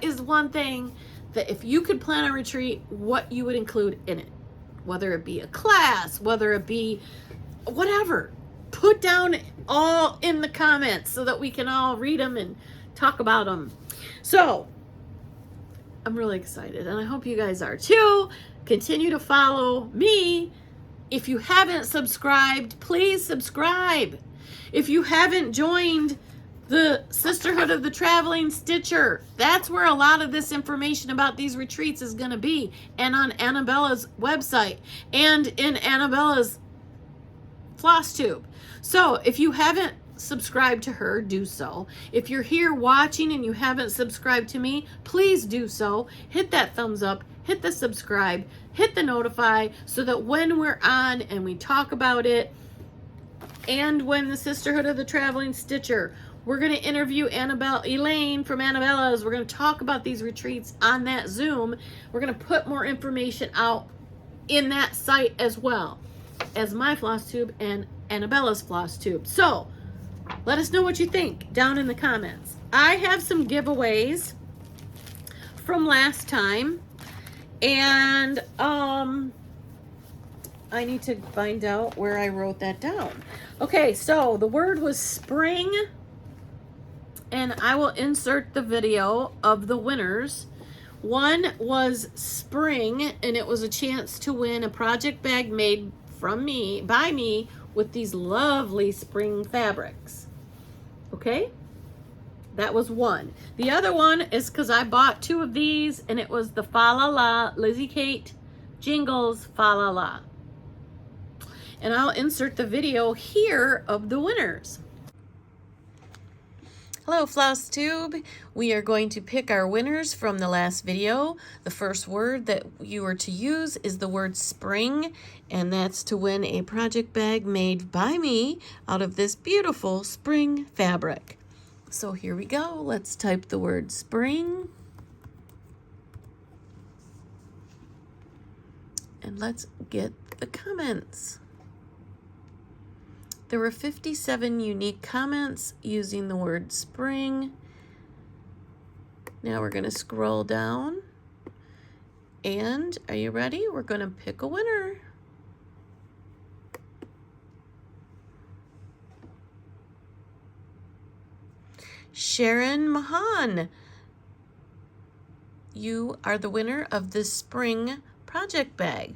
is one thing that if you could plan a retreat, what you would include in it? Whether it be a class, whether it be whatever. Put down all in the comments so that we can all read them and talk about them. So, I'm really excited, and I hope you guys are too. Continue to follow me. If you haven't subscribed, please subscribe. If you haven't joined the Sisterhood of the Traveling Stitcher, that's where a lot of this information about these retreats is going to be, and on Annabella's website, and in Annabella's Flosstube. So if you haven't subscribed to her, do so. If you're here watching and you haven't subscribed to me, please do so. Hit that thumbs up, hit the subscribe, hit the notify, so that when we're on and we talk about it, and when the Sisterhood of the Traveling Stitcher, we're going to interview Elaine from Annabella's. We're going to talk about these retreats on that Zoom. We're going to put more information out in that site as well as my Flosstube and Annabella's Flosstube. So, let us know what you think down in the comments. I have some giveaways from last time, and I need to find out where I wrote that down. Okay, so the word was spring, and I will insert the video of the winners. One was spring, and it was a chance to win a project bag made from me, by me, with these lovely spring fabrics. Okay? That was one. The other one is because I bought two of these, and it was the Fa La La, Lizzie Kate Jingles Fa La La. And I'll insert the video here of the winners. Hello, Flosstube. We are going to pick our winners from the last video. The first word that you are to use is the word spring, and that's to win a project bag made by me out of this beautiful spring fabric. So here we go. Let's type the word spring. And let's get the comments. There were 57 unique comments using the word spring. Now we're going to scroll down. And are you ready? We're going to pick a winner. Sharon Mahan, you are the winner of the spring project bag.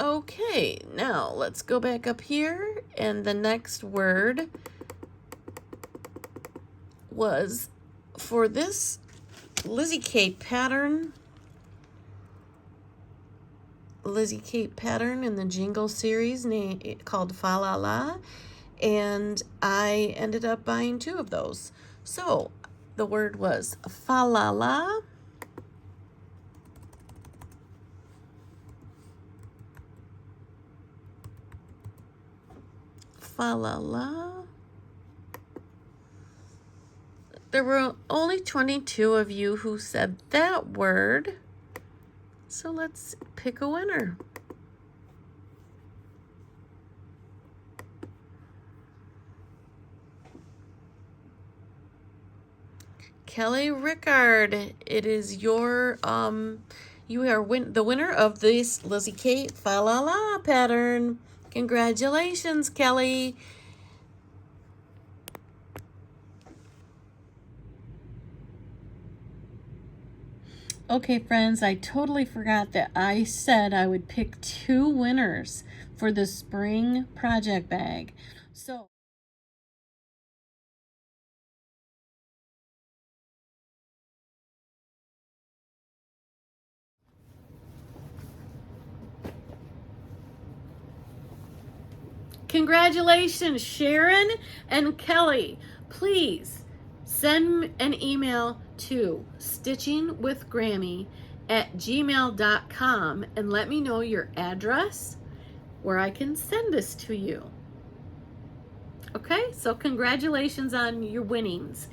Okay, now let's go back up here, and the next word was for this Lizzie Kate pattern. Lizzie Kate pattern in the Jingle series called Fa La La, and I ended up buying 2 of those. So the word was Fa La La. Fa La La. There were only 22 of you who said that word. So let's pick a winner. Kelly Rickard, it is your, you are the winner of this Lizzie Kate Fa La La pattern. Congratulations, Kelly. Okay, friends, I totally forgot that I said I would pick 2 winners for the spring project bag. So congratulations, Sharon and Kelly. Please send an email to stitchingwithgrammy@gmail.com and let me know your address where I can send this to you. Okay, so congratulations on your winnings.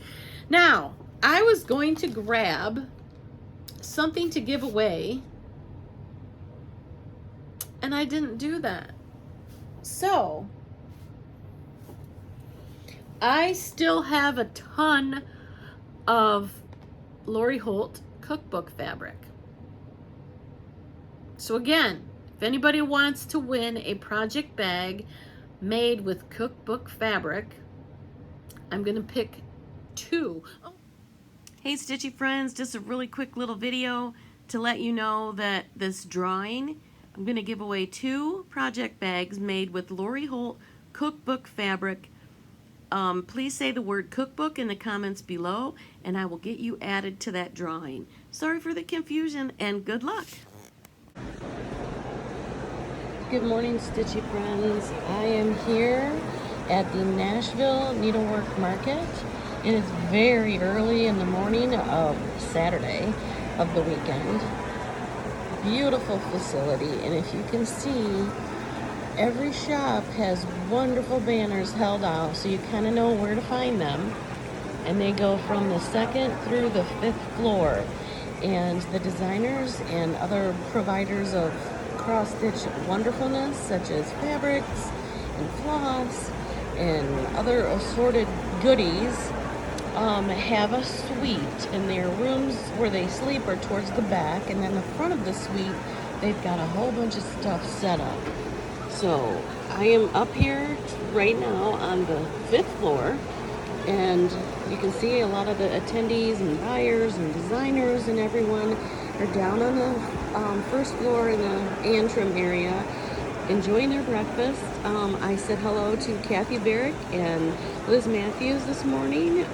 Now, I was going to grab something to give away, and I didn't do that. So, I still have a ton of Lori Holt cookbook fabric. So again, if anybody wants to win a project bag made with cookbook fabric, I'm gonna pick 2. Oh. Hey Stitchy friends, just a really quick little video to let you know that this drawing, I'm gonna give away 2 project bags made with Lori Holt cookbook fabric. Please say the word cookbook in the comments below and I will get you added to that drawing. Sorry for the confusion and good luck. Good morning, Stitchy friends. I am here at the Nashville Needlework Market. It is very early in the morning of Saturday of the weekend. Beautiful facility, and if you can see, every shop has wonderful banners held out, so you kind of know where to find them. And they go from the 2nd through the 5th floor. And the designers and other providers of cross-stitch wonderfulness, such as fabrics and floss and other assorted goodies, have a suite, and their rooms where they sleep are towards the back, and then the front of the suite, they've got a whole bunch of stuff set up. So I am up here right now on the 5th floor, and you can see a lot of the attendees and buyers and designers and everyone are down on the 1st floor in the antrim area enjoying their breakfast. I said hello to Kathy Barrick and Liz Matthews this morning.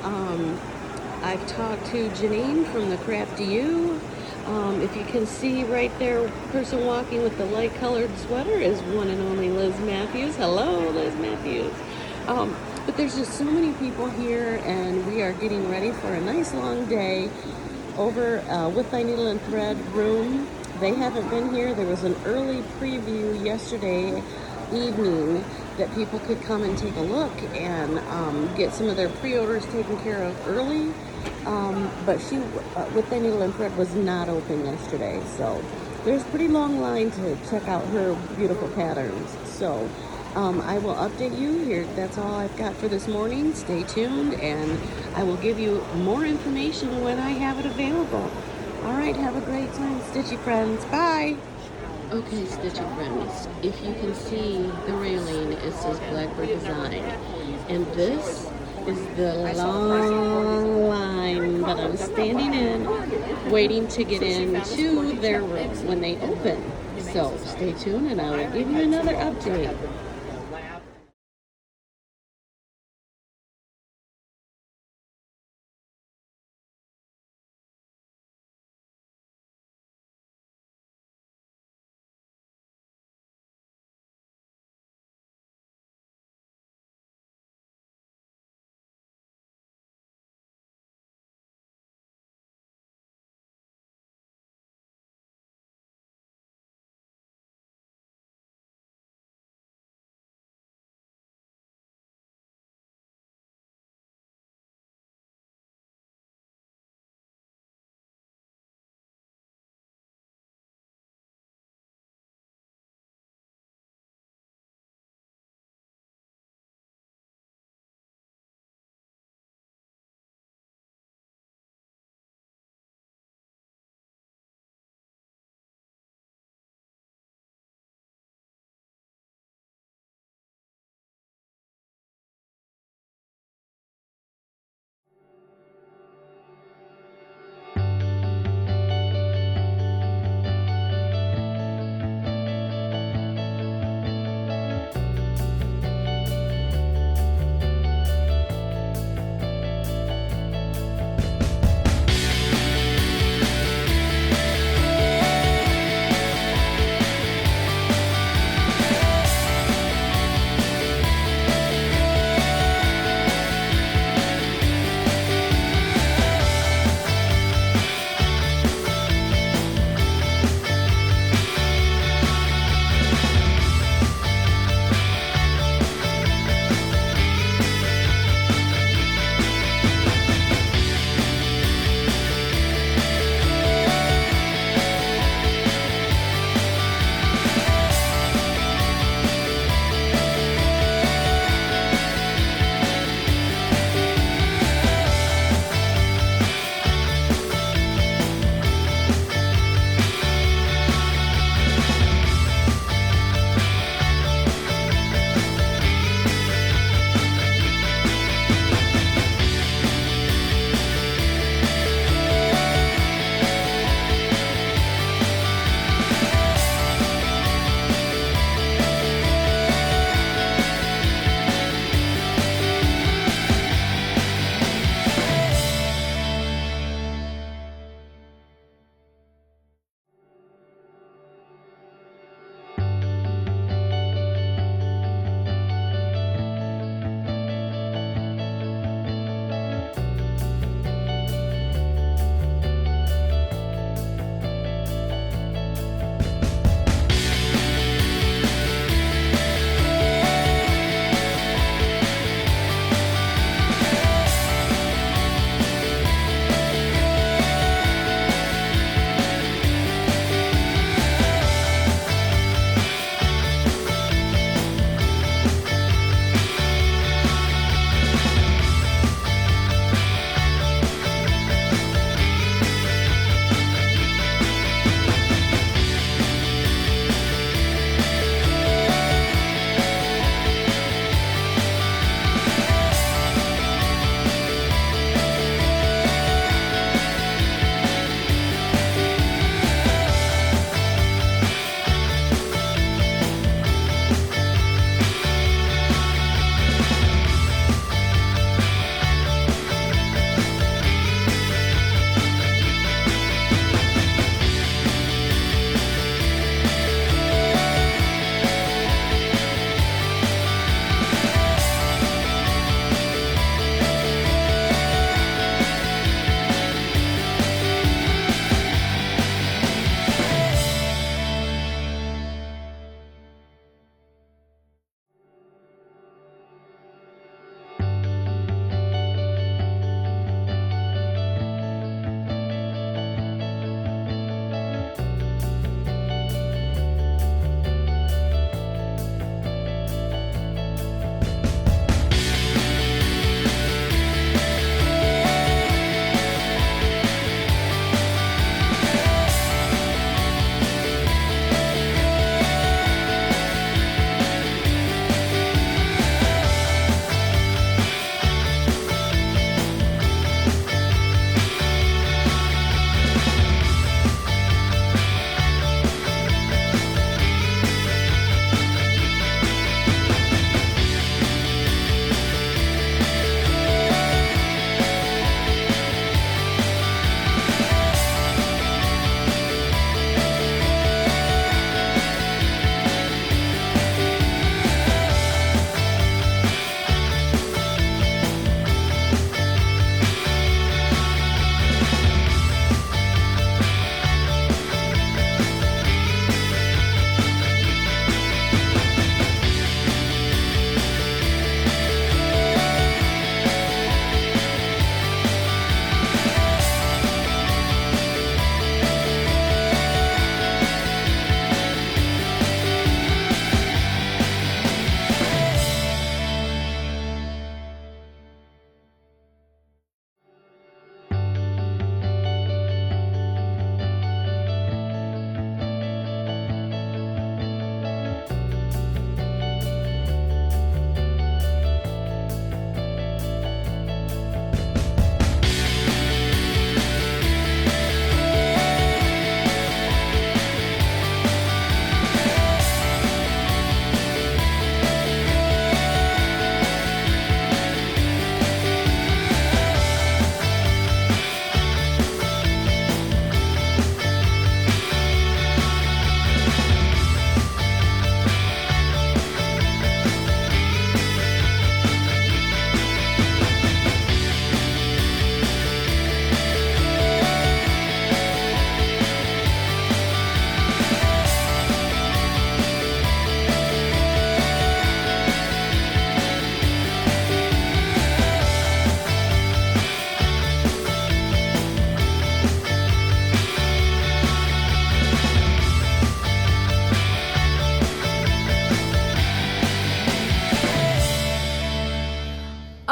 I've talked to Janine from the Crafty U. If you can see right there, person walking with the light colored sweater is one and only Liz Matthews. Hello, Liz Matthews. But there's just so many people here, and we are getting ready for a nice long day over with Thy Needle and Thread room. They haven't been here. There was an early preview yesterday evening that people could come and take a look and get some of their pre-orders taken care of early. But she, with the needle and thread, was not open yesterday, so there's a pretty long line to check out her beautiful patterns. So I will update you here. That's all I've got for this morning. Stay tuned, and I will give you more information when I have it available. All right, have a great time, Stitchy friends. Bye. Okay, Stitchy friends, if you can see the railing, it says Blackbird Design. And this is the long line that I'm standing in, waiting to get into their rooms when they open. So stay tuned, and I will give you another update.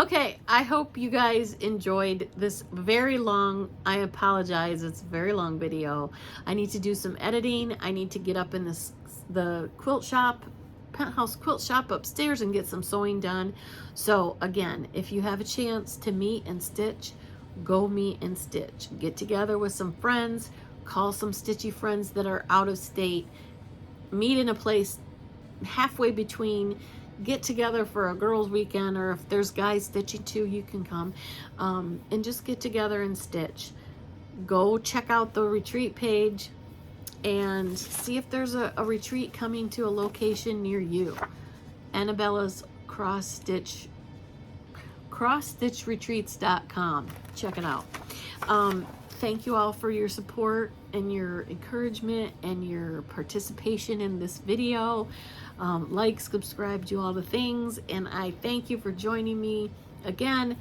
Okay, I hope you guys enjoyed this very long, I apologize, it's a very long video. I need to do some editing. I need to get up in the quilt shop, penthouse quilt shop upstairs and get some sewing done. So again, if you have a chance to meet and stitch, go meet and stitch. Get together with some friends, call some stitchy friends that are out of state, meet in a place halfway between, get together for a girls weekend, or if there's guys stitching too, you can come, and just get together and stitch. Go check out the retreat page and see if there's a retreat coming to a location near you. Annabella's crossstitchretreats.com. Check it out. Thank you all for your support and your encouragement and your participation in this video. Like, subscribe, do all the things, and I thank you for joining me again.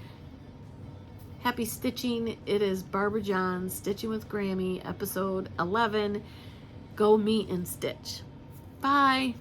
Happy stitching. It is Barbara John's Stitching with Grammy, episode 11. Go meet and stitch. Bye.